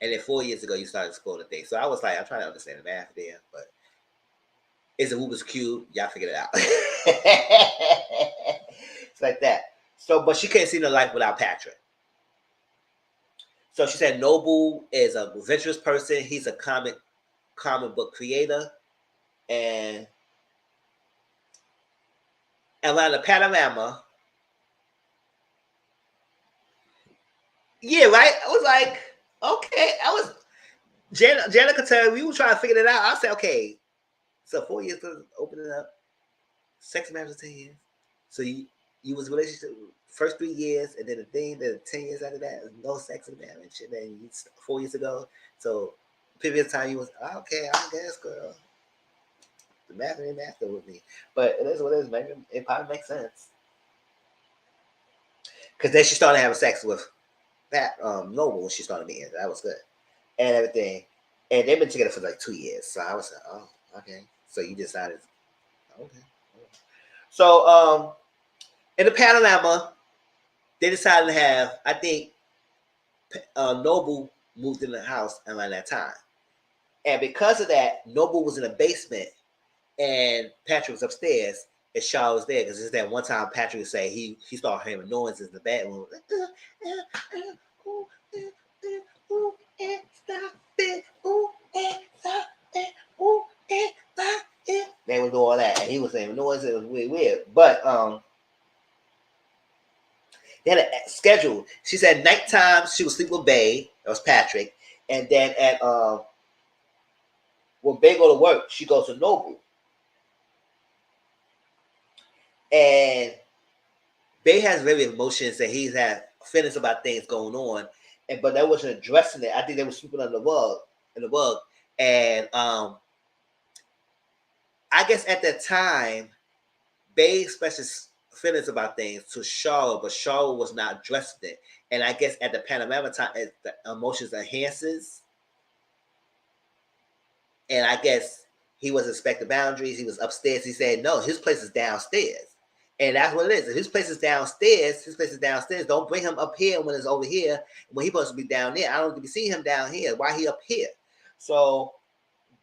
A: And then 4 years ago, you started exploring things. So I was like, I'm trying to understand the math there, but it's a Rubik's Cube. Y'all figured it out. It's like that. So, but she couldn't see no life without Patrick. So she said Noble is a adventurous person. He's a comic book creator. And around the panorama. Yeah, right. I was like, okay. I was Janet could tell we were trying to figure it out. I said, okay, so 4 years to open it up. Sex marriage for 10 years. So you was relationship first 3 years, and then the thing, then 10 years after that, no sex in marriage, and then 4 years ago. So previous time you was okay. I guess, girl. The math ain't math with me, but it is what it is. Maybe it probably makes sense. Because then she started having sex with Pat Noble when she started meeting. That was good and everything. And they've been together for like 2 years. So I was like, oh, okay. So you decided, okay. So in the panorama, they decided to have. I think Noble moved in the house around that time, and because of that, Noble was in the basement and Patrick was upstairs. And Shaw was there because it's that one time Patrick would say he started hearing noises in the bedroom. They would do all that, and he was saying noises. It was weird. But they had a schedule. She said nighttime she would sleep with Bay. That was Patrick, and then at when Bay go to work, she goes to Noble, and Bay has very emotions and he's had feelings about things going on, and but they wasn't addressing it. I think they were sweeping under the rug and I guess at that time, Bay expresses feelings about things to Charlotte, but Charlotte was not addressing it. And I guess at the panorama time, the emotions enhances, and I guess he was respecting boundaries. He was upstairs. He said, "No, his place is downstairs." And that's what it is. If his place is downstairs, his place is downstairs. Don't bring him up here when it's over here. When he's supposed to be down there. I don't need to see him down here. Why he up here? So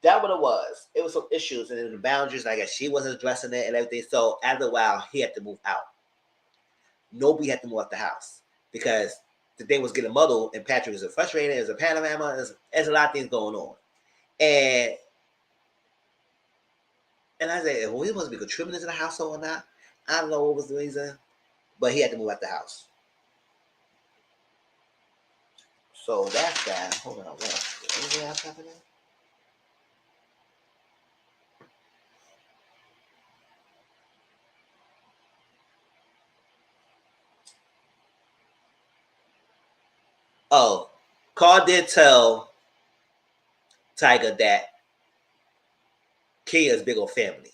A: that what it was. It was some issues and the boundaries. I guess she wasn't addressing it and everything. So after a while, he had to move out. Nobody had to move out the house because the day was getting muddled and Patrick was frustrated. There's a panorama. There's a lot of things going on. And I said, well, he supposed to be contributing to the household or not. I don't know what was the reason, but he had to move out the house. So that's that. Hold on, what? Anything else happening? Oh, Carl did tell Tiger that Kia's big on family.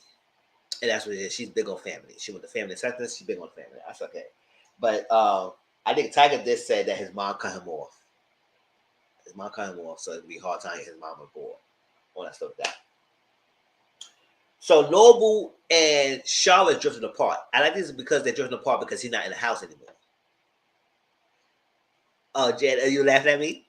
A: And that's what it is. She's big on family. She went to family acceptance. She's big on family. That's okay. But I think Tiger did say that his mom cut him off. His mom cut him off, so it'd be hard time his mom on board. All that stuff like that. So Noble and Charlotte drifting apart. I like this because they're drifting apart because he's not in the house anymore. Oh, Jen, are you laughing at me?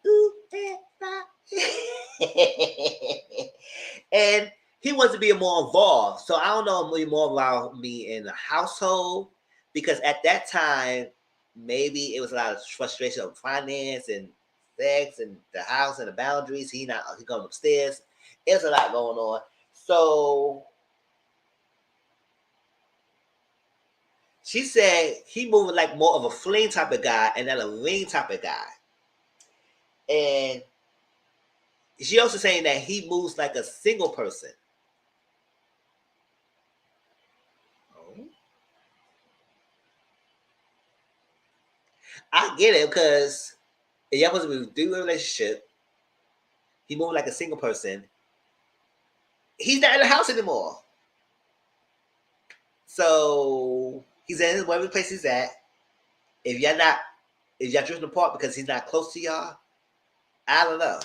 A: And he wants to be more involved. So I don't know more about me in the household because at that time, maybe it was a lot of frustration of finance and sex and the house and the boundaries. He going upstairs. There's a lot going on. So she said he moving like more of a fling type of guy and not a ring type of guy. And she also saying that he moves like a single person. Oh. I get it because if y'all supposed to be doing a relationship, he moved like a single person. He's not in the house anymore. So he's in whatever place he's at. If y'all drifting apart because he's not close to y'all, I don't know.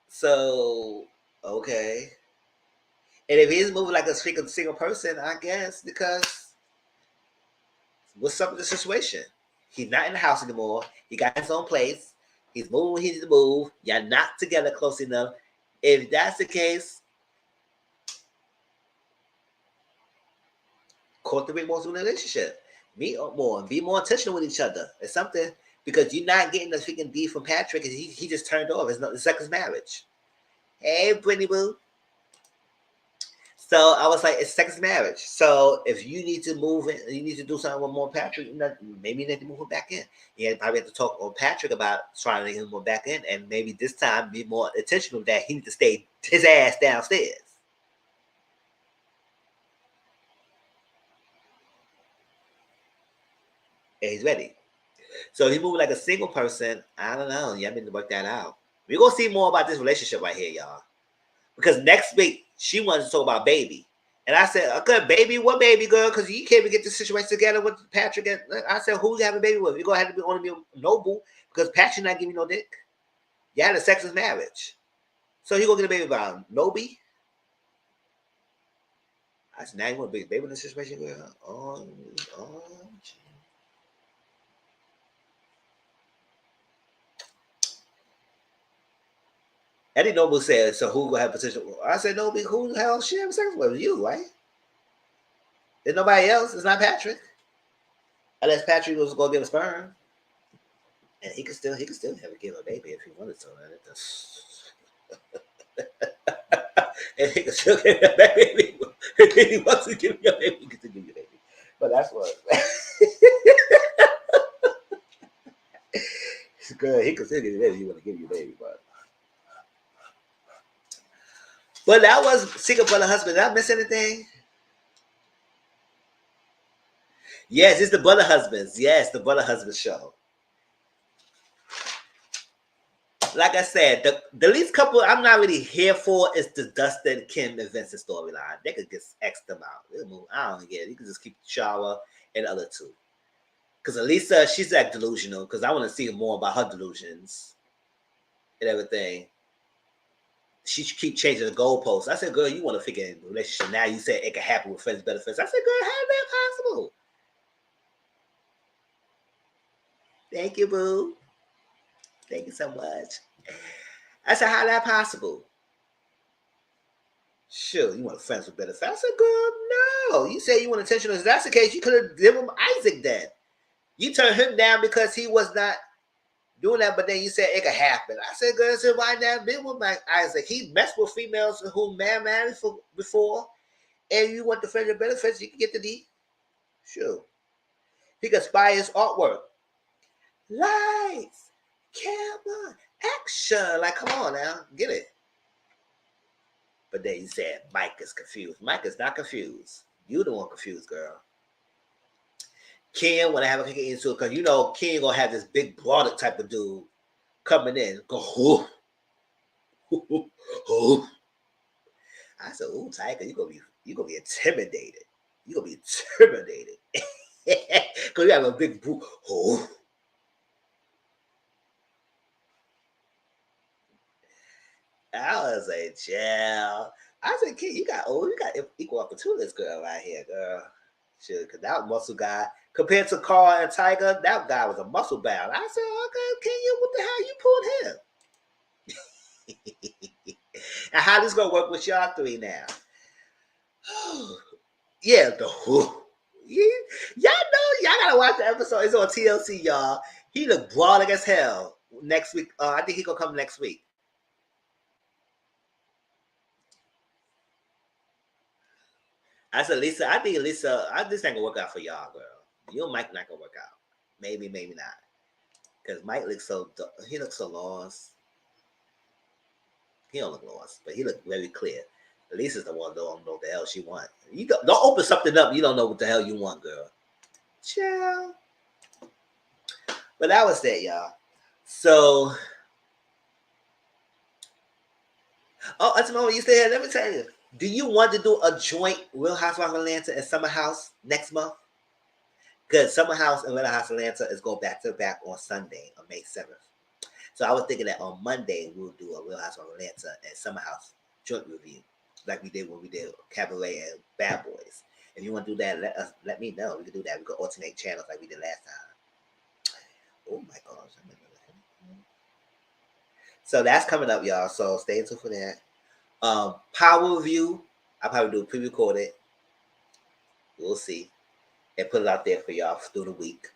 A: So okay. And if he's moving like a single person, I guess because what's up with the situation? He's not in the house anymore. He got his own place. He's moving when he needs to move. Y'all not together close enough. If that's the case, cultivate more of a relationship. Meet up more and be more intentional with each other. It's something because you're not getting the freaking D from Patrick and he just turned off. It's like his marriage. Hey, Brittany Boo. So I was like, it's sex marriage. So if you need to move in, you need to do something with more Patrick, maybe you need to move him back in. You probably have to talk on Patrick about trying to get him back in, and maybe this time be more intentional that he needs to stay his ass downstairs. And he's ready. So he moved like a single person. I don't know. Y'all need to work that out. We're gonna see more about this relationship right here, y'all. Because next week she wanted to talk about baby. And I said, okay, baby, what baby, girl? Because you can't even get this situation together with Patrick. And I said, who you having a baby with? You're going to have to be on me Noble because Patrick not giving you no dick. You had a sexless marriage. So he going to get a baby by Nobi? I said, now you want a big baby in this situation, girl? Oh. Eddie Noble said, so who going to have potential? I said, Nobi, who the hell she having sex with? You, right? There's nobody else. It's not Patrick. Unless Patrick was going to give a sperm. And he could still have a give a baby if he wanted to. And he could still give a baby if he wants to give you a baby. He could still give you a baby. But that's what. It's good. He could still give you a baby. He want to give you a baby, but that was Secret Brother Husband. Did I miss anything? Yes, it's the Brother Husbands. Yes, the Brother Husbands show. Like I said, the least couple I'm not really here for is the Dustin, Kim, and Vincent storyline. They could just X them out. I don't get it. You can just keep Shawa and the other two. Because Elisa, she's like delusional. Because I want to see more about her delusions and everything. She keep changing the goalposts. I said, girl, you want to figure in a relationship. Now you said it can happen with friends benefits. I said, girl, how is that possible? Thank you, boo. Thank you so much. I said, how that possible? Sure, you want friends with benefits. I said, girl, no. You say you want attention. If that's the case, you could have given him Isaac then. You turned him down because he was not doing that, but then you said it could happen. I said, girl, so why not be with my Isaac? He messed with females who man married before, and you want the friends with benefits, you can get the D. Sure. He can spy his artwork. Lights, camera, action. Like, come on now, get it. But then you said Mike is confused. Mike is not confused. You the one confused, girl. Ken, when I have a kick into it, because you know Ken gonna have this big brother type of dude coming in. Go, oh, oh, oh. I said, "Ooh, Tiger, you gonna be intimidated. You gonna be intimidated because you have a big boo. Oh." I was like, "Chill." I said, "Kid, you got equal opportunities, girl, right here, girl." Shit, because that muscle guy, compared to Carl and Tiger, that guy was a muscle bound. I said, "Okay, Ken, what the hell you pulled him?" And how this gonna work with y'all three now? Yeah, y'all know y'all gotta watch the episode. It's on TLC, y'all. He look brawling as hell next week. I think he gonna come next week. I said, Lisa, I think Lisa, this ain't gonna work out for y'all, girl. You and Mike not gonna work out. Maybe, maybe not. Because Mike looks he looks so lost. He don't look lost, but he look very clear. Lisa's the one that don't know what the hell she want. You don't open something up. You don't know what the hell you want, girl. Chill. But that was that, y'all. So, that's the moment you stay here. Let me tell you. Do you want to do a joint Real Housewives of Atlanta and Summer House next month? Because Summer House and Real House of Atlanta is going back to back on Sunday on May 7th. So I was thinking that on Monday we'll do a Real Housewives of Atlanta and Summer House joint review, like we did when we did Cabaret and Bad Boys. If you want to do that, let me know. We can do that. We can alternate channels like we did last time. Oh my gosh. So that's coming up, y'all. So stay tuned for that. Power Review, I'll probably do a pre-recorded. We'll see. And put it out there for y'all through the week.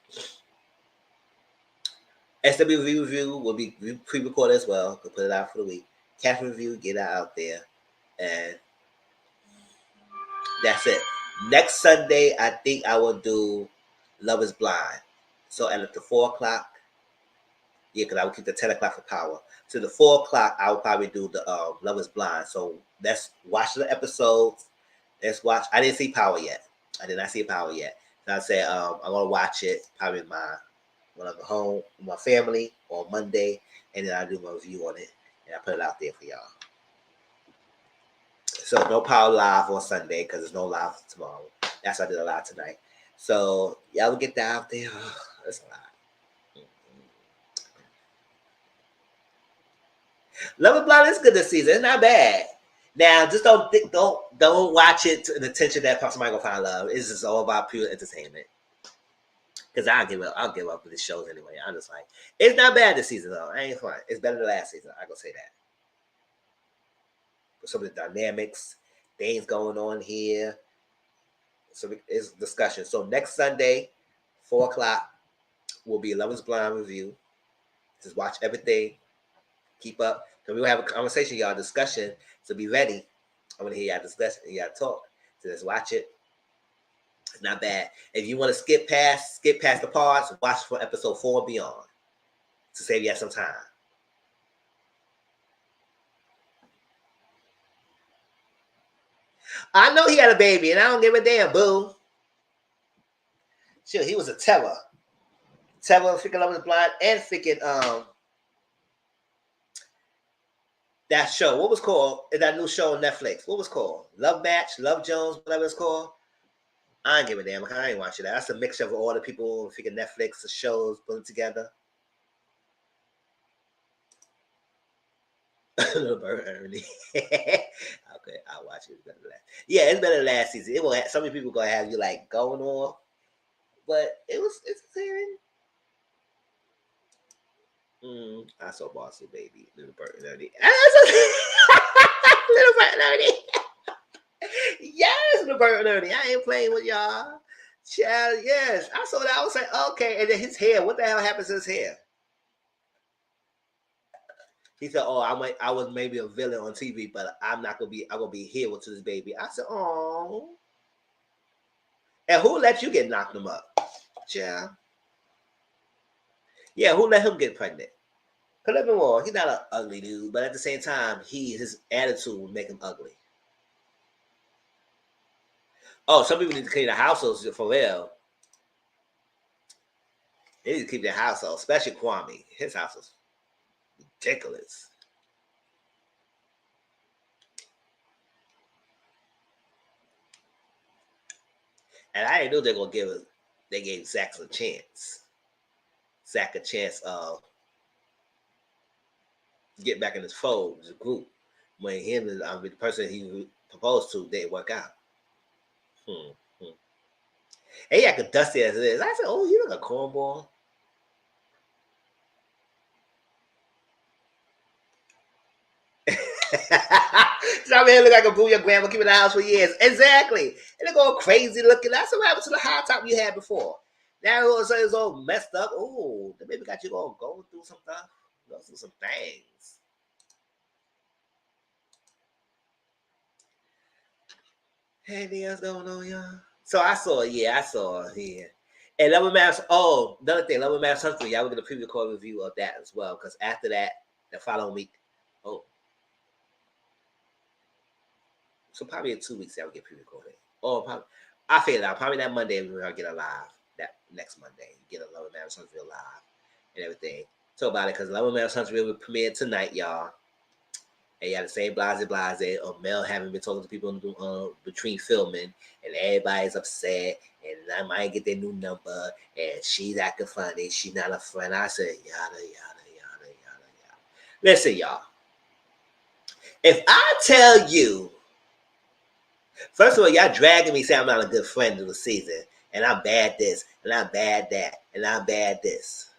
A: SW Review will be pre-recorded as well. We'll put it out for the week. Catherine Review, get it out there. And that's it. Next Sunday, I think I will do Love is Blind. So at the 4 o'clock, yeah, because I will keep the 10 o'clock for Power. So the 4 o'clock, I will probably do the Love is Blind. So let's watch the episodes. Let's watch. I didn't see Power yet. I did not see Power yet. So I said I'm going to watch it probably when I go home with my family on Monday. And then I'll do my review on it. And I put it out there for y'all. So no power live on Sunday because there's no live tomorrow. That's why I did a live tonight. So y'all will get that out there. Oh, that's a lot. Love and Blind is good this season. It's not bad. Now, just don't watch it to the attention that somebody gonna find love. It's just all about pure entertainment. Because I'll give up with the shows anyway. I'm just like, it's not bad this season though. I ain't fine. It's better than last season. I gonna say that. But some of the dynamics, things going on here. So it's discussion. So next Sunday, 4:00 will be Love is Blind review. Just watch everything. Keep up. So we'll have a conversation, y'all, discussion. So be ready. I want to hear y'all discuss, y'all talk. So just watch it. It's not bad. If you want to skip past the parts, watch from episode 4 and beyond to save you some time. I know he had a baby, and I don't give a damn, boo. Sure, he was a terror. Terror, freaking Love is Blind, and freaking that show. What was called? That new show on Netflix. What was called? Love Match, Love Jones, whatever it's called. I ain't give a damn. I ain't watching that. That's a mixture of all the people freaking Netflix, the shows put together. Little bird Ernie. Okay, I'll watch it. It's better than last. Yeah, it's better than last season. It will have, some people gonna have you like going on, but it's hearing. I saw Bossy Baby, Little Bird Ernie. Little Bird Ernie. Yes, Little Bird Ernie. I ain't playing with y'all. Child, yes. I saw that. I was like, okay. And then his hair. What the hell happens to his hair? He said, "Oh, I was maybe a villain on TV, but I'm not gonna be. I'm gonna be here with this baby." I said, "Oh." And who let you get knocked him up? Yeah. Yeah, who let him get pregnant? Cause let me more, he's not an ugly dude, but at the same time, his attitude would make him ugly. Oh, some people need to clean the households for real. They need to keep their household, especially Kwame. His house is ridiculous. And I didn't know they're gonna they gave Zach a chance. Zach a chance of get back in his fold, his group. When him and the person he proposed to didn't work out. Hmm. And he acted dusty as it is. I said, "Oh, you look a cornball." So I'm here look like a boo your grandma keep in the house for years. Exactly. And they're going crazy looking. That's what happened to the high top you had before. Now all of a sudden it's all messed up. Oh, the baby got you all going through some stuff. Go through some things. Anything else going on, y'all? So I saw here. And Love and Maps, oh, another thing, Love and Maps Hunter, y'all will get a preview call review of that as well. Because after that, the following week, oh, so probably in 2 weeks I will get pre-recorded. Or probably I figured out probably that Monday we're gonna get a live. That next Monday, get a Love and Marriage Huntsville live and everything. Talk about it because Love and Marriage Huntsville will premiere tonight, y'all. And you got the same blase of Mel having been talking to people between filming, and everybody's upset. And I might get their new number, and she's acting funny. She's not a friend. I said yada yada yada yada yada. Listen, y'all. If I tell you, first of all, y'all dragging me saying I'm not a good friend of the season, and I'm bad this, and I'm bad that, and I'm bad this.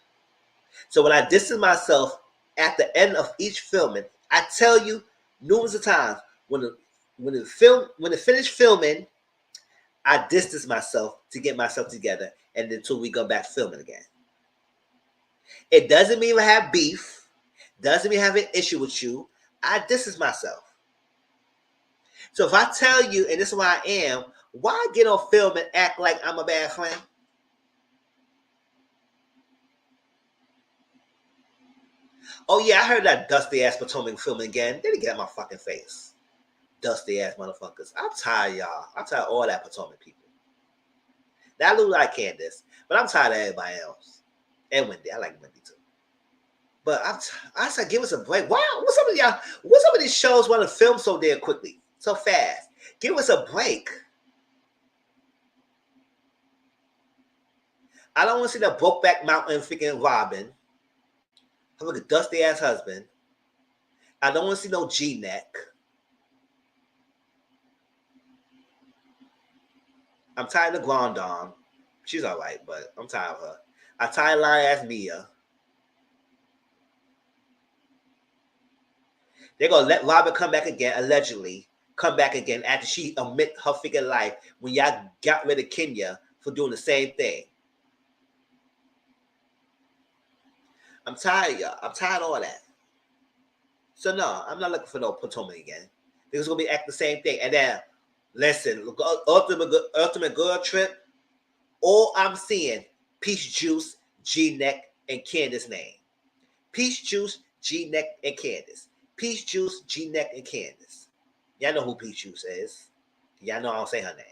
A: So when I distance myself at the end of each filming, I tell you numerous of times when it finished filming, I distance myself to get myself together, and until we go back filming again. It doesn't mean I have beef. Doesn't mean I have an issue with you. I distance myself. So if I tell you, and this is why I am, why get on film and act like I'm a bad friend? Oh yeah, I heard that dusty ass Potomac filming again. They didn't get out my fucking face. Dusty ass motherfuckers. I'm tired, y'all. I'm tired of all that Potomac people. That look like Candace, but I'm tired of everybody else. And Wendy. I like Wendy too. But I said, give us a break. Wow, what's some of y'all? What's some of these shows want to film so damn quickly, so fast? Give us a break. I don't want to see the Brokeback Mountain freaking Robin. Have a dusty ass husband. I don't want to see no G neck. I'm tired of Grandon. She's all right, but I'm tired of her. I'm tired of lying ass Mia. They're gonna let Robin come back again, allegedly come back again after she admit her freaking life when y'all got rid of Kenya for doing the same thing. I'm tired, y'all. I'm tired of all that. So no, I'm not looking for no Potomac again. They're gonna be acting the same thing. And then, listen, ultimate girl trip. All I'm seeing, Peach Juice, G Neck, and Candace name. Peach Juice, G Neck, and Candace. Peach Juice, G Neck, and Candace. Y'all know who Peach Juice is. Y'all know I don't say her name.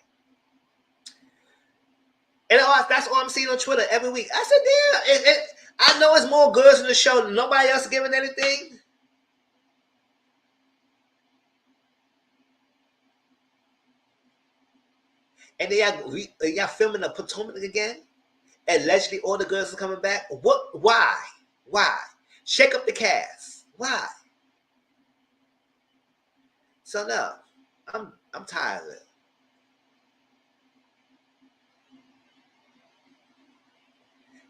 A: And that's all I'm seeing on Twitter every week. I said, damn, I know it's more girls in the show than nobody else giving anything. And y'all filming a Potomac again? Allegedly all the girls are coming back. What? Why? Why? Shake up the cast. Why? So no, I'm tired of it.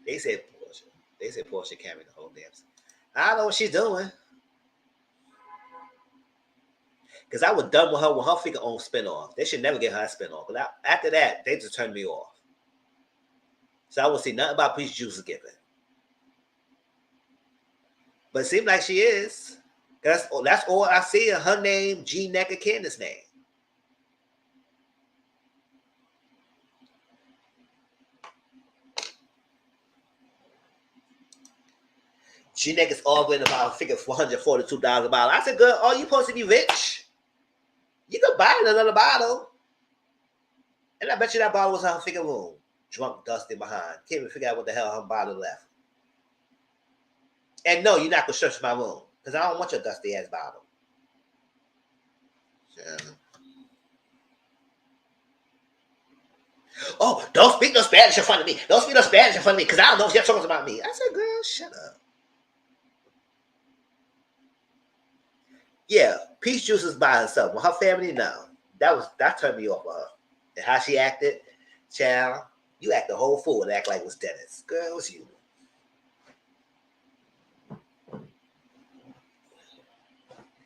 A: They said Portia. They said Portia carried the whole damn. I don't know what she's doing. Because I was done with her freaking own spinoff. They should never get her a spinoff. Because after that, they just turned me off. So I would see nothing about Peach Juice giving. But it seems like she is. That's all I see. Her name, G Neck, and Candace's name. G Neck is arguing about figure $442 a bottle. I said, girl, oh, you supposed to be rich. You could buy another bottle. And I bet you that bottle was in her figure room. Drunk, dusty behind. Can't even figure out what the hell her bottle left. And no, you're not going to search my room. Because I don't want your dusty ass bottle. Yeah. Oh, don't speak no Spanish in front of me. Don't speak no Spanish in front of me because I don't know if you're talking about me. I said, girl, shut up. Yeah, Peach Juice is by herself. When her family, no. That turned me off of her. And how she acted, child, you act the whole fool and act like it was Dennis. Girl, it was you.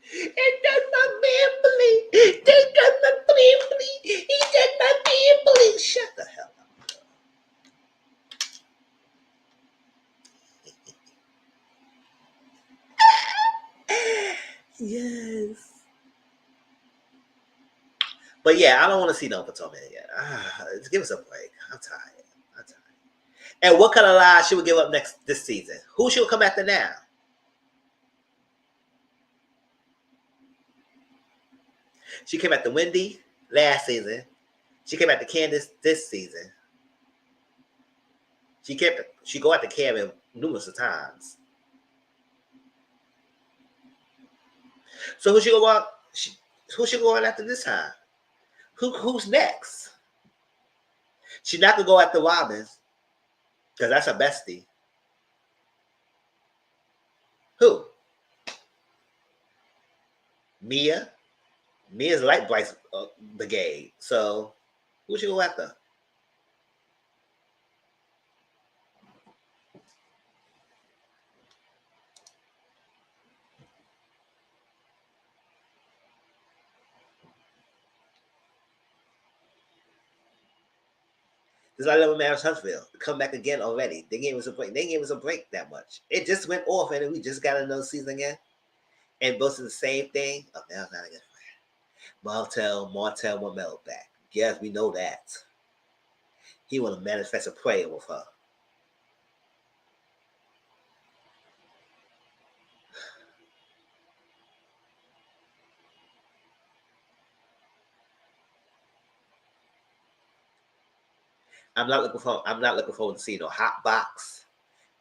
A: It does my family. They does my family. He does my family. Shut the hell up. Yes. But yeah, I don't want to see no Potomac yet. Give us a break. I'm tired. I'm tired. And what kind of lies she would give up this season? Who she will come after now? She came after Wendy last season. She came after Candace this season. She go after Karen numerous of times. So who she go on? Who she going after this time? Who's next? She not gonna go after Robin because that's her bestie. Who? Mia. Mia's like Bryce Brigade. So who she go after? This I love Marriage Huntsville. Come back again already. They gave us a break. They gave us a break that much. It just went off and we just got another season again. And both of the same thing. Oh, now it's not a good friend. Martell want Mel back. Yes, we know that. He want to manifest a prayer with her. I'm not looking forward to see no hot box.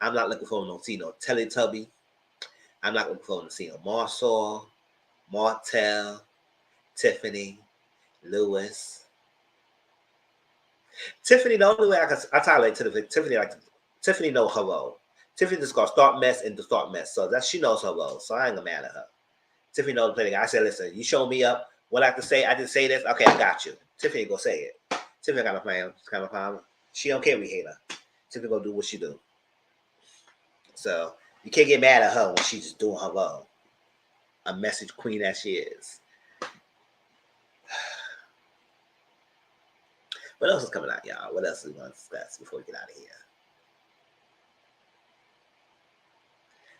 A: I'm not looking forward to see no Teletubby. I'm not looking forward to seeing Marshall, Martell, Tiffany, Lewis. Tiffany, the only way I tolerate Tiffany know her role. Tiffany just gonna start mess and to start mess. So that she knows her role. So I ain't gonna mad at her. Tiffany knows the play the guy. I said, listen, you show me up what I have to say. I didn't say this. Okay, I got you. Tiffany go say it. Tiffany got no plan. Kind of problem. She don't care we hate her. Tiffany gonna do what she do. So you can't get mad at her when she's just doing her role. A message queen as she is. What else is coming out, y'all? What else do we want to discuss before we get out of here?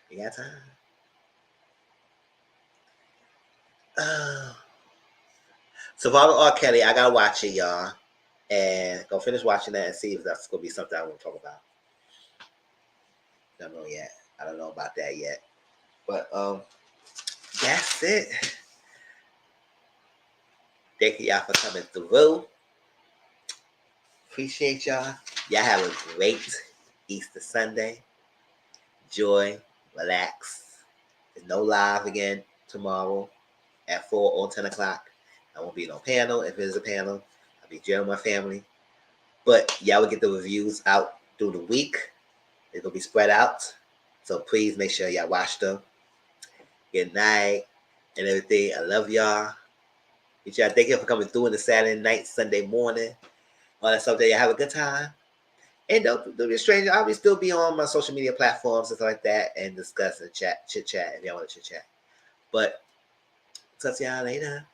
A: You got time? Survivor R. Kelly, I gotta watch it, y'all. And go finish watching that and see if that's gonna be something I want to talk about. Don't know yet. I don't know about that yet. But that's it. Thank you y'all for coming through. Appreciate y'all. Y'all have a great Easter Sunday. Joy, relax. There's no live again tomorrow at 4 or 10 o'clock. I won't be no panel. If there's a panel, I'll be joining my family. But y'all will get the reviews out through the week. It's going to be spread out. So please make sure y'all watch them. Good night and everything. I love y'all. Y'all thank you for coming through in the Saturday night, Sunday morning. All that stuff there. Y'all have a good time. And don't be a stranger. I'll still be on my social media platforms and stuff like that and discuss and chit chat if y'all want to chit chat. But talk to y'all later.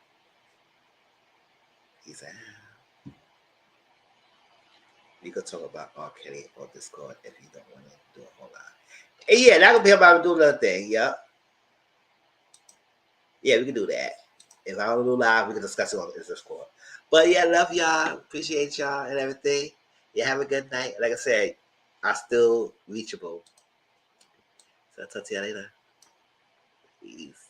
A: Peace out. We could talk about R. Kelly on Discord if you don't want to do a whole lot. And yeah, that could be about to do another thing. Yep. Yeah, we can do that. If I don't do live, we can discuss it on the Discord. But yeah, love y'all. Appreciate y'all and everything. Yeah, have a good night. Like I said, I'm still reachable. So I'll talk to y'all later. Peace.